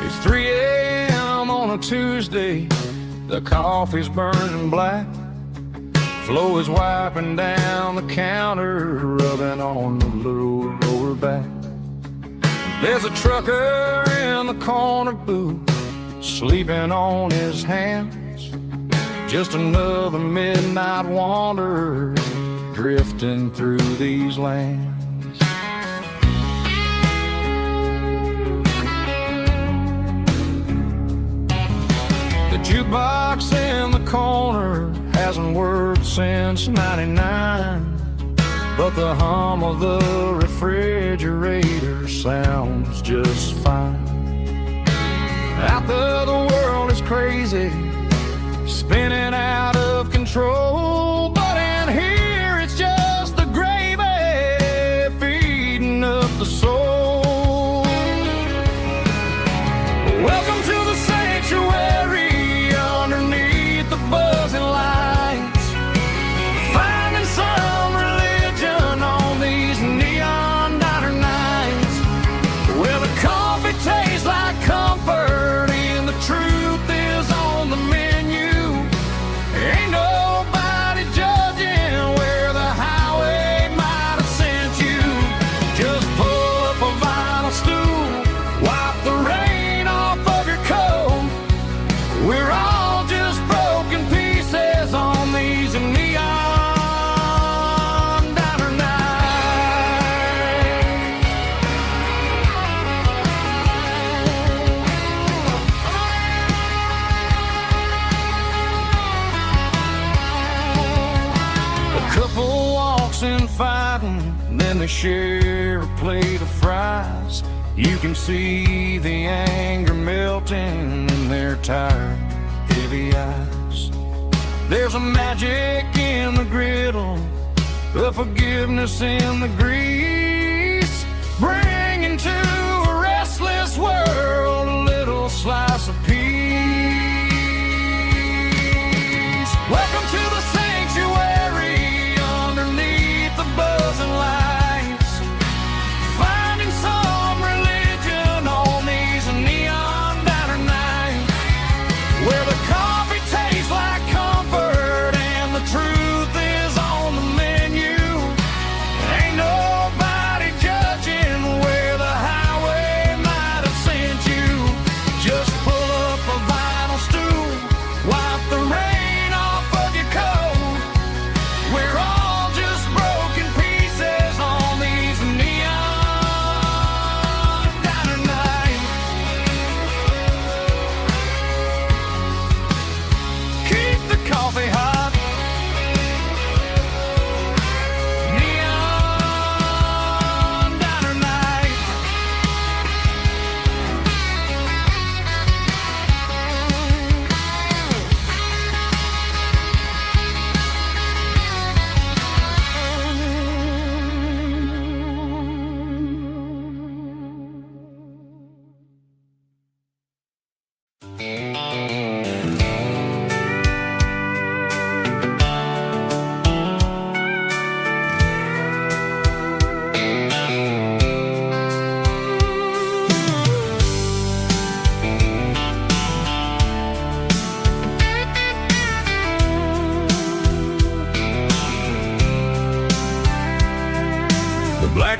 It's 3 a.m. on a Tuesday. The coffee's burning black. Flo is wiping down the counter, rubbing on the little lower back. There's a trucker in the corner booth, sleeping on his hands. Just another midnight wanderer drifting through these lands. The jukebox in the corner hasn't worked since '99, but the hum of the refrigerator sounds just fine. Out there the world is crazy, spinning out of control, but in here it's just the gravy feeding up the soul. Welcome to the sanctuary underneath the buzzing lights, finding some religion on these neon diner nights, where the coffee tastes like comfort and the truth is on the menu. Ain't nobody judging where the highway might have sent you. Just pull up a vinyl stool, wipe the rain off of your coat. We're all just broken pieces on these neon diner nights. A couple walks in fighting, then they share a plate of fries. You can see the anger melting in their tired, heavy eyes. There's a magic in the griddle, a forgiveness in the grease, bringing to a restless world a little slice of peace. Welcome to the sanctuary underneath the buzzing lights, finding some religion on these neon diner nights, where the coffee tastes like comfort and the truth is on the menu. Ain't nobody judging where the highway might have sent you. Just pull up a vinyl stool, wipe the rain off of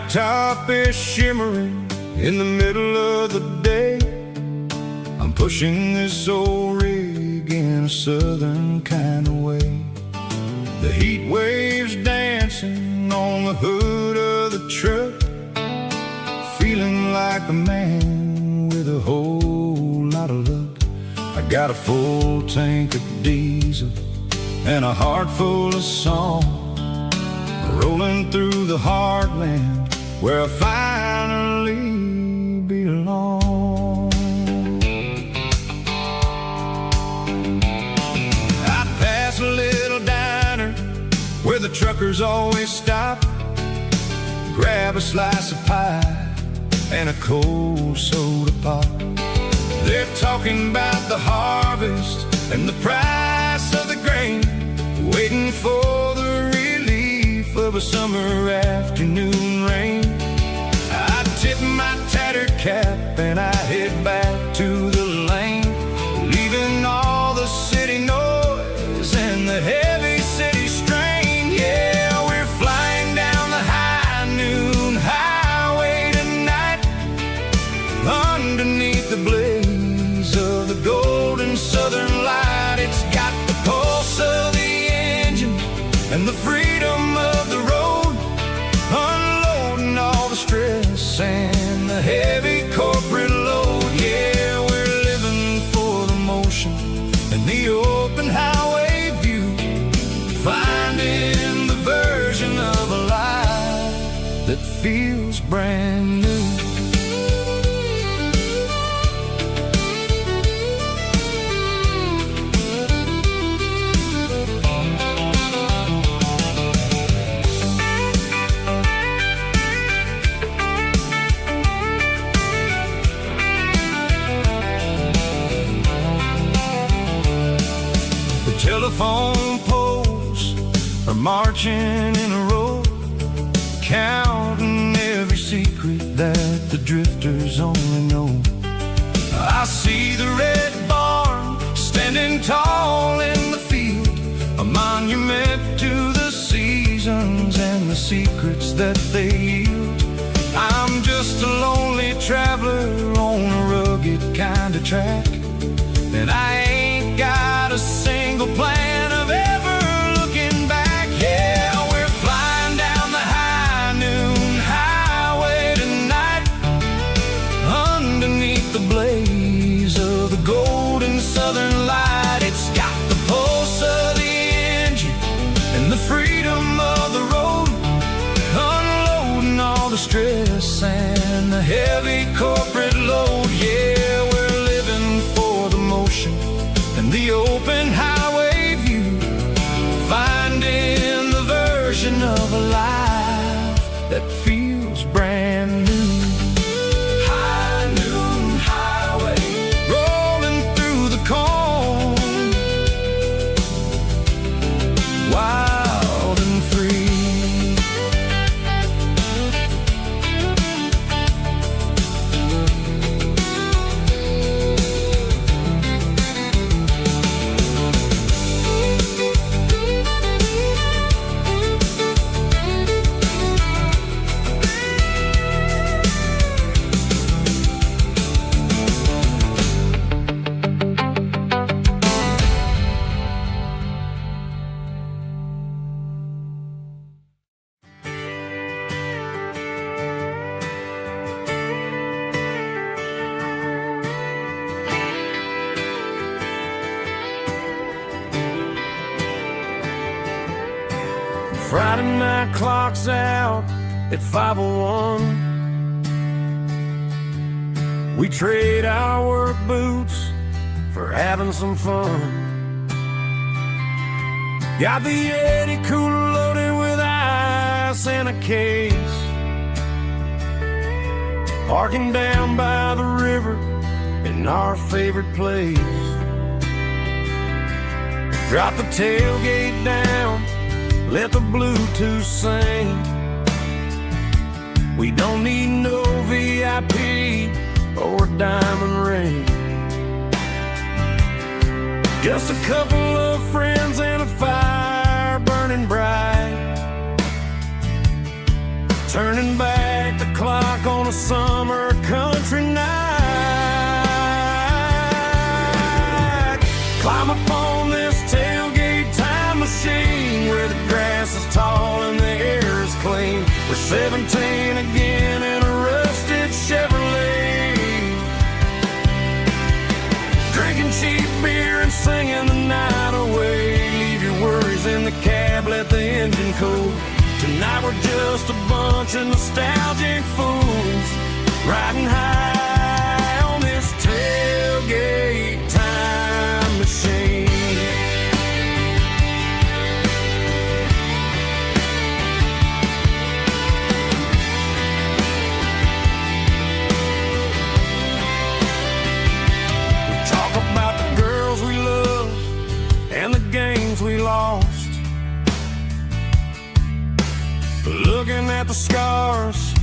blacktop is shimmering in the middle of the day. I'm pushing this old rig in a southern kind of way. The heat waves dancing on the hood of the truck, feeling like a man with a whole lot of luck. I got a full tank of diesel and a heart full of song, rolling through the heartland where I finally belong. I pass a little diner where the truckers always stop, grab a slice of pie and a cold soda pop. They're talking about the harvest and the price of the grain, waiting for the relief of a summer afternoon rain. I tip my tattered cap and I head back to the lane, leaving all the city noise and the heavy city strain. Yeah, we're flying down the high noon highway tonight, underneath the blaze of the golden southern light. It's got the pulse of the engine and the freedom of the road, unloading all the stress and the heavy corporate load. Yeah, we're living for the motion and the open highway view, finding the version of a life that feels brand new. Telephone poles are marching in a row, counting every secret that the drifters only know. I see the red barn standing tall in the field, a monument to the seasons and the secrets that they yield. I'm just a lonely traveler on a rugged kind of track, and I ain't got a single plan of ever looking back. Yeah, we're flying down the high noon highway tonight, underneath the blaze of the golden southern light. It's got the pulse of the engine and the freedom of the road, unloading all the stress and the heavy corporate load. Yeah, we're living for the motion and the open highway view, finding the version of a life that feels brand new. High noon highway, rolling through the corn, wild and free. Friday night clock's out at 5:01. We trade our work boots for having some fun. Got the Yeti cooler loaded with ice and a case, parking down by the river in our favorite place. Drop the tailgate down, let the Bluetooth sing. We don't need no VIP or diamond ring, just a couple of friends and a fire burning bright, turning back singing the night away. Leave your worries in the cab, let the engine cool. Tonight we're just a bunch of nostalgic fools, riding high on this tailgate time machine. We talk about the girls we love and the games we lost, looking at the scars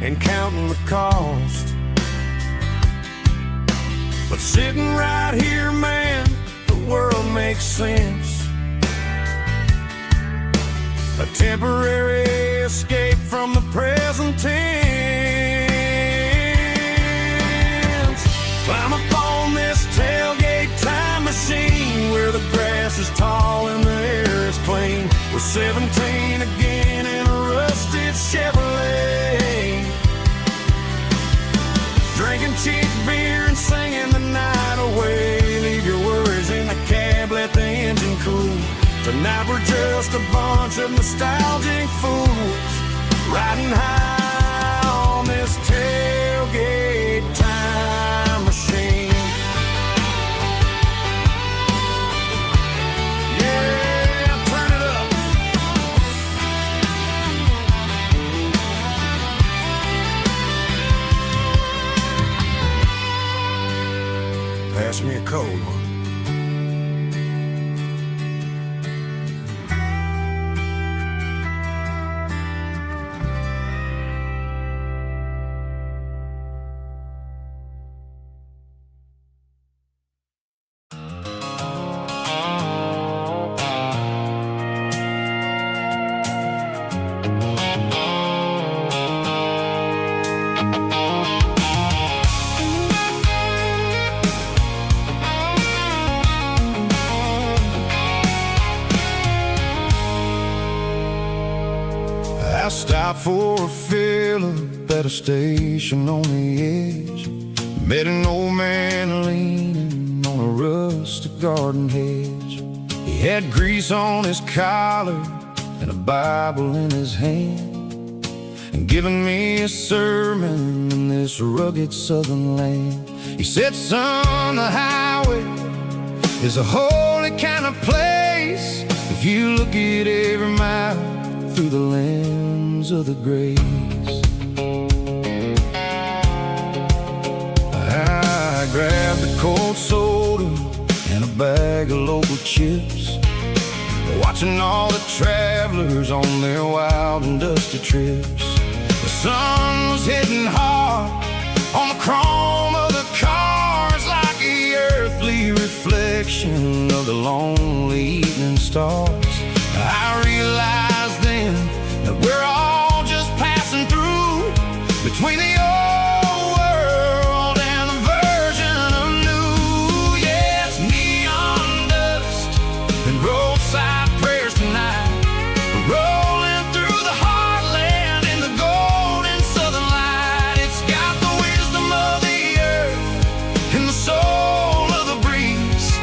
and counting the cost. But sitting right here, man, the world makes sense. A temporary escape from the present tense. Climb up on this tailgate time machine, where the grass is tall and the air is clean. We're 17 again in a rusted Chevrolet, drinking cheap beer and singing the night away. Leave your worries in the cab, let the engine cool. Tonight we're just a bunch of nostalgic fools, riding high on this tailgate time machine. Yeah, turn it up. Pass me a cold one. I stopped for a fill-up at a station on the edge. Met an old man leaning on a rustic garden hedge. He had grease on his collar and a Bible in his hand, and giving me a sermon in this rugged southern land. He said, son, the highway is a holy kind of place if you look at every mile through the lens of the grace. I grabbed a cold soda and a bag of local chips, watching all the travelers on their wild and dusty trips. The sun was hitting hard on the chrome of the cars, like the earthly reflection of the lonely evening stars. I realized then that we're all just passing through between the old world and the version of new. Yes, neon dust and roadside prayers tonight, rolling through the heartland in the golden southern light. It's got the wisdom of the earth and the soul of the breeze,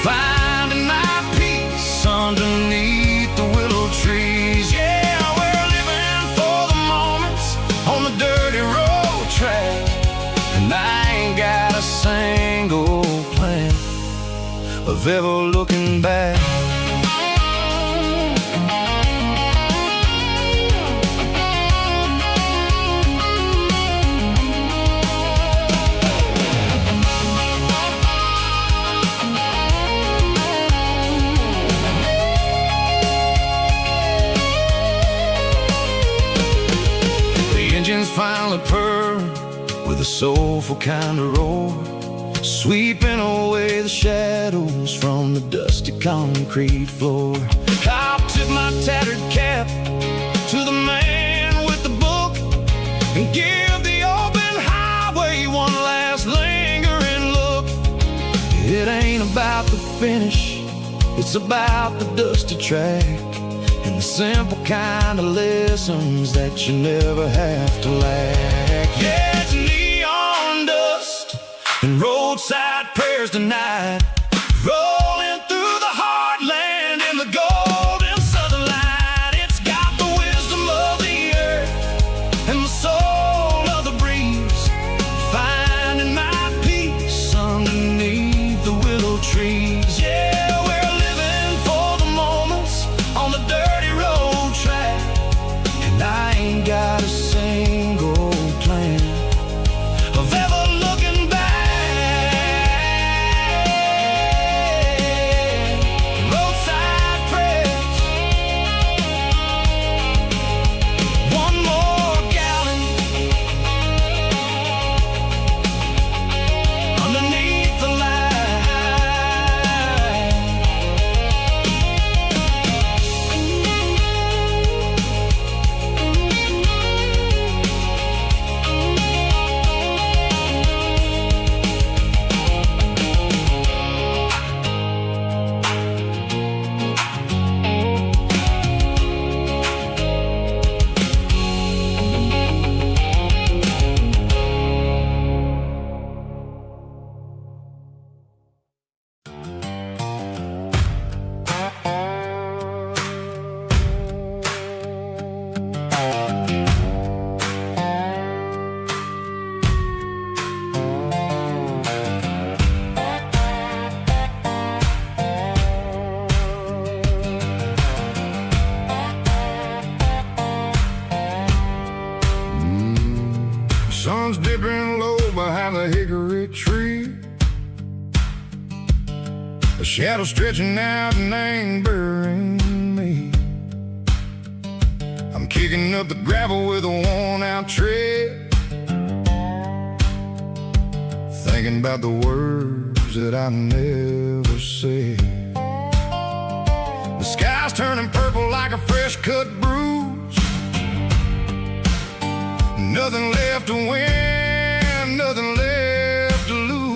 finding my peace underneath the willow trees. Yeah, we're living for the moments on the dirty road track, and I ain't got a single plan of ever looking back. Engines finally purred with a soulful kind of roar, sweeping away the shadows from the dusty concrete floor. I tip my tattered cap to the man with the book and give the open highway one last lingering look. It ain't about the finish, it's about the dusty track and the simple kind of lessons that you never have to lack. Yeah, it's neon dust and roadside prayers tonight, roll shadow stretching out and ain't burying me. I'm kicking up the gravel with a worn-out tread, thinking about the words that I never said. The sky's turning purple like a fresh-cut bruise. Nothing left to win, nothing left to lose.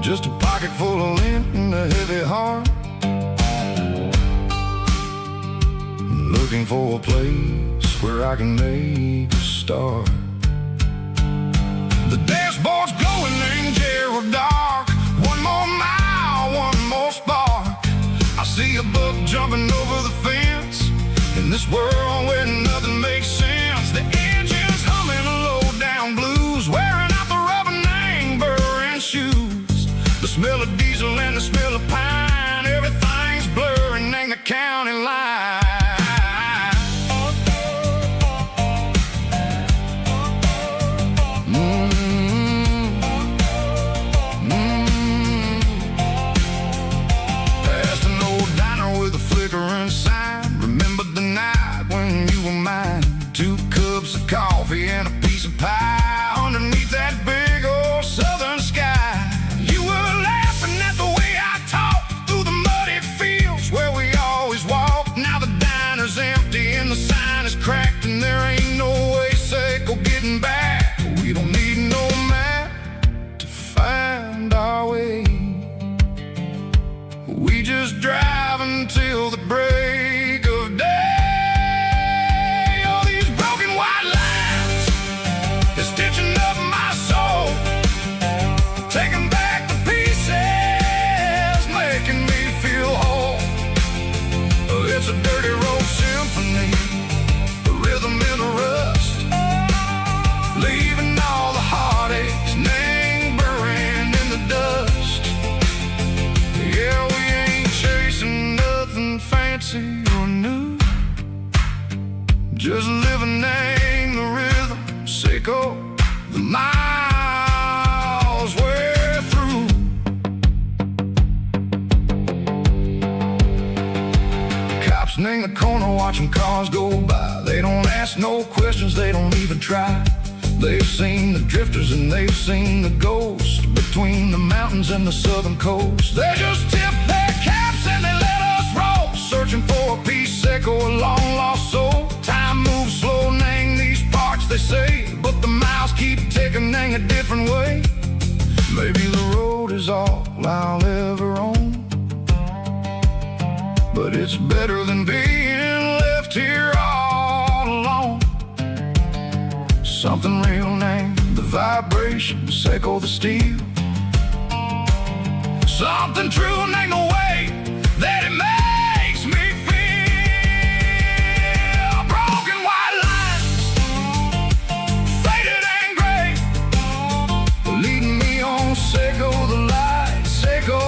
Just a pocket full of lint and a heavy heart, looking for a place where I can make a start. The dashboard's glowing, angel dark. One more mile, one more spark. I see a buck jumping over the fence in this world where nothing makes sense. The engine's humming a low-down blues, wearing out the rubber name burring shoes. The smell of diesel and the smell of pine, everything's blurring, ain't the county line. Coffee and a piece of pie underneath that big old southern sky. You were laughing at the way I talked through the muddy fields where we always walked. Now the diner's empty and the sign is cracked, and there ain't no way safe or getting back. We don't need no map to find our way. We just drive until the break of day. It's a dirty road symphony, a rhythm in the rust, leaving all the heartaches, name burning in the dust. Yeah, we ain't chasing nothing fancy or new, just living in the rhythm, sick of the miles we're through. In the corner watching cars go by, they don't ask no questions, they don't even try. They've seen the drifters and they've seen the ghosts between the mountains and the southern coast. They just tip their caps and they let us roll, searching for a piece sick or a long lost soul. Time moves slow, nang these parts they say, but the miles keep ticking, nang a different way. Maybe the road is all I'll ever own, but it's better than being left here all alone. Something real named the vibrations echo the steel. Something true named the way that it makes me feel. Broken white lines, faded and gray, leading me on, Seco the light, Seco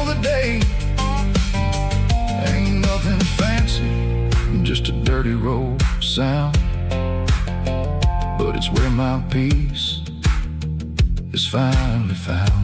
the day. Just a dirty road sound, but it's where my peace is finally found.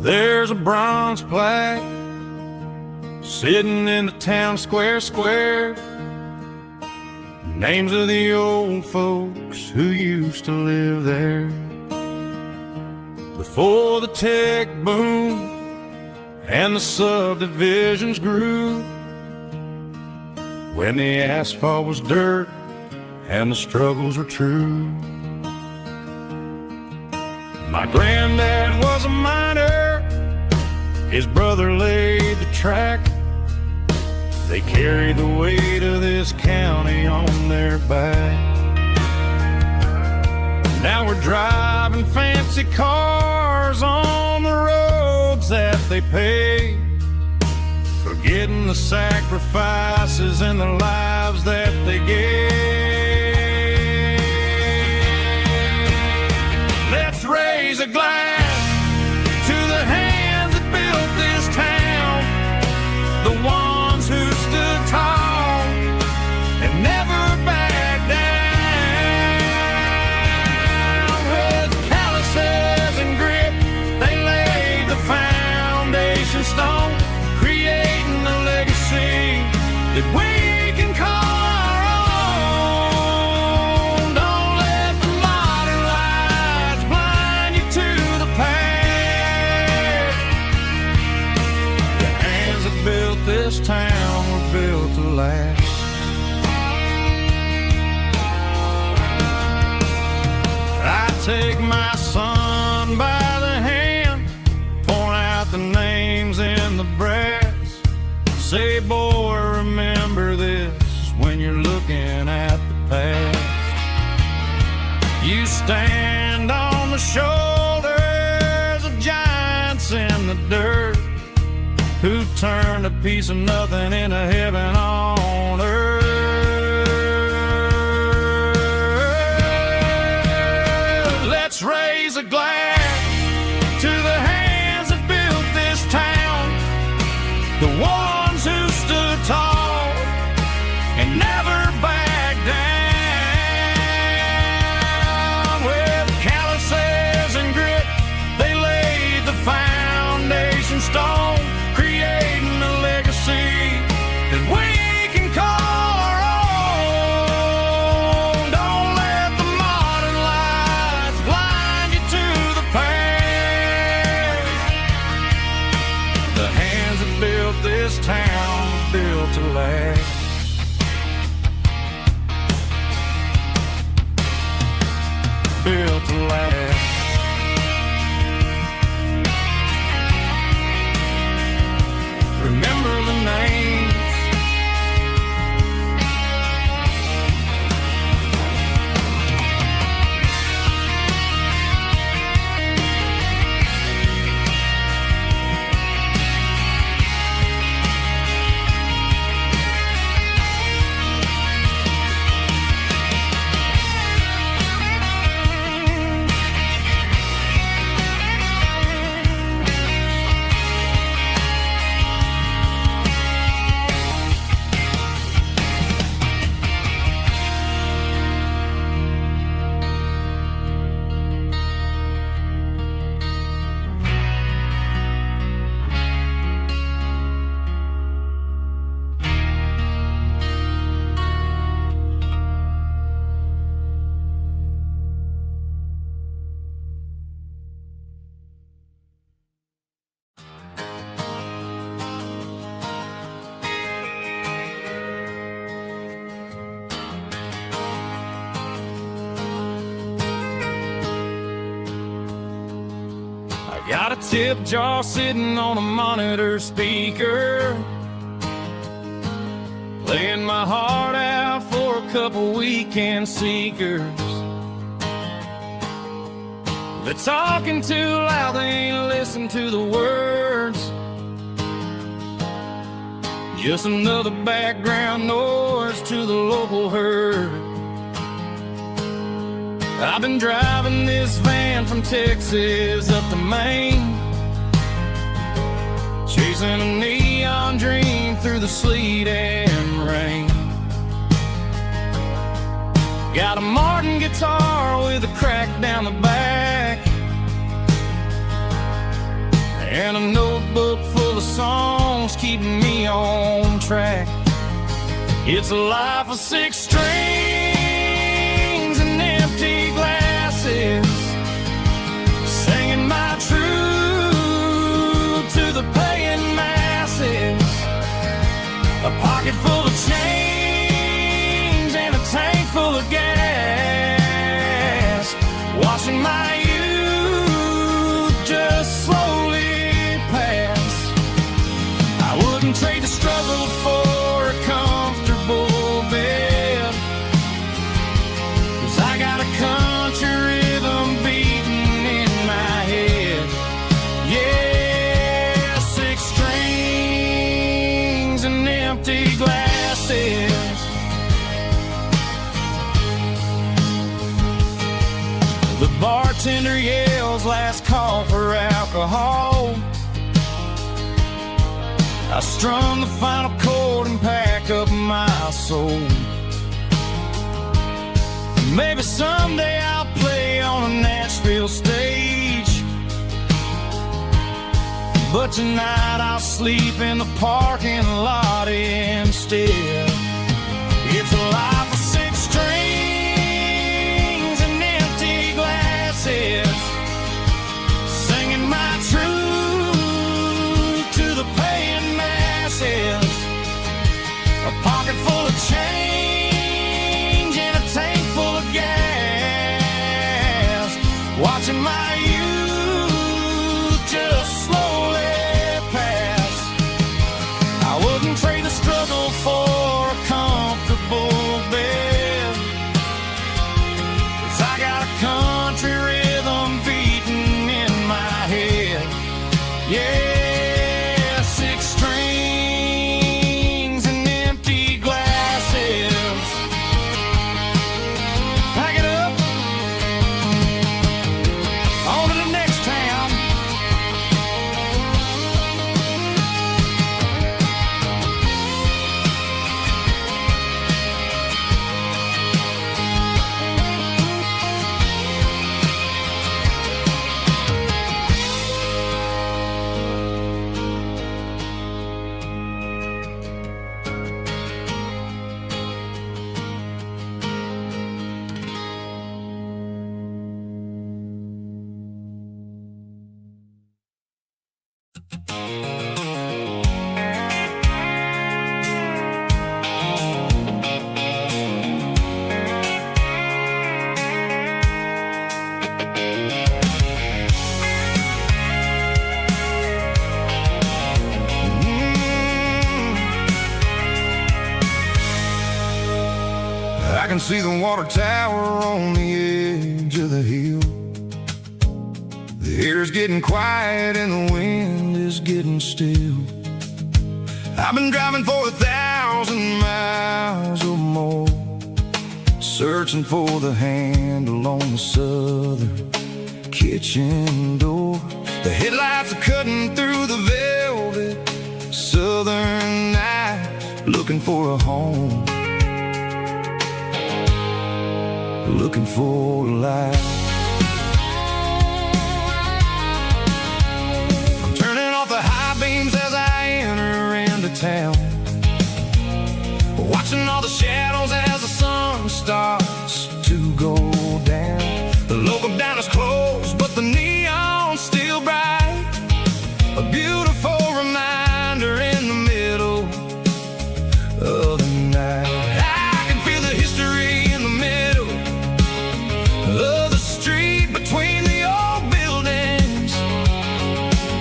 There's a bronze plaque sitting in the town square. Names of the old folks who used to live there before the tech boom and the subdivisions grew, when the asphalt was dirt and the struggles were true. My granddad was a miner, his brother laid the track. They carry the weight of this county on their back. Now we're driving fancy cars on the roads that they pay, forgetting the sacrifices and the lives that they gave. Let's raise a glass to the hands that built this town, the ones who stood tall and never backed down. With calluses and grit, they laid the foundation stone, creating a legacy that we can call our own. Don't let the modern lights blind you to the past. The hands that built this town were built to last. I take my son by the hand, point out the names in the brass. Say, boy, remember this when you're looking at the past. You stand on the shoulders of giants in the dirt, who turned a piece of nothing into heaven on earth. Let's raise a glass to the hands that built this town, the ones who stood tall and never backed down. With calluses and grit, they laid the foundation stone, creating a legacy that we can call our own. Don't let the modern lights blind you to the past. The hands that built this town were built to last. Built to last. Remember the names. Got a tip jar sitting on a monitor speaker, playing my heart out for a couple weekend seekers. They're talking too loud, they ain't listen to the words. Just another background noise to the local herd. I've been driving this van from Texas up to Maine, chasing a neon dream through the sleet and rain. Got a Martin guitar with a crack down the back, and a notebook full of songs keeping me on track. It's a life of 6 strings and empty glasses, singing my truth to the paying masses. A pocket full of change and a tank full of gas, watching my youth just slowly pass. I wouldn't trade the struggle for bartender yells last call for alcohol. I strum the final chord and pack up my soul. Maybe someday I'll play on a Nashville stage, but tonight I'll sleep in the parking lot instead. It's a life of six strings and empty glasses, singing my truth to the paying masses. A pocket full of change and a tank full of gas, watching my youth just slowly pass. I wouldn't trade the struggle for a comfortable bed, 'cause I got a country rhythm beating in my head. Yeah, six strings and empty glasses. Pack it up, on to the next town. I can see the water tower on the edge of the hill. The air's getting quiet and the wind is getting still. I've been driving for 1,000 miles or more, searching for the handle on the southern kitchen door. The headlights are cutting through the velvet southern night, looking for a home, looking for a life. I'm turning off the high beams as I enter into town, watching all the shadows as the sun starts to go down. The local dine is closed, but the neon's still bright, a beautiful reminder in the middle of the night. I can feel the history in the middle of the street, between the old buildings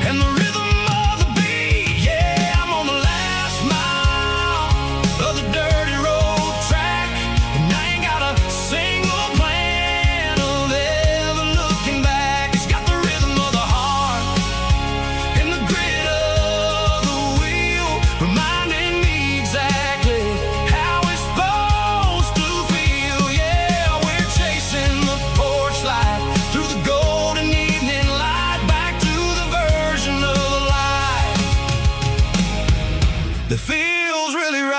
and the rhythm of the beat. Yeah, I'm on the last mile of the dirty road track, and I ain't got a single plan of ever looking back. It's got the rhythm of the heart and the grit of the wheel, reminding me exactly how it's supposed to feel. Yeah, we're chasing the porch light through the golden evening light, back to the version of life that feels really right.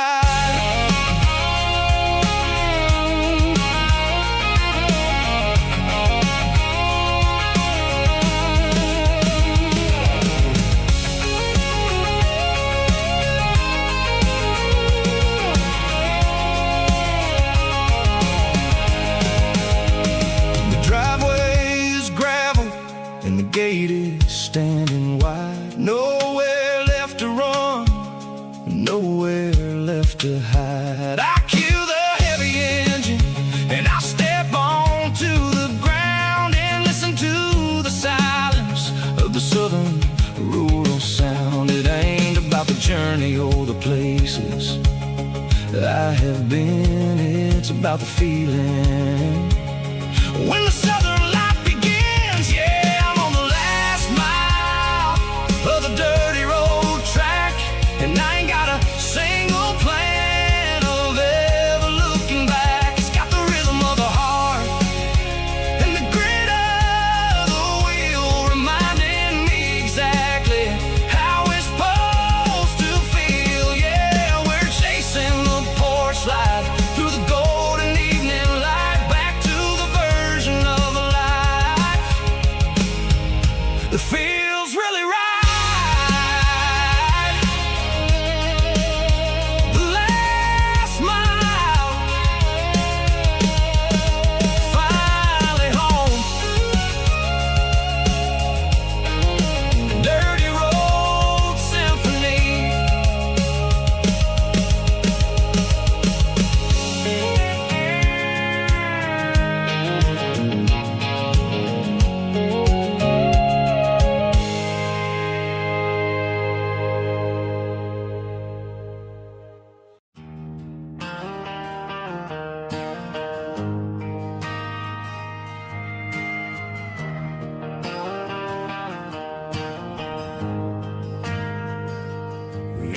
The driveway is gravel and the gate is standing wide. Nowhere left to run, nowhere left to hide. I kill the heavy engine and I step onto the ground and listen to the silence of the southern rural sound. It ain't about the journey or the places I have been, it's about the feeling when the southern life begins. Yeah, I'm on the last mile of the dirty road track, and I ain't got a single plan of ever looking back. It's got the rhythm of the heart and the grit of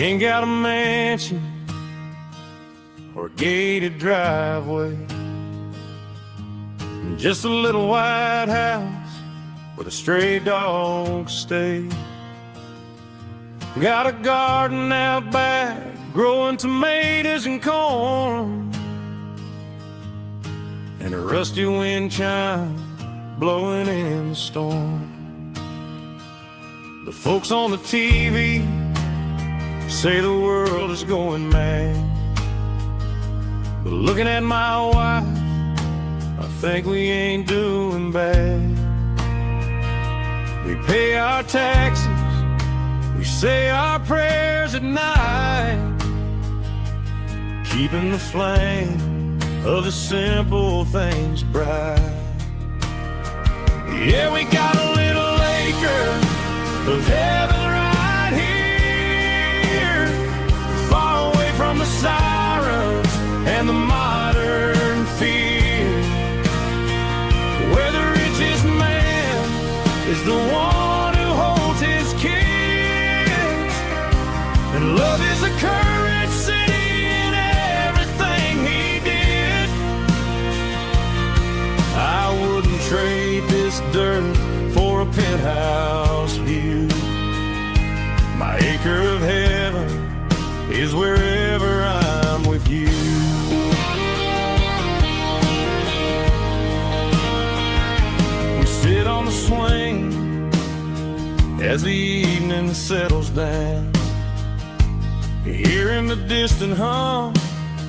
ain't got a mansion or a gated driveway, just a little white house where the stray dogs stay. Got a garden out back, growing tomatoes and corn, and a rusty wind chime blowing in the storm. The folks on the TV say the world is going mad, but looking at my wife, I think we ain't doing bad. We pay our taxes, we say our prayers at night, keeping the flame of the simple things bright. Yeah, we got a little acre of heaven right here, far away from the sirens and the modern fear, where the richest man is the one who holds his kids, and love is the currency in everything he did. I wouldn't trade this dirt for a penthouse view. My acre of heaven is wherever I'm with you. We sit on the swing as the evening settles down, hearing the distant hum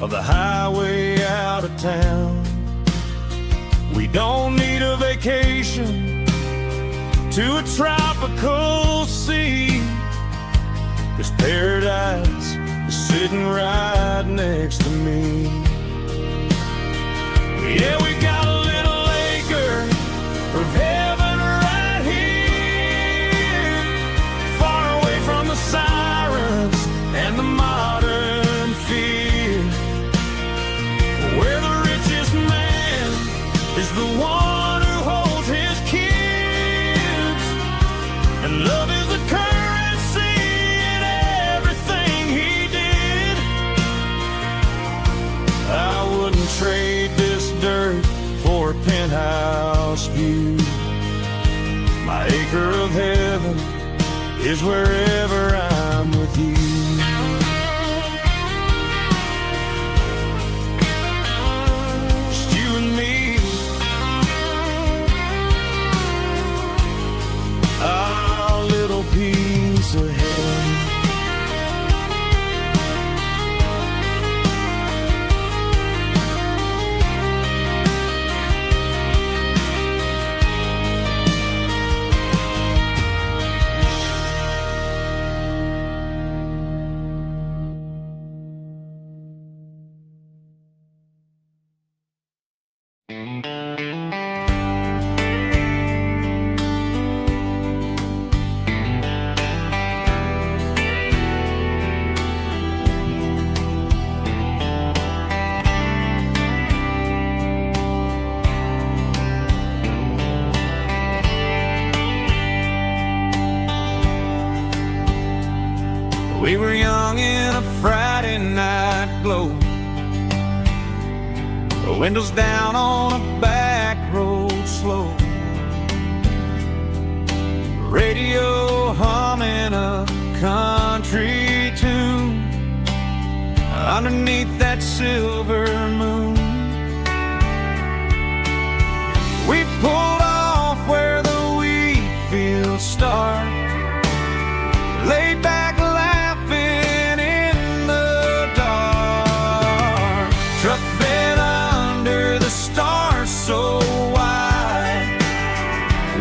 of the highway out of town. We don't need a vacation to a tropical sea, 'cause paradise is sitting right next to me. Yeah, we got a little acre of heaven right here, far away from the sirens and the modern fear, where the richest man is the one who holds his kids, and love is the currency in everything he did. I wouldn't trade this dirt for a penthouse view. My acre of heaven is wherever I'm with you. Just you and me, our little piece of heaven. We were young in a Friday night glow, the windows down on a back road slow, radio humming a country tune underneath that silver moon. We pulled off where the wheat fields start, laid back laughing in the dark, truck bed under the stars so wide,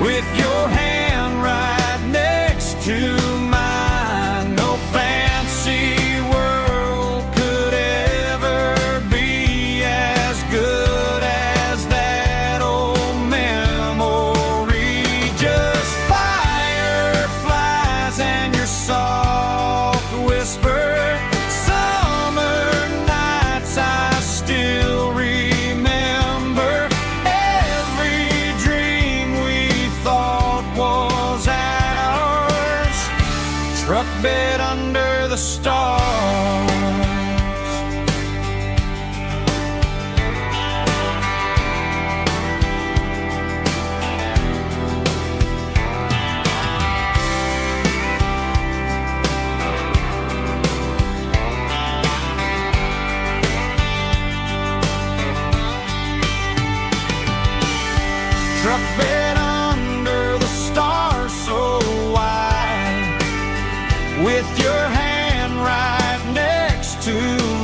with your hand right next to mine. No fancy world could ever be Truck bed under the stars so wide, with your hand right next to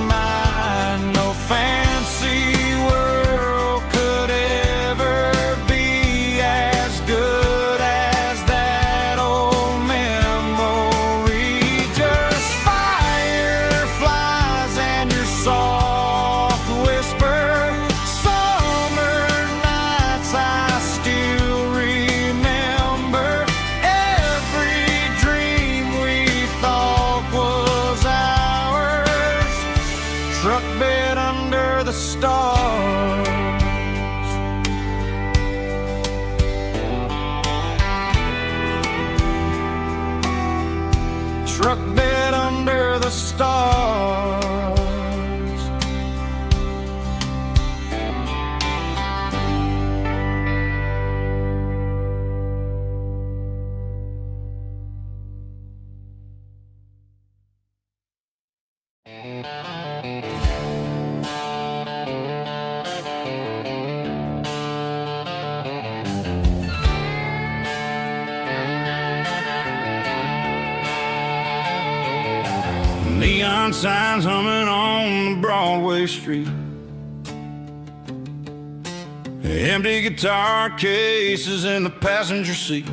mine. No fancy world could ever be as good as that old memory. Just fireflies and your soft whisper. Summer nights I still remember. Every dream we thought was ours. Truck bed under the stars. Truck bed under the stars. Neon signs humming on the Broadway street. Empty guitar cases in the passenger seat.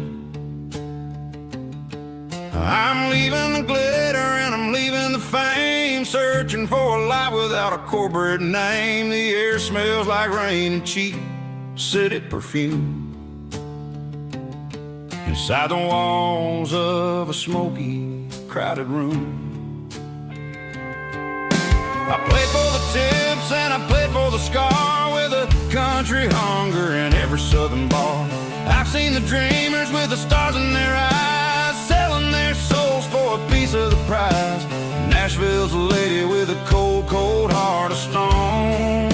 I'm leaving the glitter and I'm leaving the fame, searching for a life without a corporate name. The air smells like rain and cheap city perfume. Inside the walls of a smoky, crowded room. I played for the tips and I played for the scar, with a country hunger in every southern bar. I've seen the dreamers with the stars in their eyes, selling their souls for a piece of the prize. Nashville's a lady with a cold, cold heart of stone.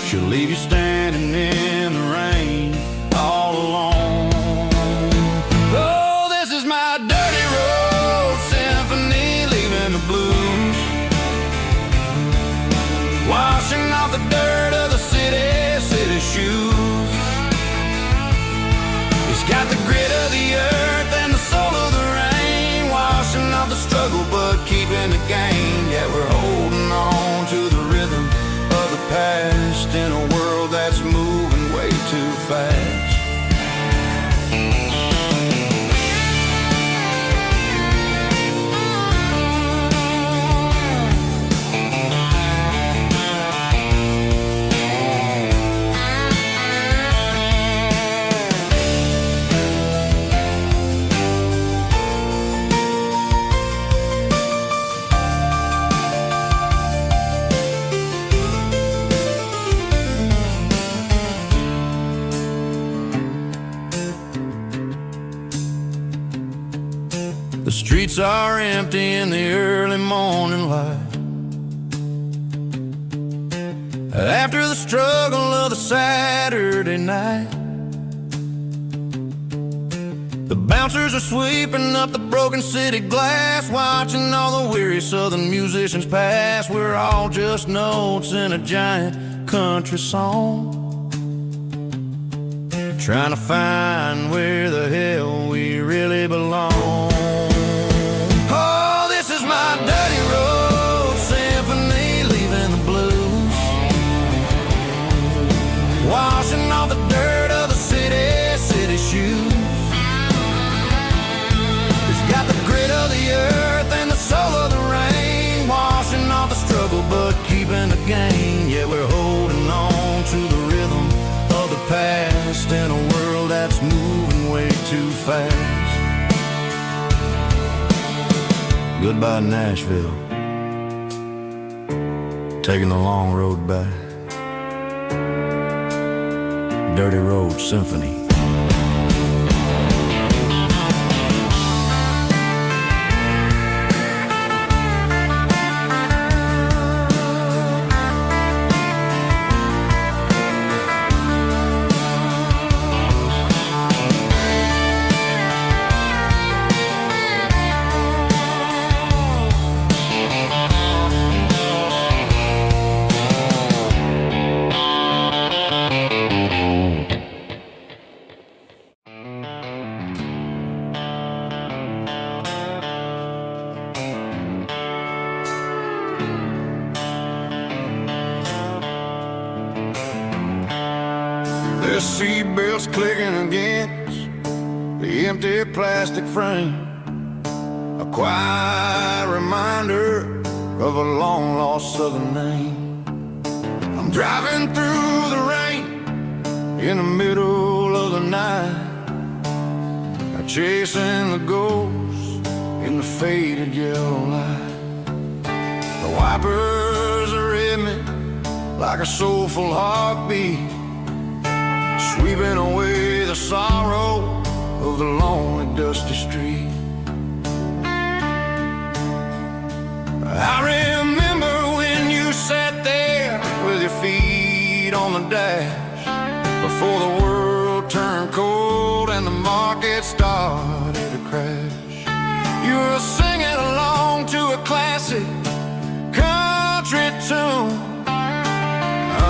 She'll leave you standing in the rain all alone. Oh, this is my dirty road symphony, leaving the blues. Washing off the dirt of the city shoes. It's got the grit of the earth and the soul of the rain. Washing off the struggle but keeping the gain. Yeah, we're holding on to the rhythm of the past in a world that's moving way too fast. The streets are empty in the early morning light. After the struggle of the Saturday night, the bouncers are sweeping up the broken city glass, watching all the weary southern musicians pass. We're all just notes in a giant country song, trying to find where the hell we really belong. Oh, this is my dirty road symphony, leaving the blues. Washing off the dirt of the city shoes. It's got the grit of the earth and the soul of the rain. Washing off the struggle but keeping the gain. Yeah, we're holding on to the rhythm of the past in a world that's moving way too fast. Goodbye, Nashville. Taking the long road back. Dirty Road Symphony. Their seatbelts clicking against the empty plastic frame, a quiet reminder of a long-lost southern name. I'm driving through the rain in the middle of the night, chasing the ghosts in the faded yellow light. The wipers are in me like a soulful heartbeat, sweeping away the sorrow of the lonely, dusty street. I remember when you sat there with your feet on the dash, before the world turned cold and the market started to crash. You were singing along to a classic country tune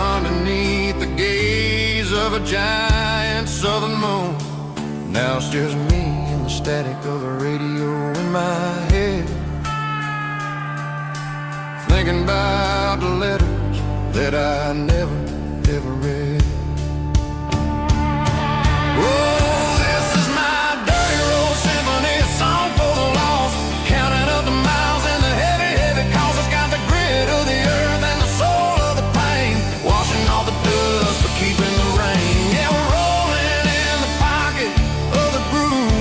underneath the gaze of a giant southern moon. Now it's just me and the static of the radio in my head, thinking about the letters that I never, ever read. Oh, this is my dirty road symphony, a song for the lost, counting up the miles and the heavy, heavy calls. It's got the grit of the earth and the soul of the pain, washing off the dust but keeping the rain. Yeah, we're rolling in the pocket of the groove,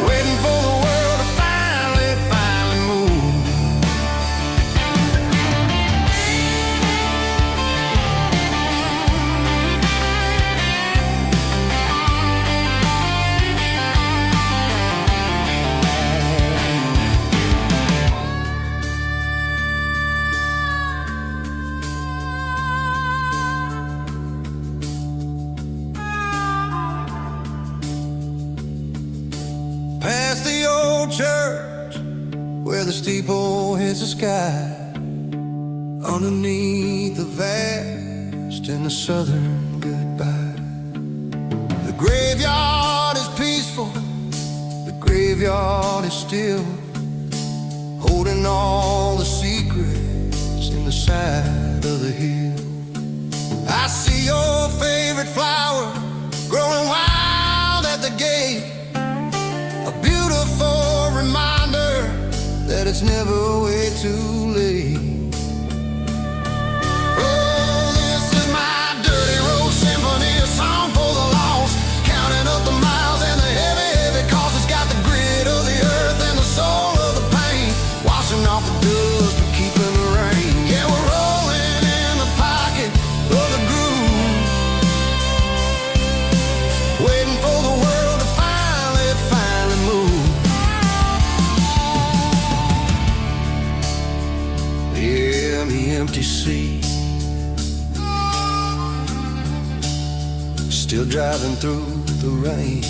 waiting for the world to finally move. Past the old church where the steeple hits the sky, underneath the vast and the southern goodbye. The graveyard is peaceful, the graveyard is still, holding all the secrets in the side of the hill. I see your favorite flower growing wild at the gate, a beautiful reminder that it's never way too late. Oh, this is my dirty road symphony, a song for the lost, counting up the miles and the heavy, heavy calls. It's got the grit of the earth and the soul of the pain, washing off the dust but keeping the rain. Yeah, we're rolling in the pocket of the groove, waiting for the world to finally move. Yeah, the empty seat, still driving through the rain.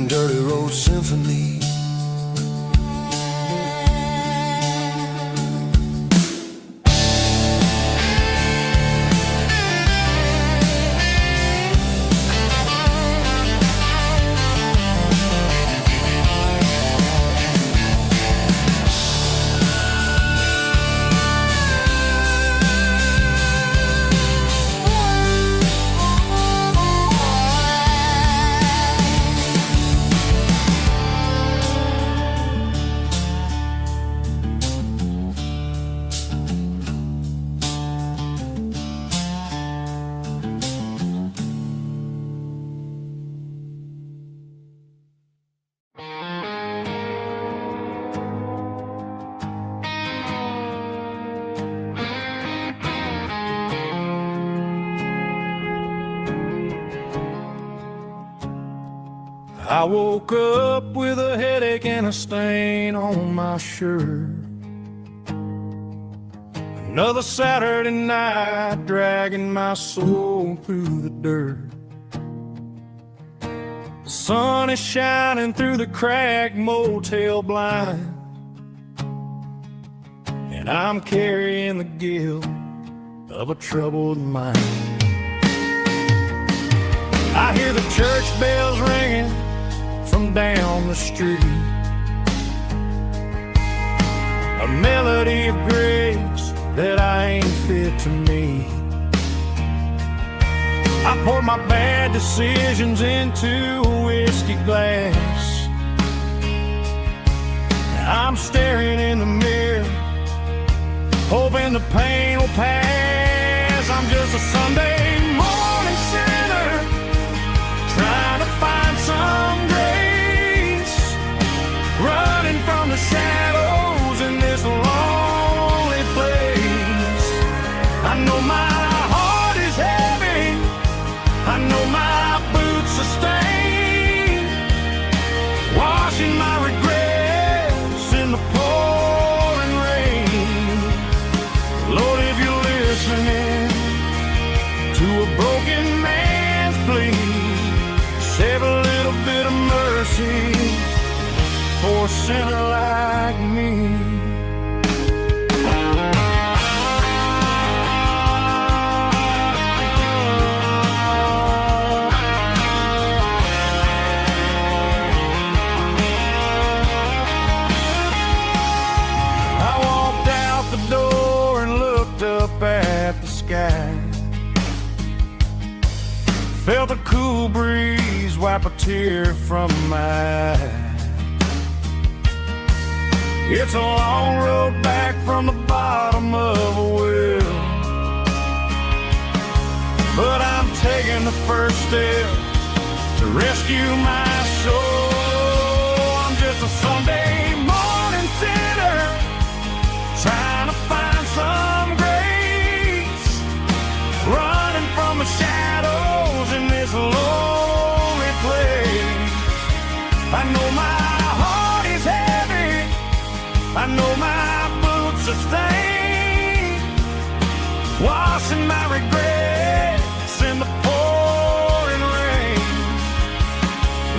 Dirty road symphony. I woke up with a headache and a stain on my shirt. Another Saturday night dragging my soul through the dirt. The sun is shining through the cracked motel blind, and I'm carrying the guilt of a troubled mind. I hear the church bells ringing from down the street. a melody of grace that I ain't fit to meet. I poured my bad decisions into a whiskey glass. I'm staring in the mirror, hoping the pain will pass. I'm just a Sunday morning sinner, trying to find some grace, running from the shadows in this lonely place. I know my heart is heavy, I know my boots are stained, washing my regrets in the pouring rain. Lord, if you're listening to a broken man's plea, save a little bit of mercy for a sinner like me. At the sky, felt a cool breeze wipe a tear from my eye. It's a long road back from the bottom of a well, but I'm taking the first step to rescue my soul. I'm just a Sunday morning sinner, trying to find some grace, running from the shadows in this lonely place. I know my heart is heavy, I know my boots are stained, washing my regrets in the pouring rain.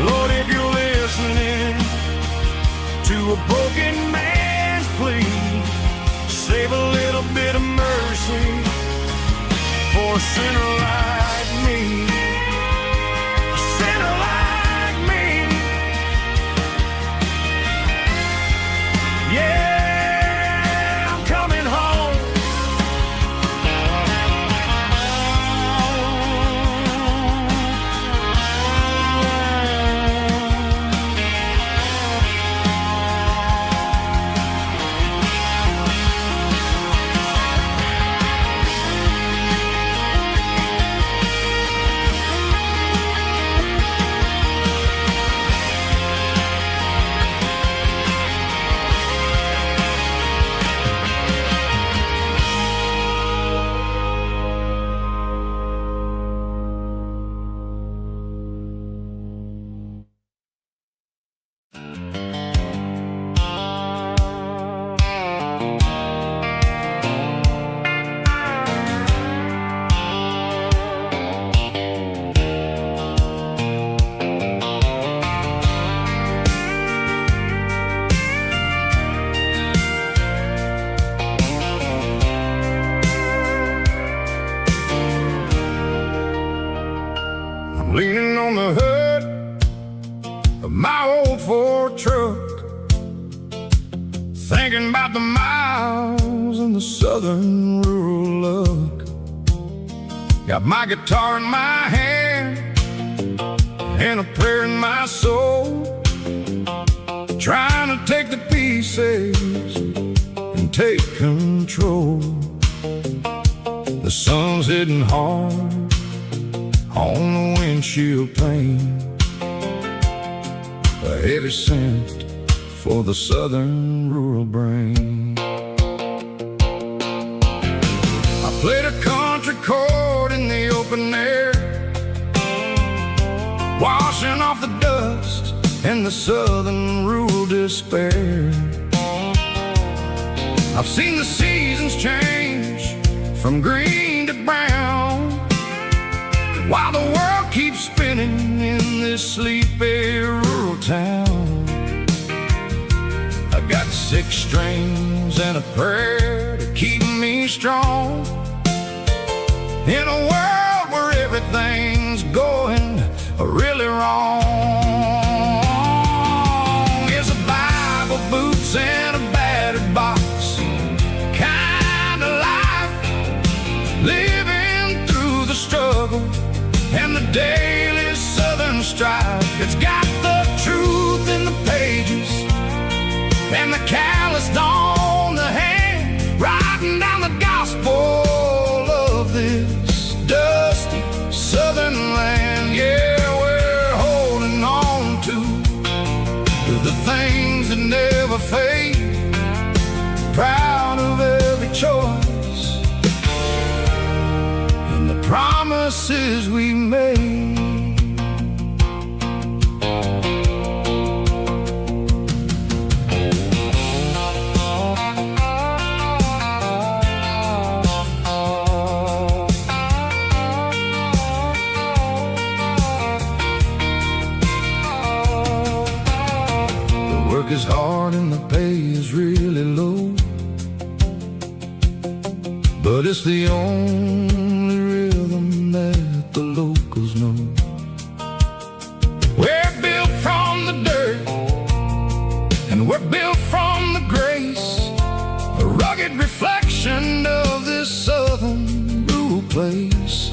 Lord, if you're listening to a broken man's plea, save a little bit of mercy for a sinner like me. A sinner like me. Yeah, I'm coming home. Leaning on the hood of my old Ford truck, thinking about the miles and the southern rural look. Got my guitar in my hand and a prayer in my soul, trying to take the pieces and take control. The sun's hitting hard on the windshield pane, a heavy scent for the southern rural brain. I played a country chord in the open air, washing off the dust and the southern rural despair. I've seen the seasons change from green to brown, while the world keeps spinning in this sleepy rural town. I got 6 strings and a prayer to keep me strong in a world where everything's going really wrong. It's a Bible, boots, and a battered box, promises we made. The work is hard and the pay is really low, but it's the only rhythm that the locals know. We're built from the dirt, and we're built from the grace, a rugged reflection of this southern rural place.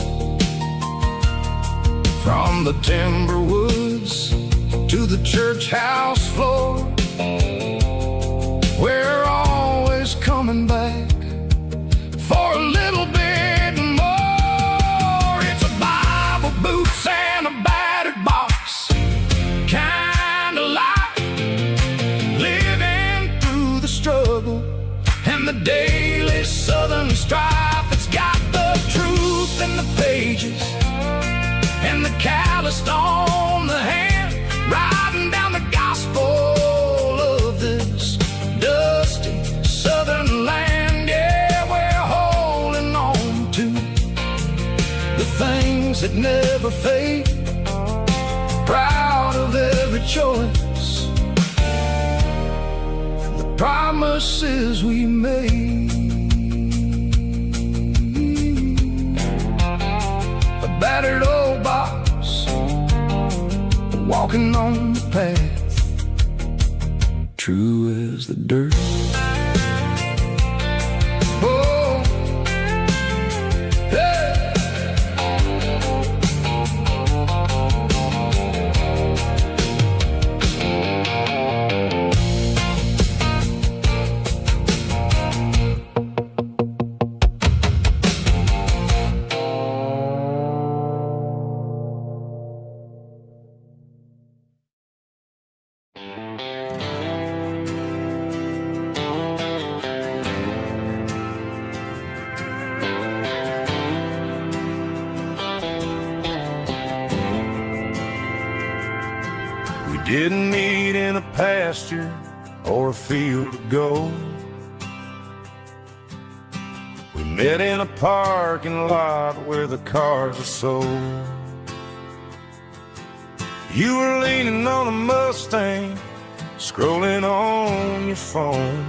From the timber woods to the church house floor, we're always coming back for a little bit more. It's a Bible, boots, and a battered box kind of life, living through the struggle and the daily southern strife. It's got the truth in the pages and the calloused on the hand, riding down the gospel of this dusty southern land. Yeah, we're holding on to the things that never fade, proud of every choice and the promises we made. A battered old box, walking on the path, true as the dirt. Oh, hey. Didn't meet in a pasture or a field of gold. We met in a parking lot where the cars are sold. You were leaning on a Mustang, scrolling on your phone.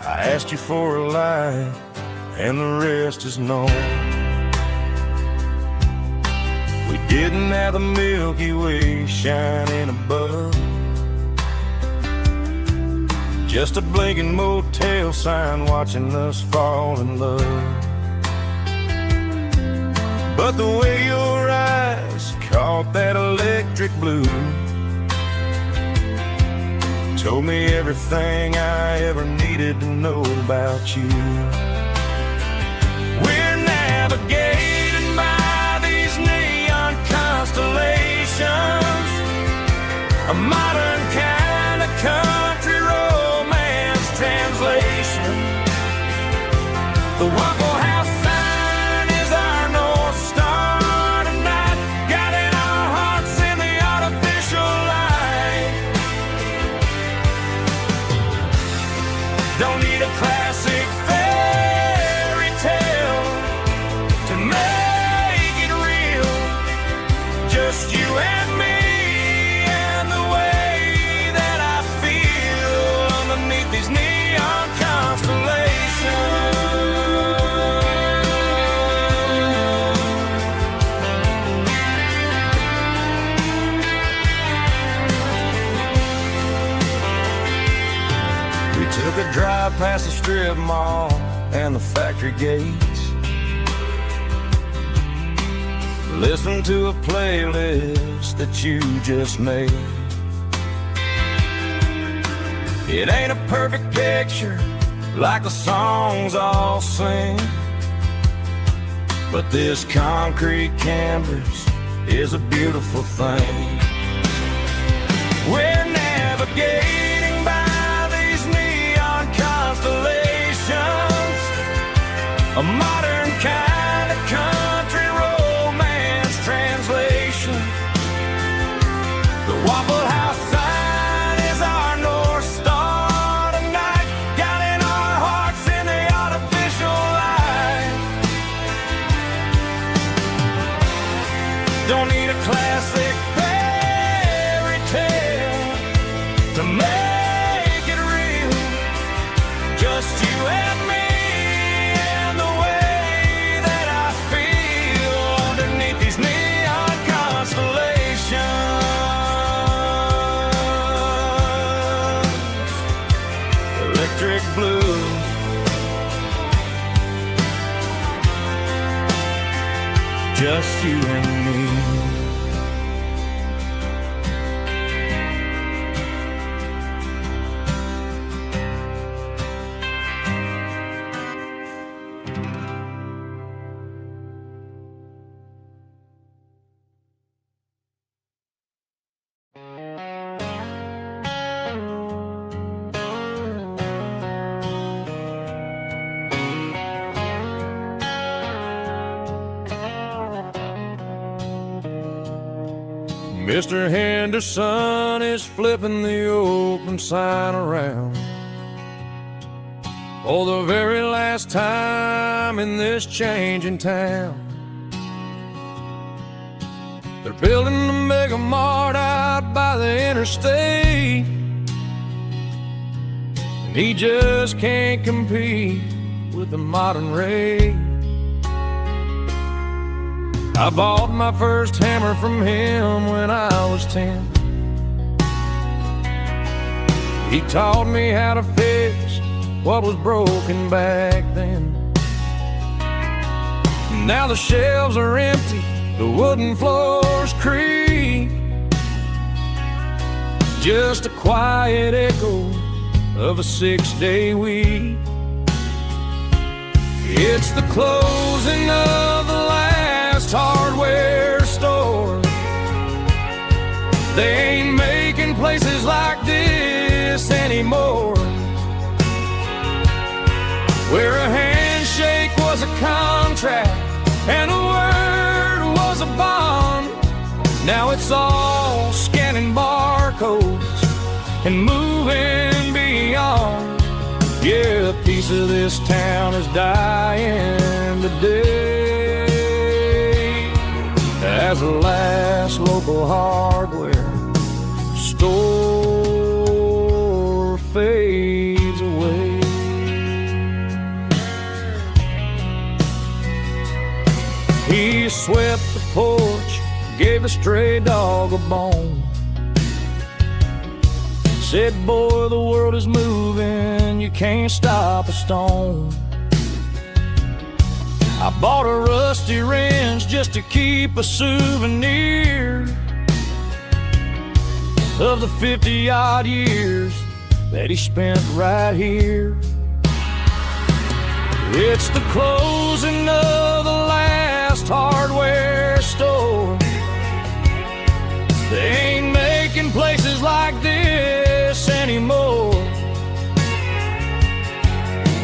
I asked you for a light, and the rest is known. We didn't have the Milky Way shining above, just a blinking motel sign watching us fall in love. But the way your eyes caught that electric blue told me everything I ever needed to know about you. We're navigating by these neon constellations, a modern kind of country romance translation. The Waffle House sign is our North Star tonight, guiding our hearts in the artificial light. Don't need a classic fairy tale to make it real, just you and me and the way that I feel underneath these neon constellations. We took a drive past the strip mall and the factory gates, listened to a playlist that you just made. It ain't a perfect picture like the songs all sing, but this concrete canvas is a beautiful thing. We're navigating by these neon constellations, a modern kind of electric blue. Just you and me. Mr. Henderson is flipping the open sign around for the very last time in this changing town. They're building the mega mart out by the interstate, and he just can't compete with the modern rate. I bought my first hammer from him when I was 10. He taught me how to fix what was broken back then. Now the shelves are empty, the wooden floors creak, just a quiet echo of a 6-day week. It's the closing of the last hardware store. They ain't making places like this anymore, where a handshake was a contract and a word was a bond. Now it's all scanning barcodes and moving beyond. Yeah, a piece of this town is dying today as the last local hardware store fades away. He swept the porch, gave the stray dog a bone, said, boy, the world is moving, you can't stop a stone. I bought a rusty wrench just to keep a souvenir of the 50-odd years that he spent right here. It's the closing of the last hardware store. They ain't making places like this anymore,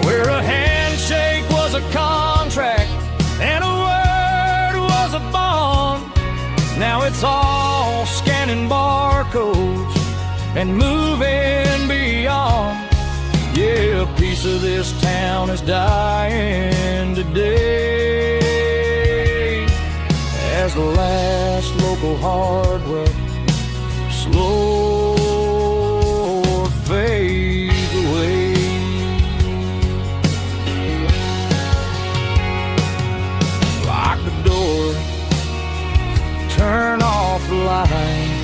where a handshake was a contract and a word was a bond. Now it's all scanning barcodes and moving beyond. Yeah, a piece of this town is dying today as the last local hardware slow fades away. Lock the door, turn off the light.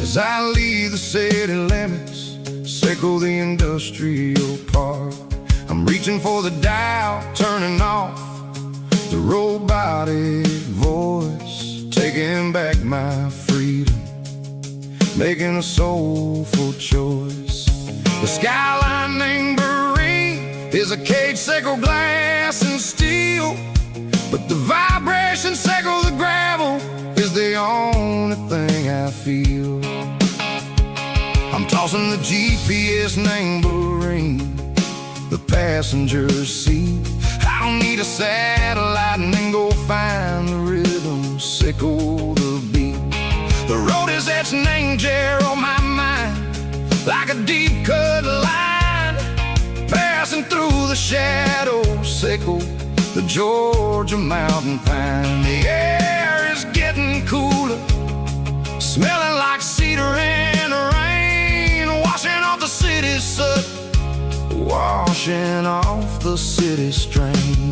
As I leave the city limits, Seco the industrial park, I'm reaching for the dial, turning off the robotic voice, taking back my freedom, making a soulful choice. The skyline named Marine is a cage, Seco glass and steel, but the vibration, Seco the gravel, is the only thing I feel. I'm tossing the GPS named Marine, the passenger seat. I don't need a satellite and then go find the rhythm, Seco the beat. The road is etched and angel on my mind, like a deep cut line, passing through the shadows, Seco the Georgia mountain pine. The air is getting cooler, smelling like cedar in the rain, washing off the city's soot, washing off the city strain.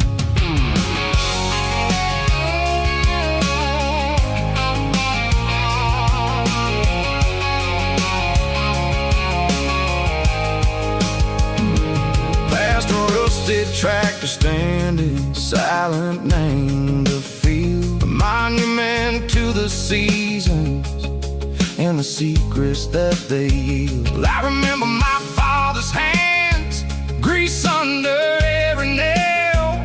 Past a rusted tractor standing silent, named a field, a monument to the seasons and the secrets that they yield. I remember my father's hands, grease under every nail,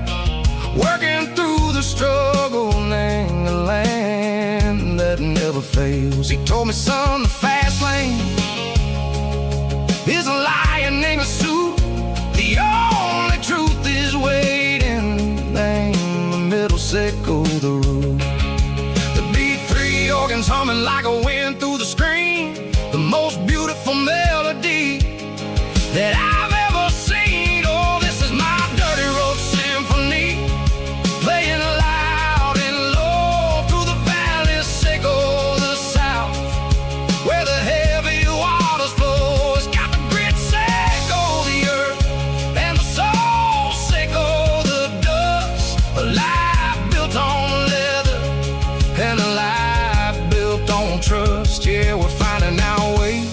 working through the struggle, in the land that never fails. He told me, son, the fast lane is a lion in a suit, the only truth is waiting. Name the middle, Seco the road. The B3 organs humming like a wind through the screen, the most beautiful melody that I've ever seen. Oh, this is my dirty road symphony, playing loud and low through the valleys, Seco the south, where the heavy waters flow. It's got the grit, Seco the earth, and the soul, Seco the dust. A life built on leather and a life built on trust. Yeah, we're finding our way.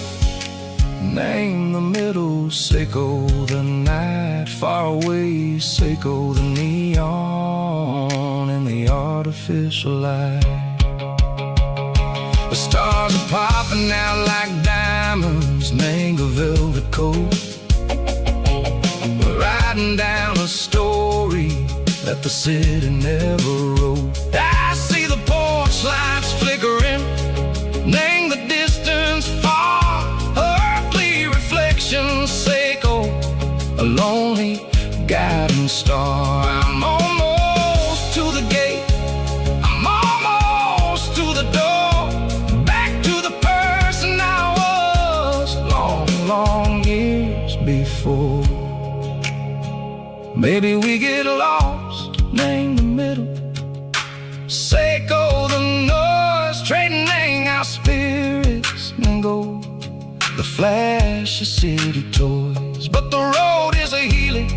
Name the middle, Seco the night, far away, Seco the neon and the artificial light. The stars are popping out like diamonds, mango velvet coat. We're riding down a story that the city never wrote. I see the porch lights flickering, name the distance far, earthly reflection, Seco, a lonely guiding star. I'm almost to the gate, I'm almost to the door, back to the person I was long, long years before. Maybe we get lost, name the middle, Seco the noise, trading our spirits and go the flash of city toys. But the road is a healing,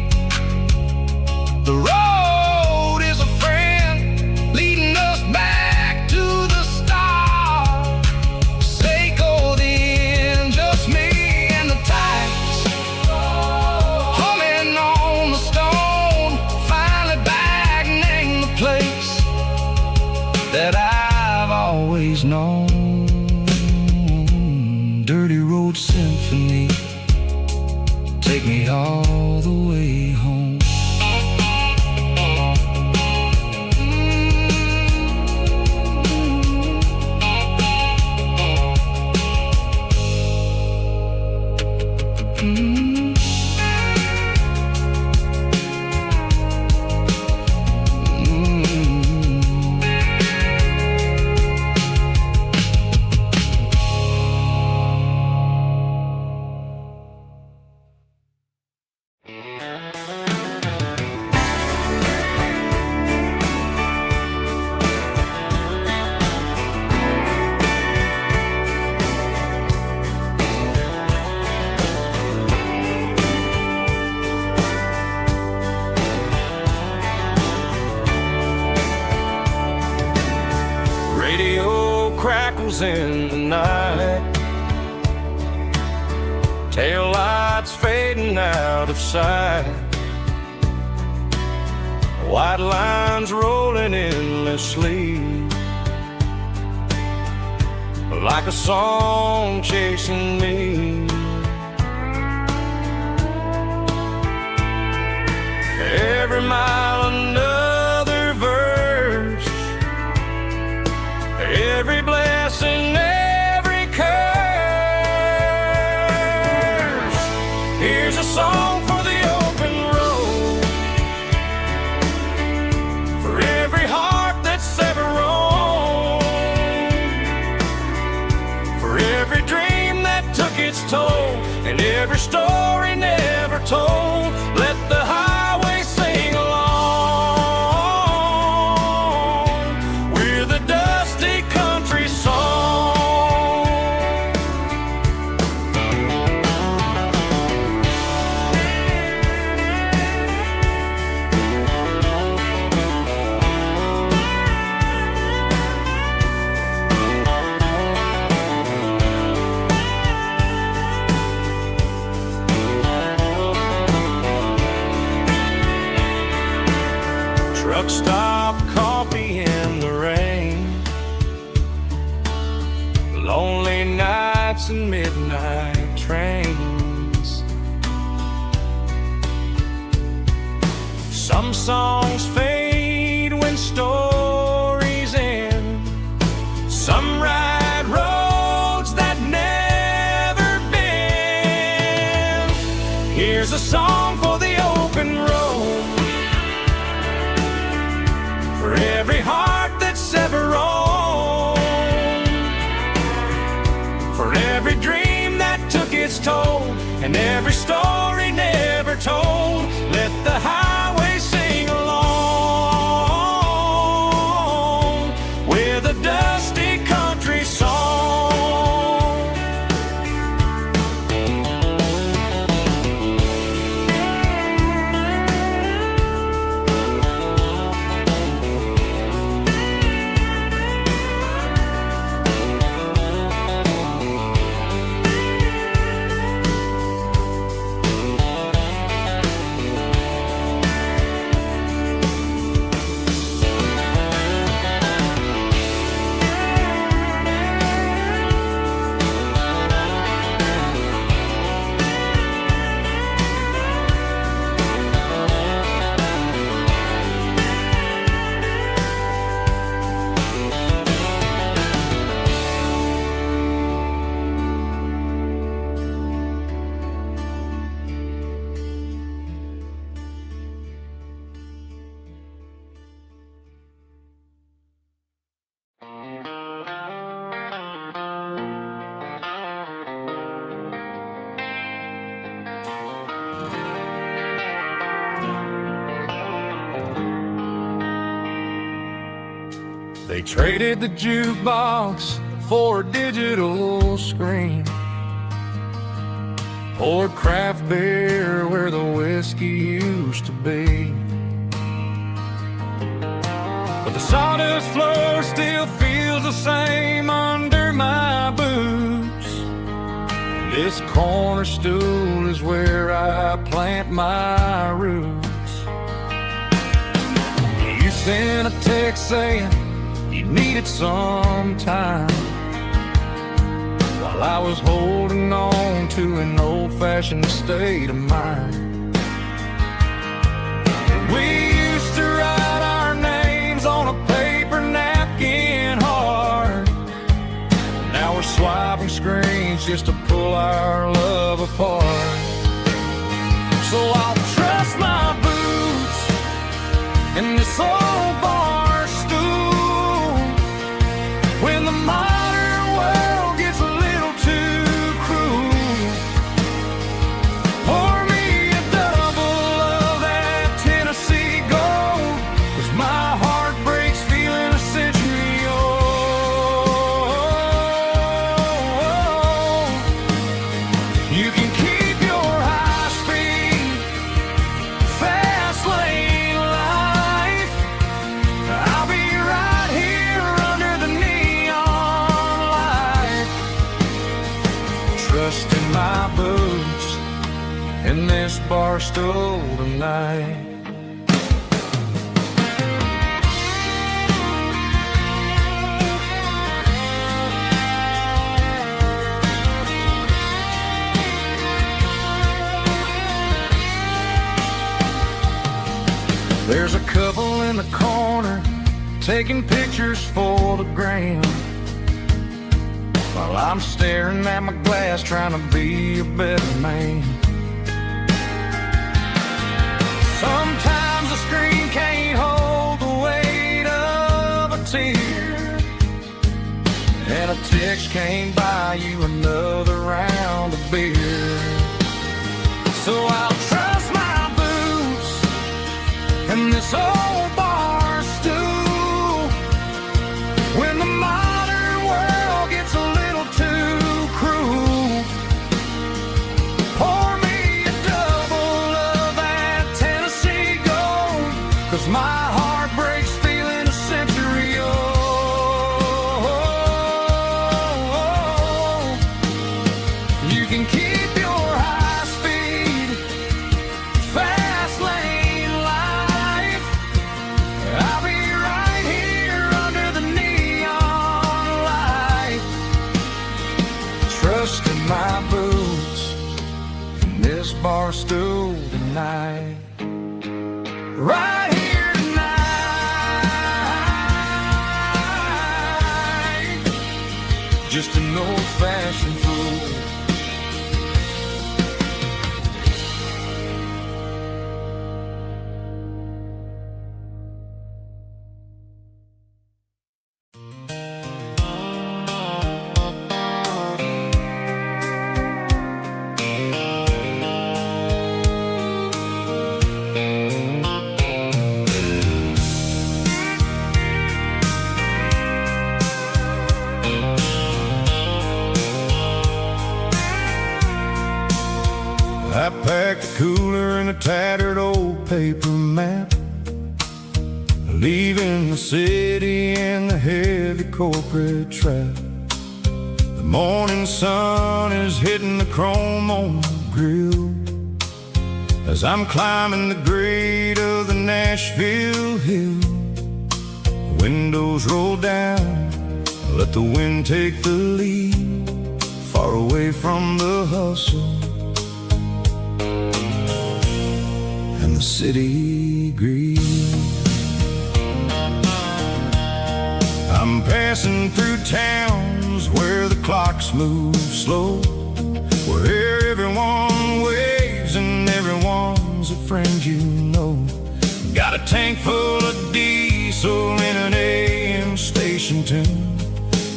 the road is a friend, leading us back to the start. Seco the end, just me and the tides, humming on the stone, finally back, name the place that I've always known. Dirty road symphony, take me all the way home. Radio crackles in the night, fading out of sight. White lines rolling endlessly, like a song chasing me. Every mile another verse, every blessing, every curse. Here's a song for the open road, for every heart that's ever roamed, for every dream that took its toll, and every story never told. Let the highway sing along with a dusty country song. Truck stop, coffee in the rain, lonely nights and midnight trains. Some songs fade when stories end, some ride roads that never bend. Here's a song for the open road, for every heart that's ever roamed, for every dream that took its toll, and every story never told. Let the highway sing along with a dusty country song. They traded the jukebox for a digital screen, poured craft beer where the whiskey used to be. But the sawdust floor still feels the same under my boots. This corner stool is where I plant my roots. You sent a text saying you needed some time, while I was holding on to an old-fashioned state of mind. We used to write our names on a paper napkin hard. Now we're swiping screens just to pull our love apart. So I'll trust my boots and this old bar stool when the modern world gets a little too cruel. Pour me a double of that Tennessee Gold, 'cause my heart breaks feeling a century old. You can keep your high-speed fast lane life. I'll be right here under the neon light, trusting my boots in this bar stool tonight. There's a couple in the corner taking pictures for the gram, while I'm staring at my glass trying to be a better man. Sometimes the screen can't hold the weight of a tear, and a text can't buy you another round of beer. So I'll trust my boots and this old bar stool when the modern world gets a little too cruel. Pour me a double of that Tennessee Gold, 'cause my heart breaks feeling a century old. You can keep your high speed, fast lane life. I'll be right here under the neon light, trusting my boots in this bar stool tonight. Right here tonight, just an old-fashioned fool. I packed a cooler and a tattered old paper map, leaving the city in the heavy corporate trap. The morning sun is hitting the chrome on the grill as I'm climbing the grade of the Nashville hill. Windows roll down, let the wind take the lead, far away from the hustle and the city greed. I'm passing through towns where the clocks move slow, where everyone waves and everyone's a friend you know. Got a tank full of diesel in an AM station tune,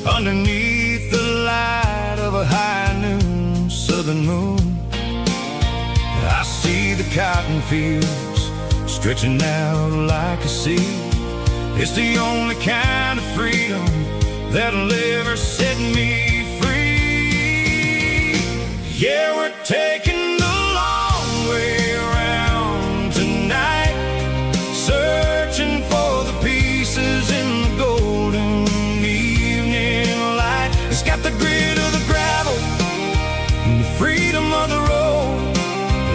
underneath the light of a high noon southern moon. I see the cotton fields stretching out like a sea. It's the only kind of freedom that'll ever set me free. Yeah, we're taking the long way around tonight, searching for the pieces in the golden evening light. It's got the grit of the gravel and the freedom of the road,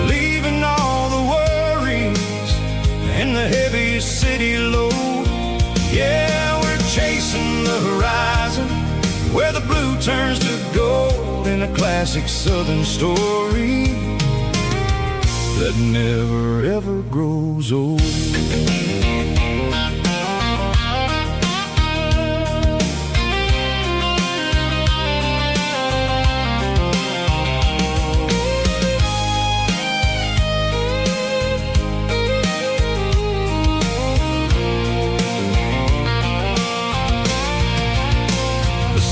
leaving all the worries and the heavy city load. Yeah, we're chasing the horizon where the blue turns to gold, in a classic southern story that never ever grows old.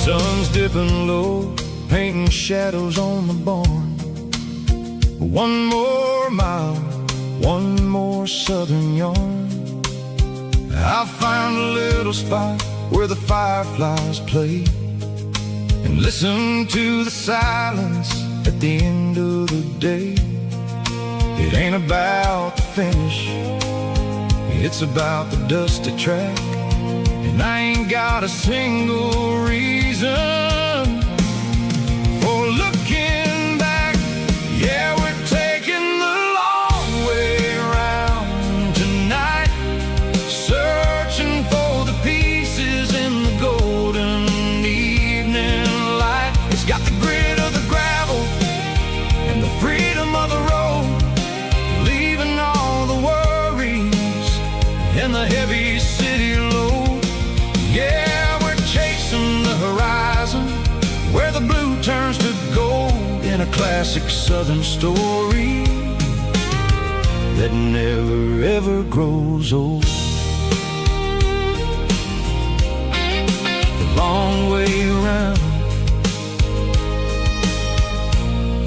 Sun's dipping low, painting shadows on the barn. One more mile, one more southern yarn. I'll find a little spot where the fireflies play and listen to the silence at the end of the day. It ain't about the finish, it's about the dusty track, and I ain't got a single reason for looking back. Yeah, we're taking classic southern story that never ever grows old. The long way around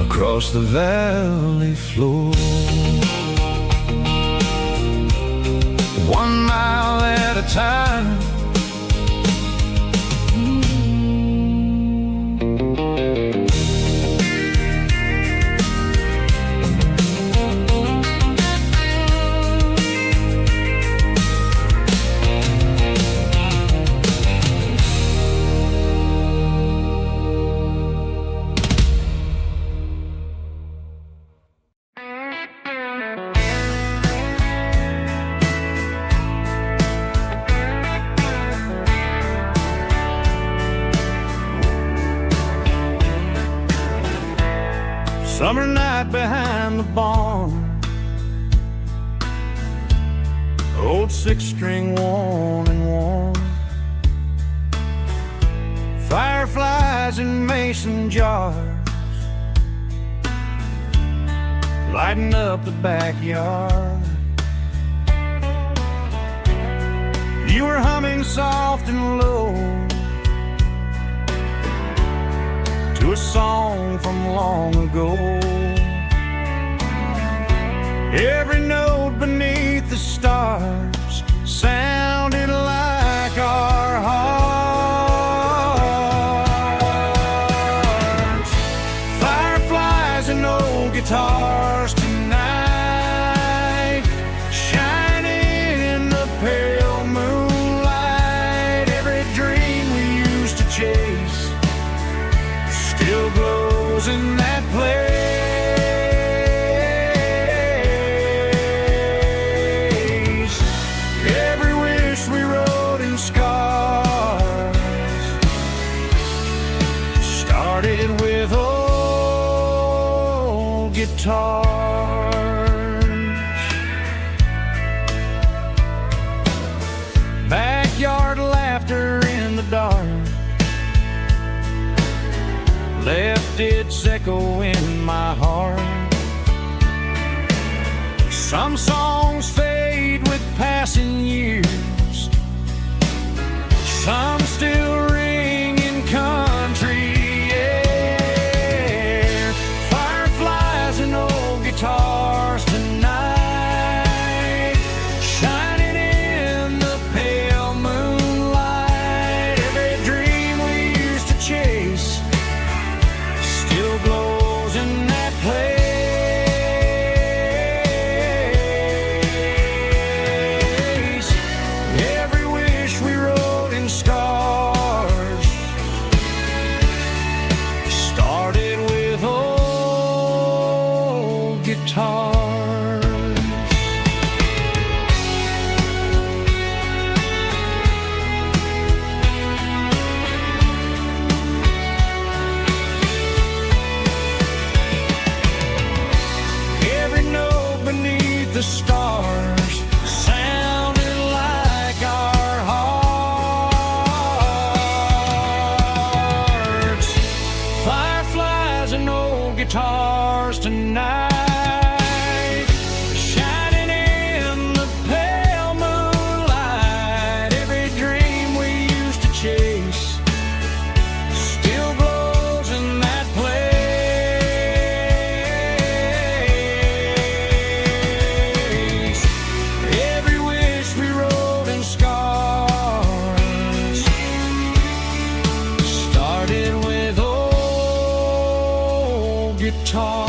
across the valley floor, 1 mile at a time. Summer night behind the barn, old 6-string worn and worn, fireflies in mason jars lighting up the backyard. You were humming soft and low to a song from long ago. Every note beneath the stars sounded like our hearts. Fireflies and old guitars tonight, shining in the pale moonlight. Every dream we used to chase still glows in that place. Every wish we wrote in scars started with old guitars. Backyard laughter in the dark left its echo in my heart. Some songs fade with passing years, some still ring in country air. Fireflies and old guitars tonight, shining in the pale moonlight. Every dream we used to chase still glows in that place. Every wish we wrote in scars started with old guitars. Beneath the stars sounded like our hearts. Fireflies and old guitars tonight, shining in the pale moonlight. Every dream we used to chase still glows in that place. Guitar.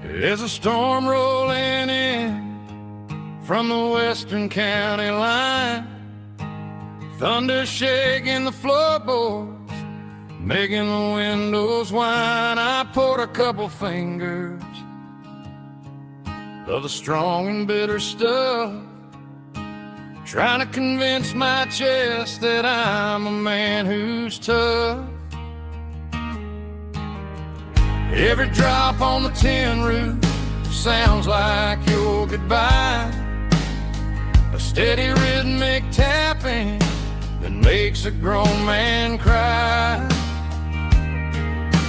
There's a storm rolling in from the western county line, thunder shaking the floorboards making the windows whine. I poured a couple fingers of the strong and bitter stuff, trying to convince my chest that I'm a man who's tough. Every drop on the tin roof sounds like your goodbye, a steady rhythmic tapping that makes a grown man cry.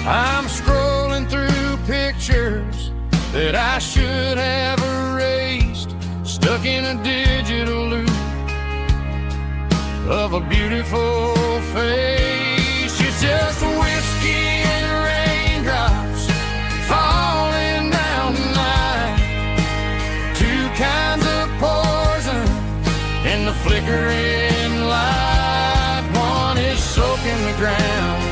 I'm scrolling through pictures that I should have erased, stuck in a digital loop of a beautiful face. It's just whiskey and raindrops falling down tonight, two kinds of poison in the flickering light. One is soaking the ground,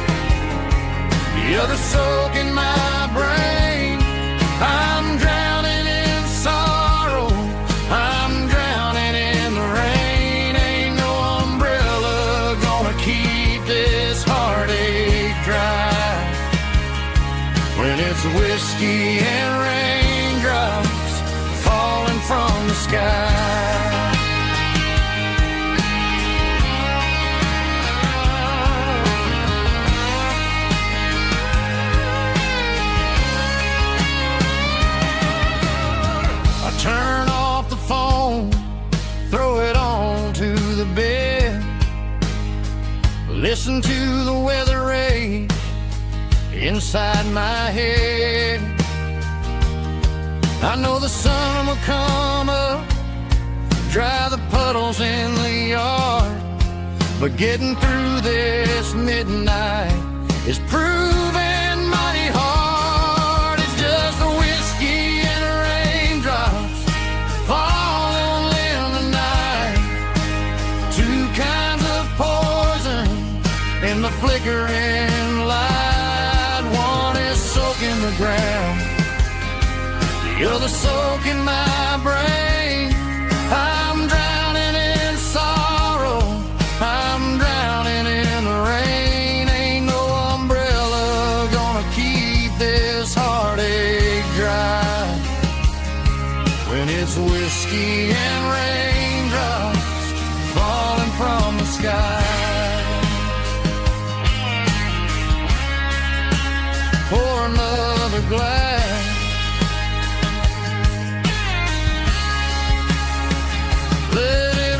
the other soaking my brain. I'm drowning in sorrow, I'm drowning in the rain. Ain't no umbrella gonna keep this heartache dry when it's whiskey and raindrops falling from the sky. Turn off the phone, throw it on to the bed, listen to the weather rage inside my head. I know the sun will come up, dry the puddles in the yard, but getting through this midnight is proving mighty hard. It's just the whiskey and raindrops falling in the night, two kinds of poison in the flickering light. One is soaking the ground, the other soaking my brain. I'm drowning in sorrow, I'm drowning in the rain. Ain't no umbrella gonna keep this heartache dry when it's whiskey and raindrops falling from the sky. Pour another glass, let it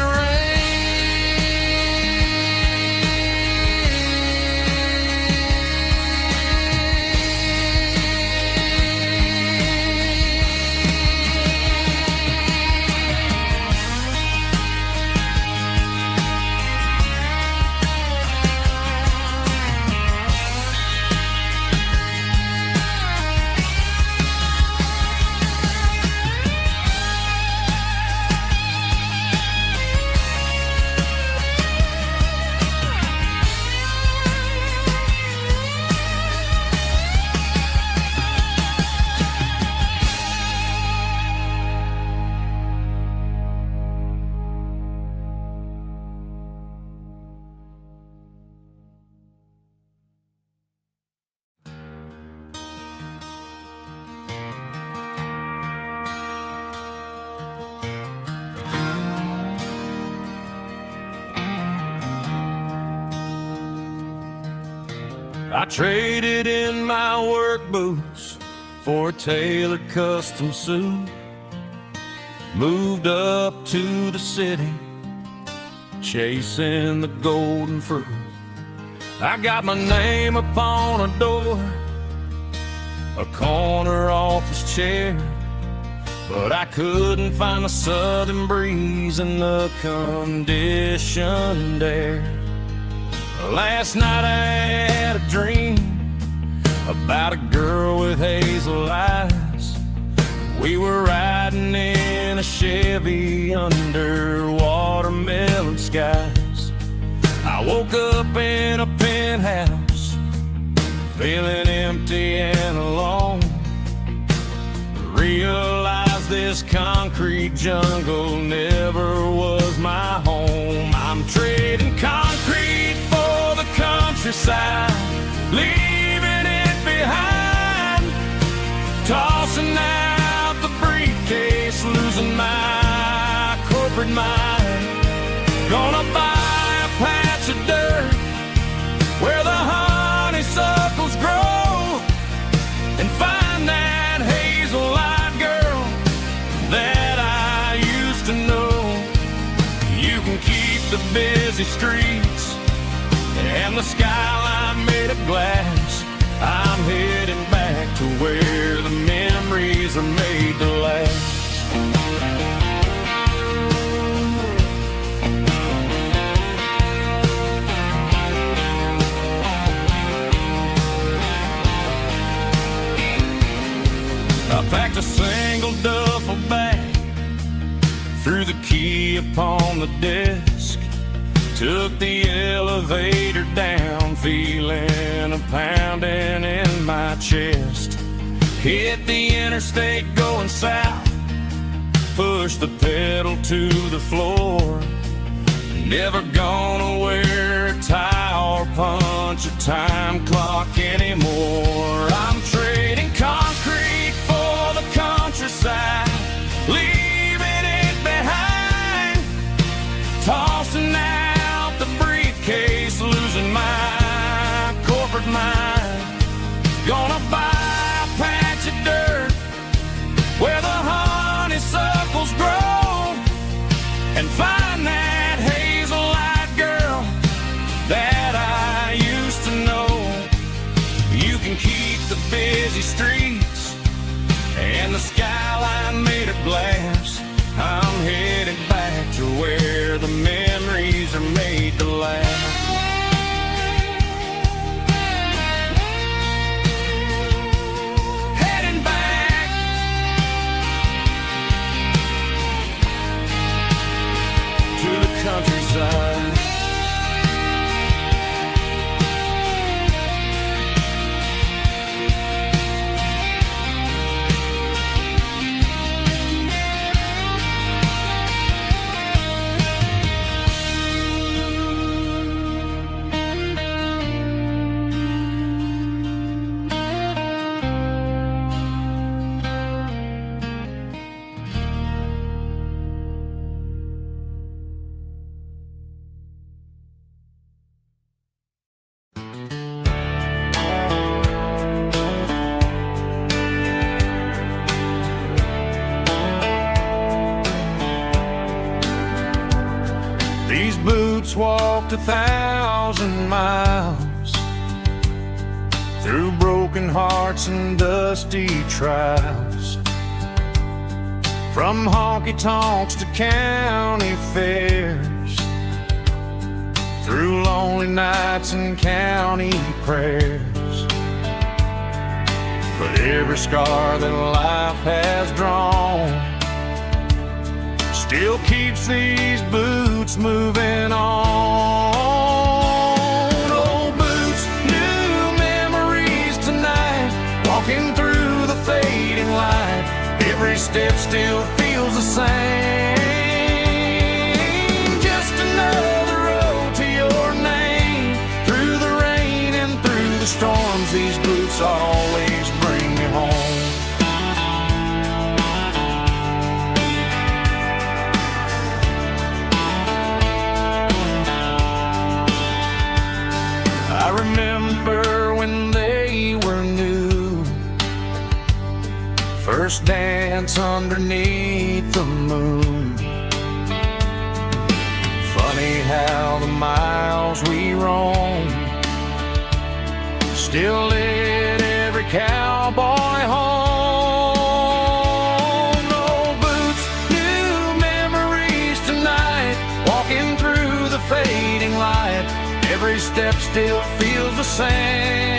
I traded in my work boots for a tailored custom suit, moved up to the city, chasing the golden fruit. I got my name upon a door, a corner office chair, but I couldn't find the southern breeze in the conditioned air. Last night I had a dream about a girl with hazel eyes. We were riding in a Chevy under watermelon skies. I woke up in a penthouse, feeling empty and alone. Realized this concrete jungle never was my home. I'm trading concrete for the countryside, leaving it behind. Tossing out the briefcase, losing my corporate mind. Gonna buy a patch of dirt where the honeysuckles grow, and find that hazel-eyed girl that I used to know. You can keep the busy streets and the skyline made of glass. I'm heading back to where the memories are made to last. I packed a single duffel bag, threw the key upon the desk, took the elevator down, feeling a pounding in my chest. Hit the interstate going south, pushed the pedal to the floor. Never gonna wear a tie or punch a time clock anymore. I'm trading concrete for the countryside, leaving it behind. Tossing out the briefcase, losing my corporate mind. Gonna buy a patch of dirt where the honeysuckles grow, and find that hazel-eyed girl that I used to know. You can keep the busy streets and the skyline made of glass. I'm headed back to where the memories are made to last. Heading back to the countryside. These boots walked 1,000 miles through broken hearts and dusty trials, from honky-tonks to county fairs, through lonely nights and county prayers. But every scar that life has drawn still keeps these boots moving on. Old boots, new memories tonight, walking through the fading light. Every step still feels the same. Just another road to your name. Through the rain and through the storms, these boots always bring me home. I remember when they were new, first dance underneath the moon. Funny how the miles we roamed still lit every cowboy home. Old boots, new memories tonight, walking through the fading light. Every step still feels the same.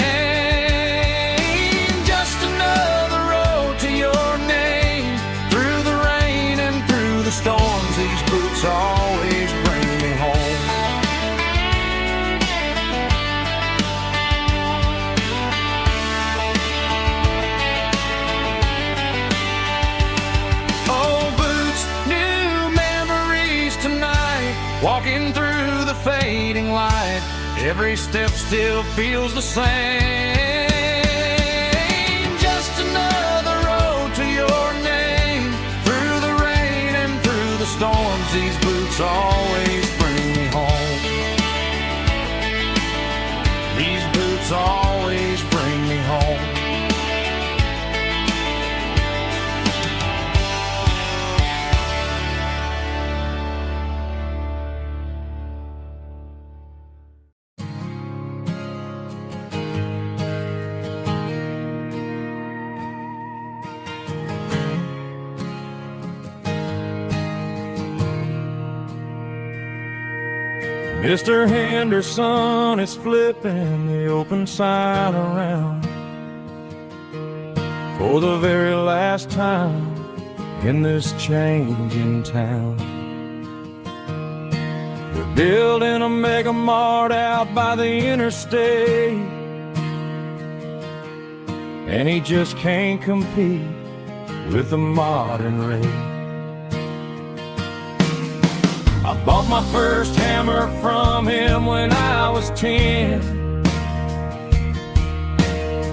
Just another road to your name. Through the rain and through the storms, these boots always bring me home. Old boots, new memories tonight, walking through the fading light. Every step still feels the same. Just another road to your name. Through the rain and through the storms, these boots always bring me home. These boots always bring me home. Mr. Henderson is flipping the open sign around for the very last time in this changing town. They're building a mega mart out by the interstate, and he just can't compete with the modern rate. I bought my first hammer from him when I was 10.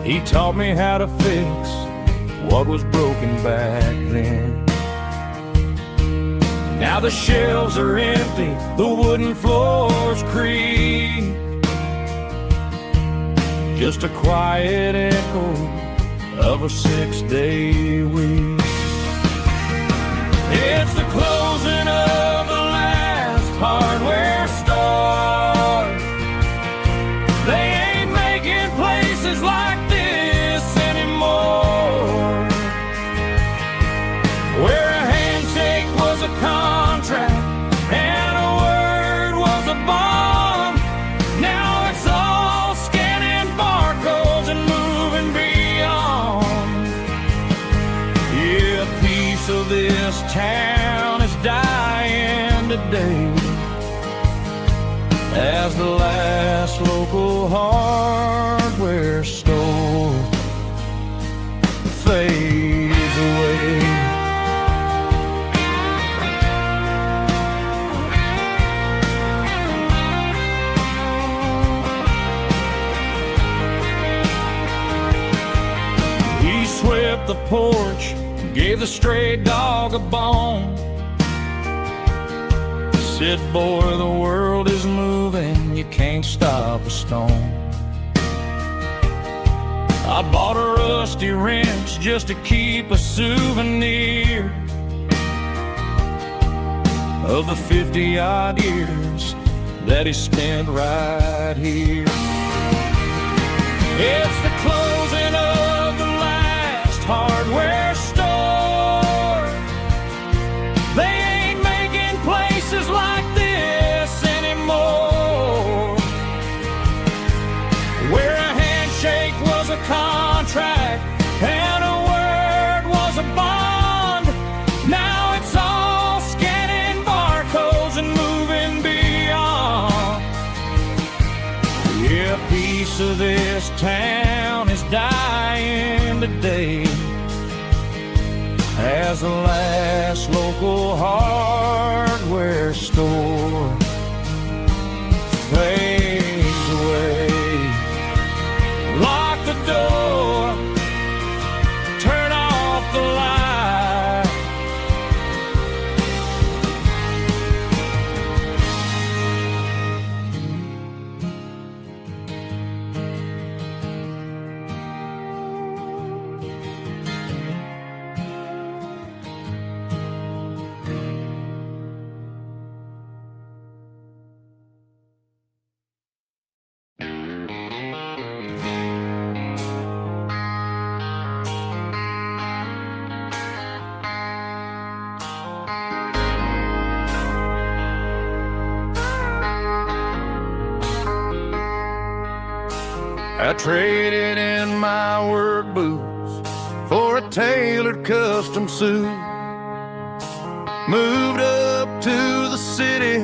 He taught me how to fix what was broken back then. Now the shelves are empty, the wooden floors creak, just a quiet echo of a 6-day week. It's the closing of the hardware store. They ain't making places like this anymore, where a handshake was a contract and a word was a bond. Now it's all scanning barcodes and moving beyond. Yeah, a piece of this town is dying today as the last local hardware store fades away. He swept the porch, gave the stray dog a bone, said, boy, the world is moving, you can't stop a stone. I bought a rusty wrench just to keep a souvenir of the 50-odd years that he spent right here. It's the closing of the last hardware store. They ain't making places like this anymore, where a handshake was a contract and a word was a bond. Now it's all scanning barcodes and moving beyond. Yeah, a piece of this town is dying today as the last local hardware store fades away. Lock the door, turn off the light. I traded in my work boots for a tailored custom suit. Moved up to the city,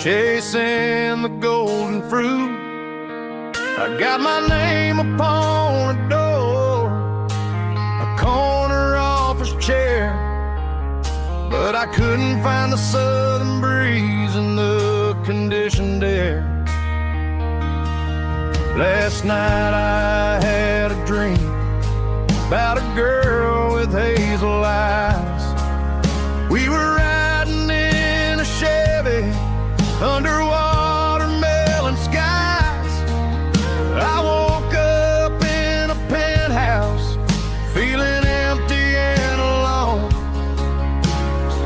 chasing the golden fruit. I got my name upon a door, a corner office chair, but I couldn't find the southern breeze in the conditioned air. Last night I had a dream about a girl with hazel eyes. We were riding in a Chevy under watermelon skies. I woke up in a penthouse feeling empty and alone.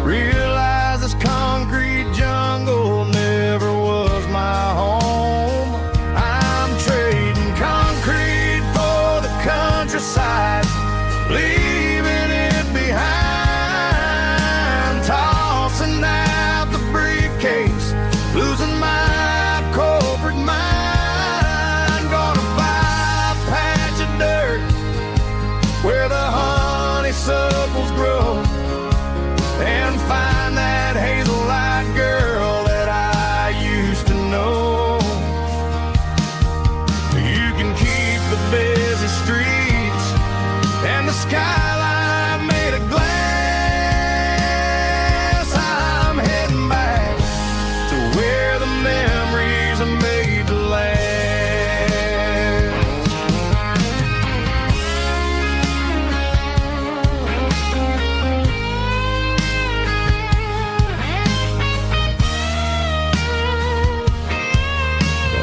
Realized this concrete jungle never was my home. I'm trading concrete for the countryside, leaving it behind, tossing out the briefcase, losing my corporate mind. Gonna buy a patch of dirt where the honeysuckles grow and find that hazel-eyed girl that I used to know. You can keep the busy streets and the skyline made of glass. I'm heading back to where the memories are made to last.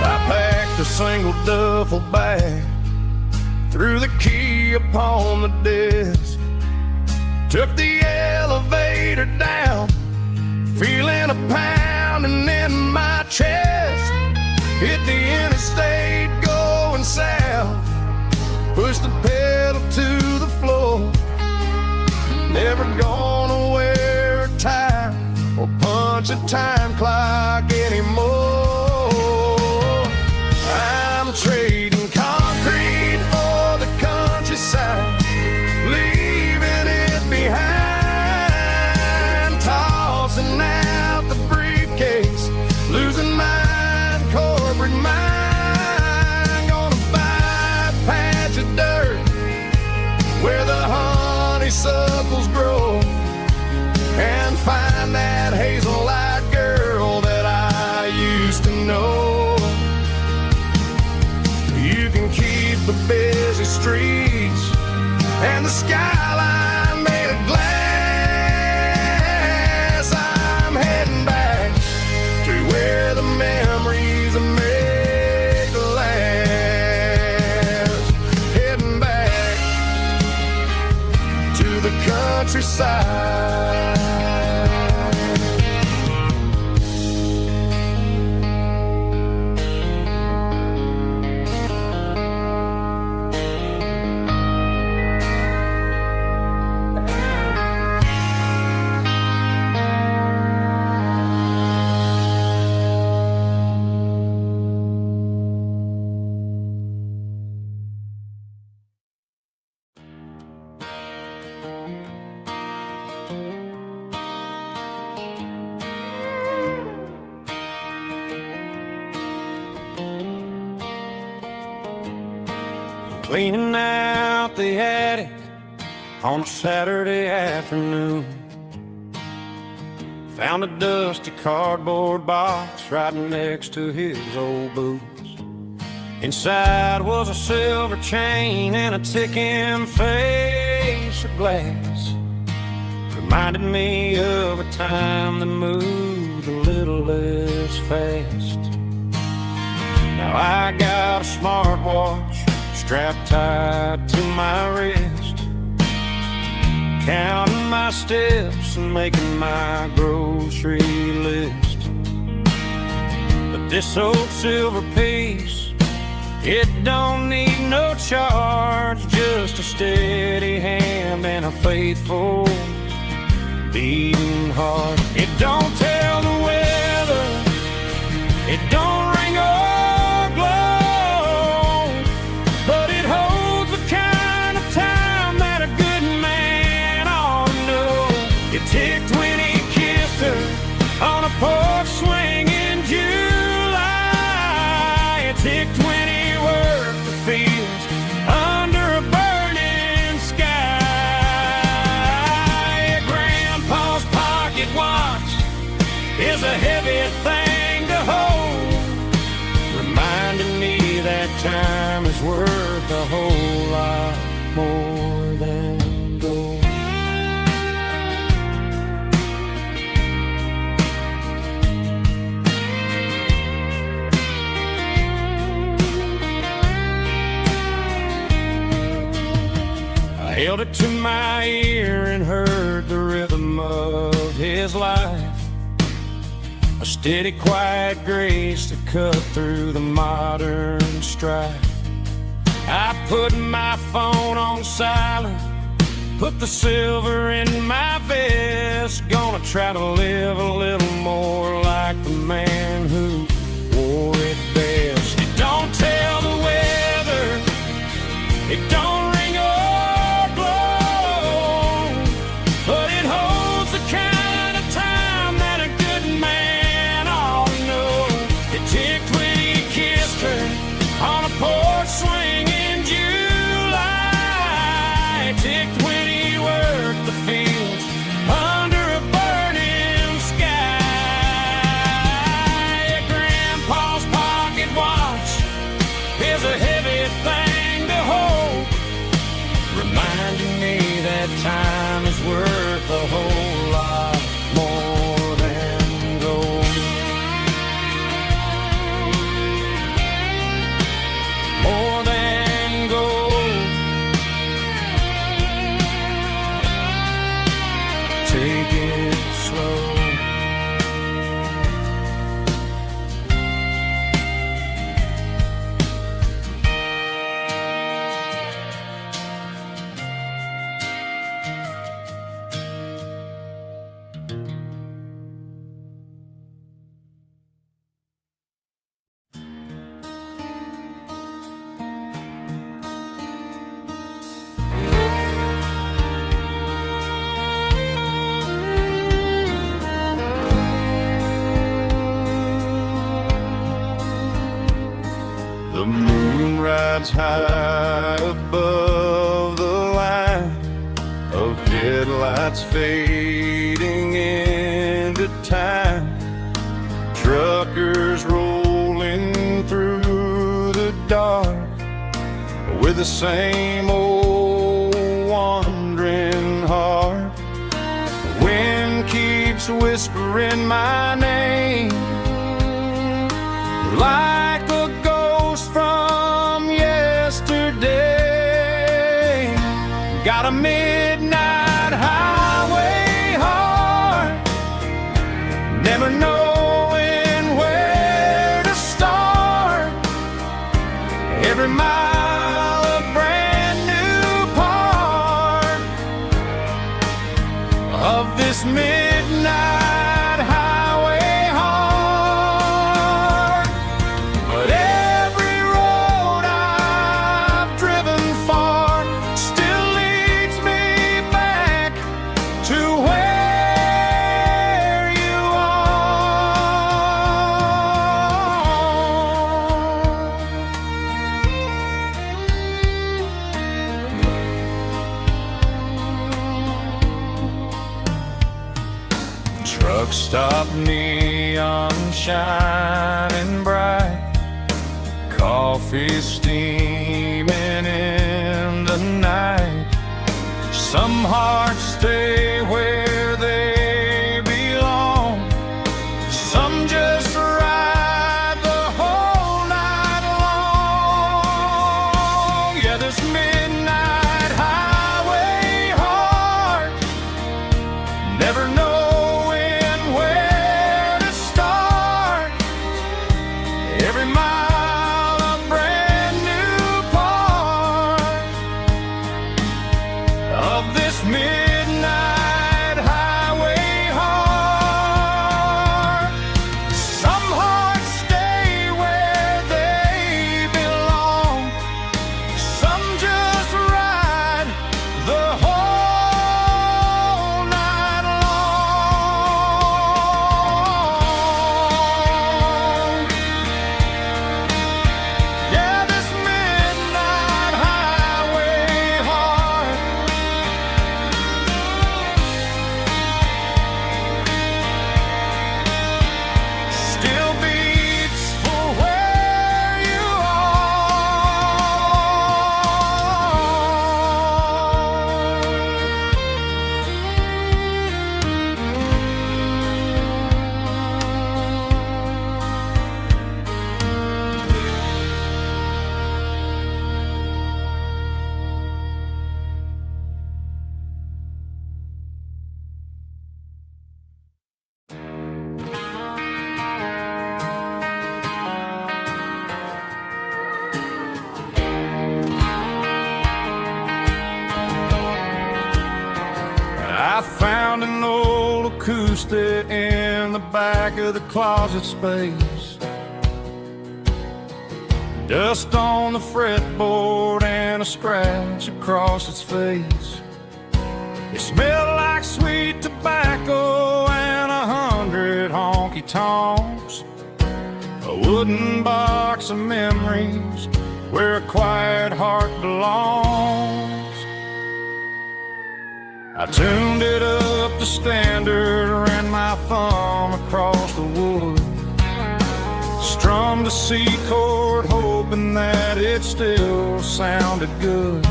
I packed a single duffel bag, threw the key upon the desk, took the elevator down, feeling a pounding in my chest. Hit the interstate going south, pushed the pedal to the floor. Never gonna wear a tie or punch a time clock anymore. I'm trading concrete for the countryside, leaving it behind, tossing out the briefcase, losing my corporate mind. Gonna buy a patch of dirt where the honeysuckles grow and find that hazel-eyed girl that I used to know. You can keep the busy streets and the skyline made of glass. I'm heading back to where the memories are made to last. Heading back to the countryside. Cleaning out the attic on a Saturday afternoon, found a dusty cardboard box right next to his old boots. Inside was a silver chain and a ticking face of glass. Reminded me of a time that moved a little less fast. Now I got a smartwatch strapped tight to my wrist, counting my steps and making my grocery list. But this old silver piece, it don't need no charge, just a steady hand and a faithful beating heart. It don't tell the weather, it don't ring or glow, but it holds the kind of time that a good man ought to know. It ticked when he kissed her on a porch swing in July. It ticked when he worked the fields under a burning sky. Grandpa's pocket watch is a heavy thing to hold, time is worth a whole lot more than gold. I held it to my ear and heard the rhythm of his life, a steady, quiet grace to cut through the modern strife. I put my phone on silent, put the silver in my vest. Gonna try to live a little more like the man who wore it best. It don't tell the weather, it don't ring or glow, but it holds the kind of time that a good man ought to know. It ticked when he kissed her on a porch swing in July. It ticked when he worked the fields under a burning sky. Grandpa's pocket watch is a heavy thing to hold, reminding me that time is worth a whole lot more than gold. More than gold. Take it slow. The moon rides high above the line of headlights fading into time. Truckers rolling through the dark with the same old wandering heart. The wind keeps whispering my name like a ghost from yesterday. Got a midnight highway heart, never knowing where to start. Every mile a brand new part of this midnight highway heart. But every road I've driven far still leads me back to where you are. Truck stop, neon shining bright, coffee steaming in the night. Some hearts stay where they belong, some just ride the whole night long. Yeah, this midnight highway heart, never knowing where to start. Every mile a brand new part of this midnight acoustic in the back of the closet space. Dust on the fretboard and a scratch across its face. It smelled like sweet tobacco and 100 honky-tonks. A wooden box of memories where a quiet heart belongs. I tuned it up to standard, ran my thumb across the wood, strummed a C chord, hoping that it still sounded good.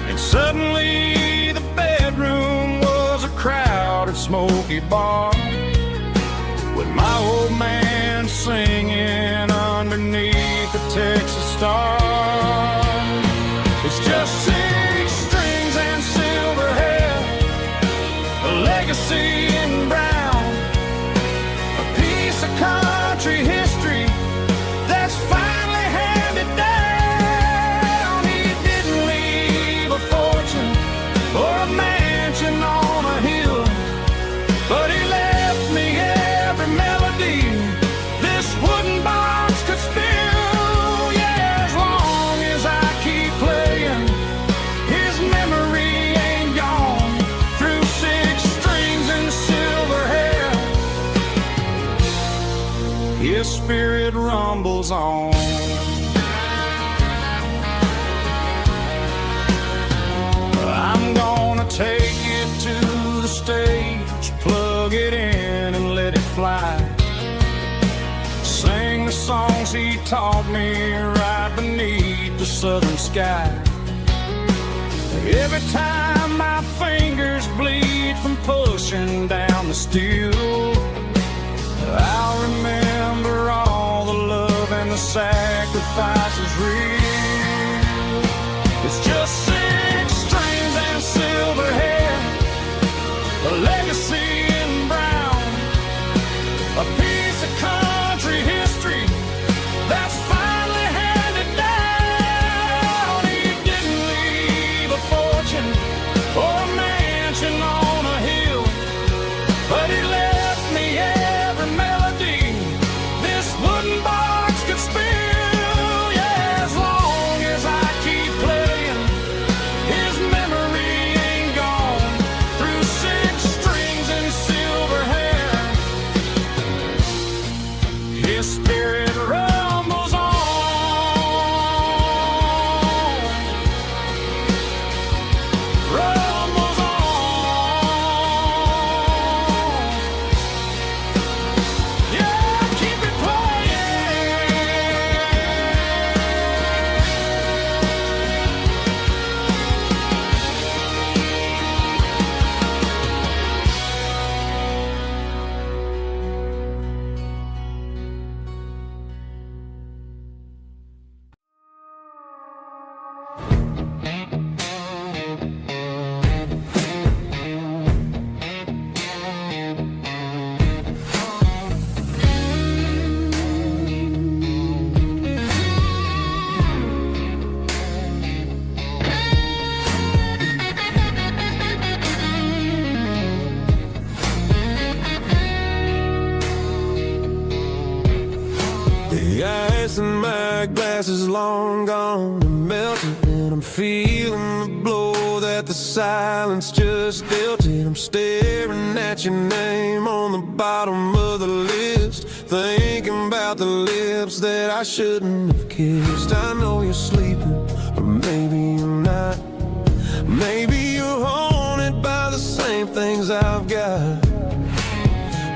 And suddenly the bedroom was a crowded, smoky bar, with my old man singing underneath the Texas stars. It's just 6 strings and silver hair, a legacy in brown, a piece of country history that's finally handed down. He didn't leave a fortune or a mansion on a hill, but he left me every melody this wooden box could spill. Yeah, as long as I keep playing, his memory ain't gone. Through 6 strings and silver hair, his spirit rumbles on. I'm gonna take it to the stage, plug it in and let it fly. Sing the songs he taught me right beneath the southern sky. Every time my fingers bleed from pushing down the steel, I'll remember all the love and the sacrifices real. It's just 6 strings and silver hair, a legacy in brown, a piece of country history that's finally handed down. He didn't leave a fortune or a mansion on a hill, but he left me every melody this wooden box could spill. Yeah, as long as I keep playing, his memory ain't gone. Through 6 strings and silver hair, his spirit rumbles on. Rumbles on. Yeah, keep it playing. The ice in my glass is long gone and melted, and I'm feeling the blow that the silence just dealt it. I'm staring at your name on the bottom of the list, thinking about the lips that I shouldn't have kissed. I know you're sleeping, or maybe you're not. Maybe you're haunted by the same things I've got.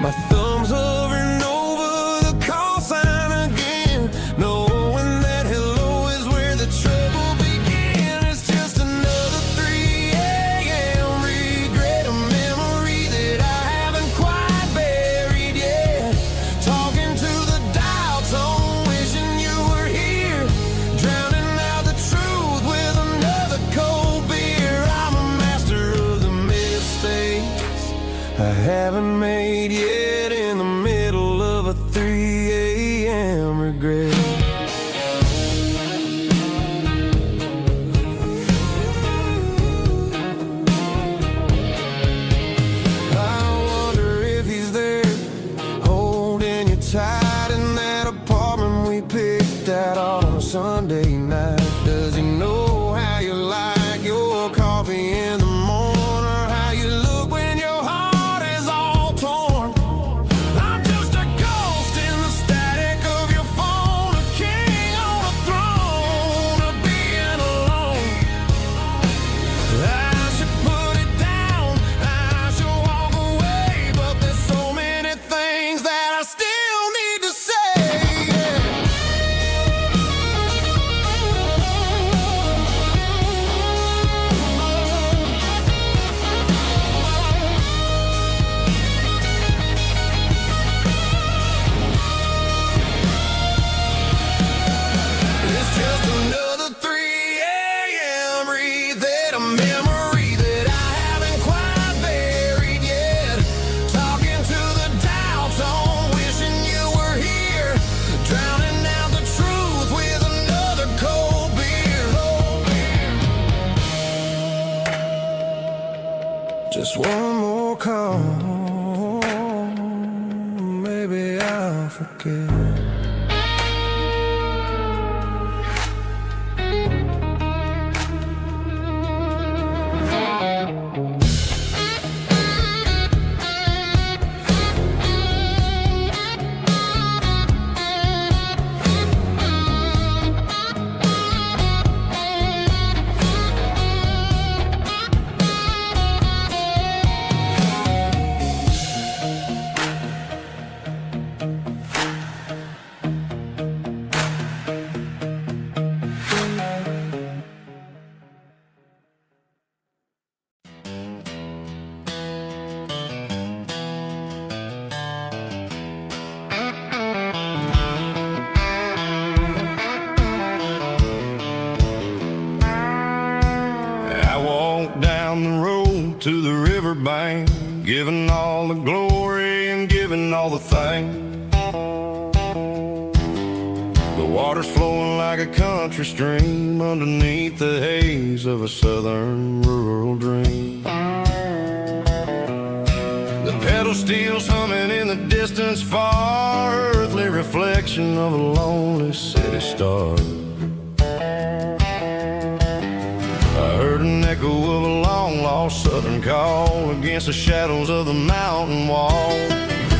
My thumb's hovering over the call sign again, knowing that hello is where the trouble began. It's just another 3 a.m. regret, a memory that I haven't quite buried yet. Talking to the dial tone, wishing you were here, drowning out the truth with another cold beer. I'm a master of the mistakes I haven't made yet, in the middle of a 3 a.m. regret. I light? Does he know how you like your coffee in the morning, or how you look when your heart is all torn? I'm just a ghost in the static of your phone, a king on a throne of being alone. I should put it down, I should walk away, but there's so many things that I still need to say. It's just another 3 a.m. breathe a memory that I haven't quite buried yet. Talking to the dial tone, wishing you were here, drowning out the truth with another cold beer. Just one more call, maybe I'll forget. I walked down the road to the riverbank, giving all the glory and giving all the thanks. The water's flowing like a country stream underneath the haze of a southern rural dream. The pedal steel's humming in the distance far, earthly reflection of a lonely city star. I heard an echo of a long-lost southern call against the shadows of the mountain wall,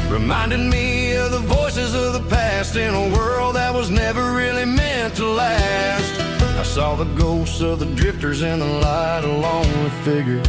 reminded me of the voices of the past in a world that was never really meant to last. I saw the ghosts of the drifters in the light, a lonely figure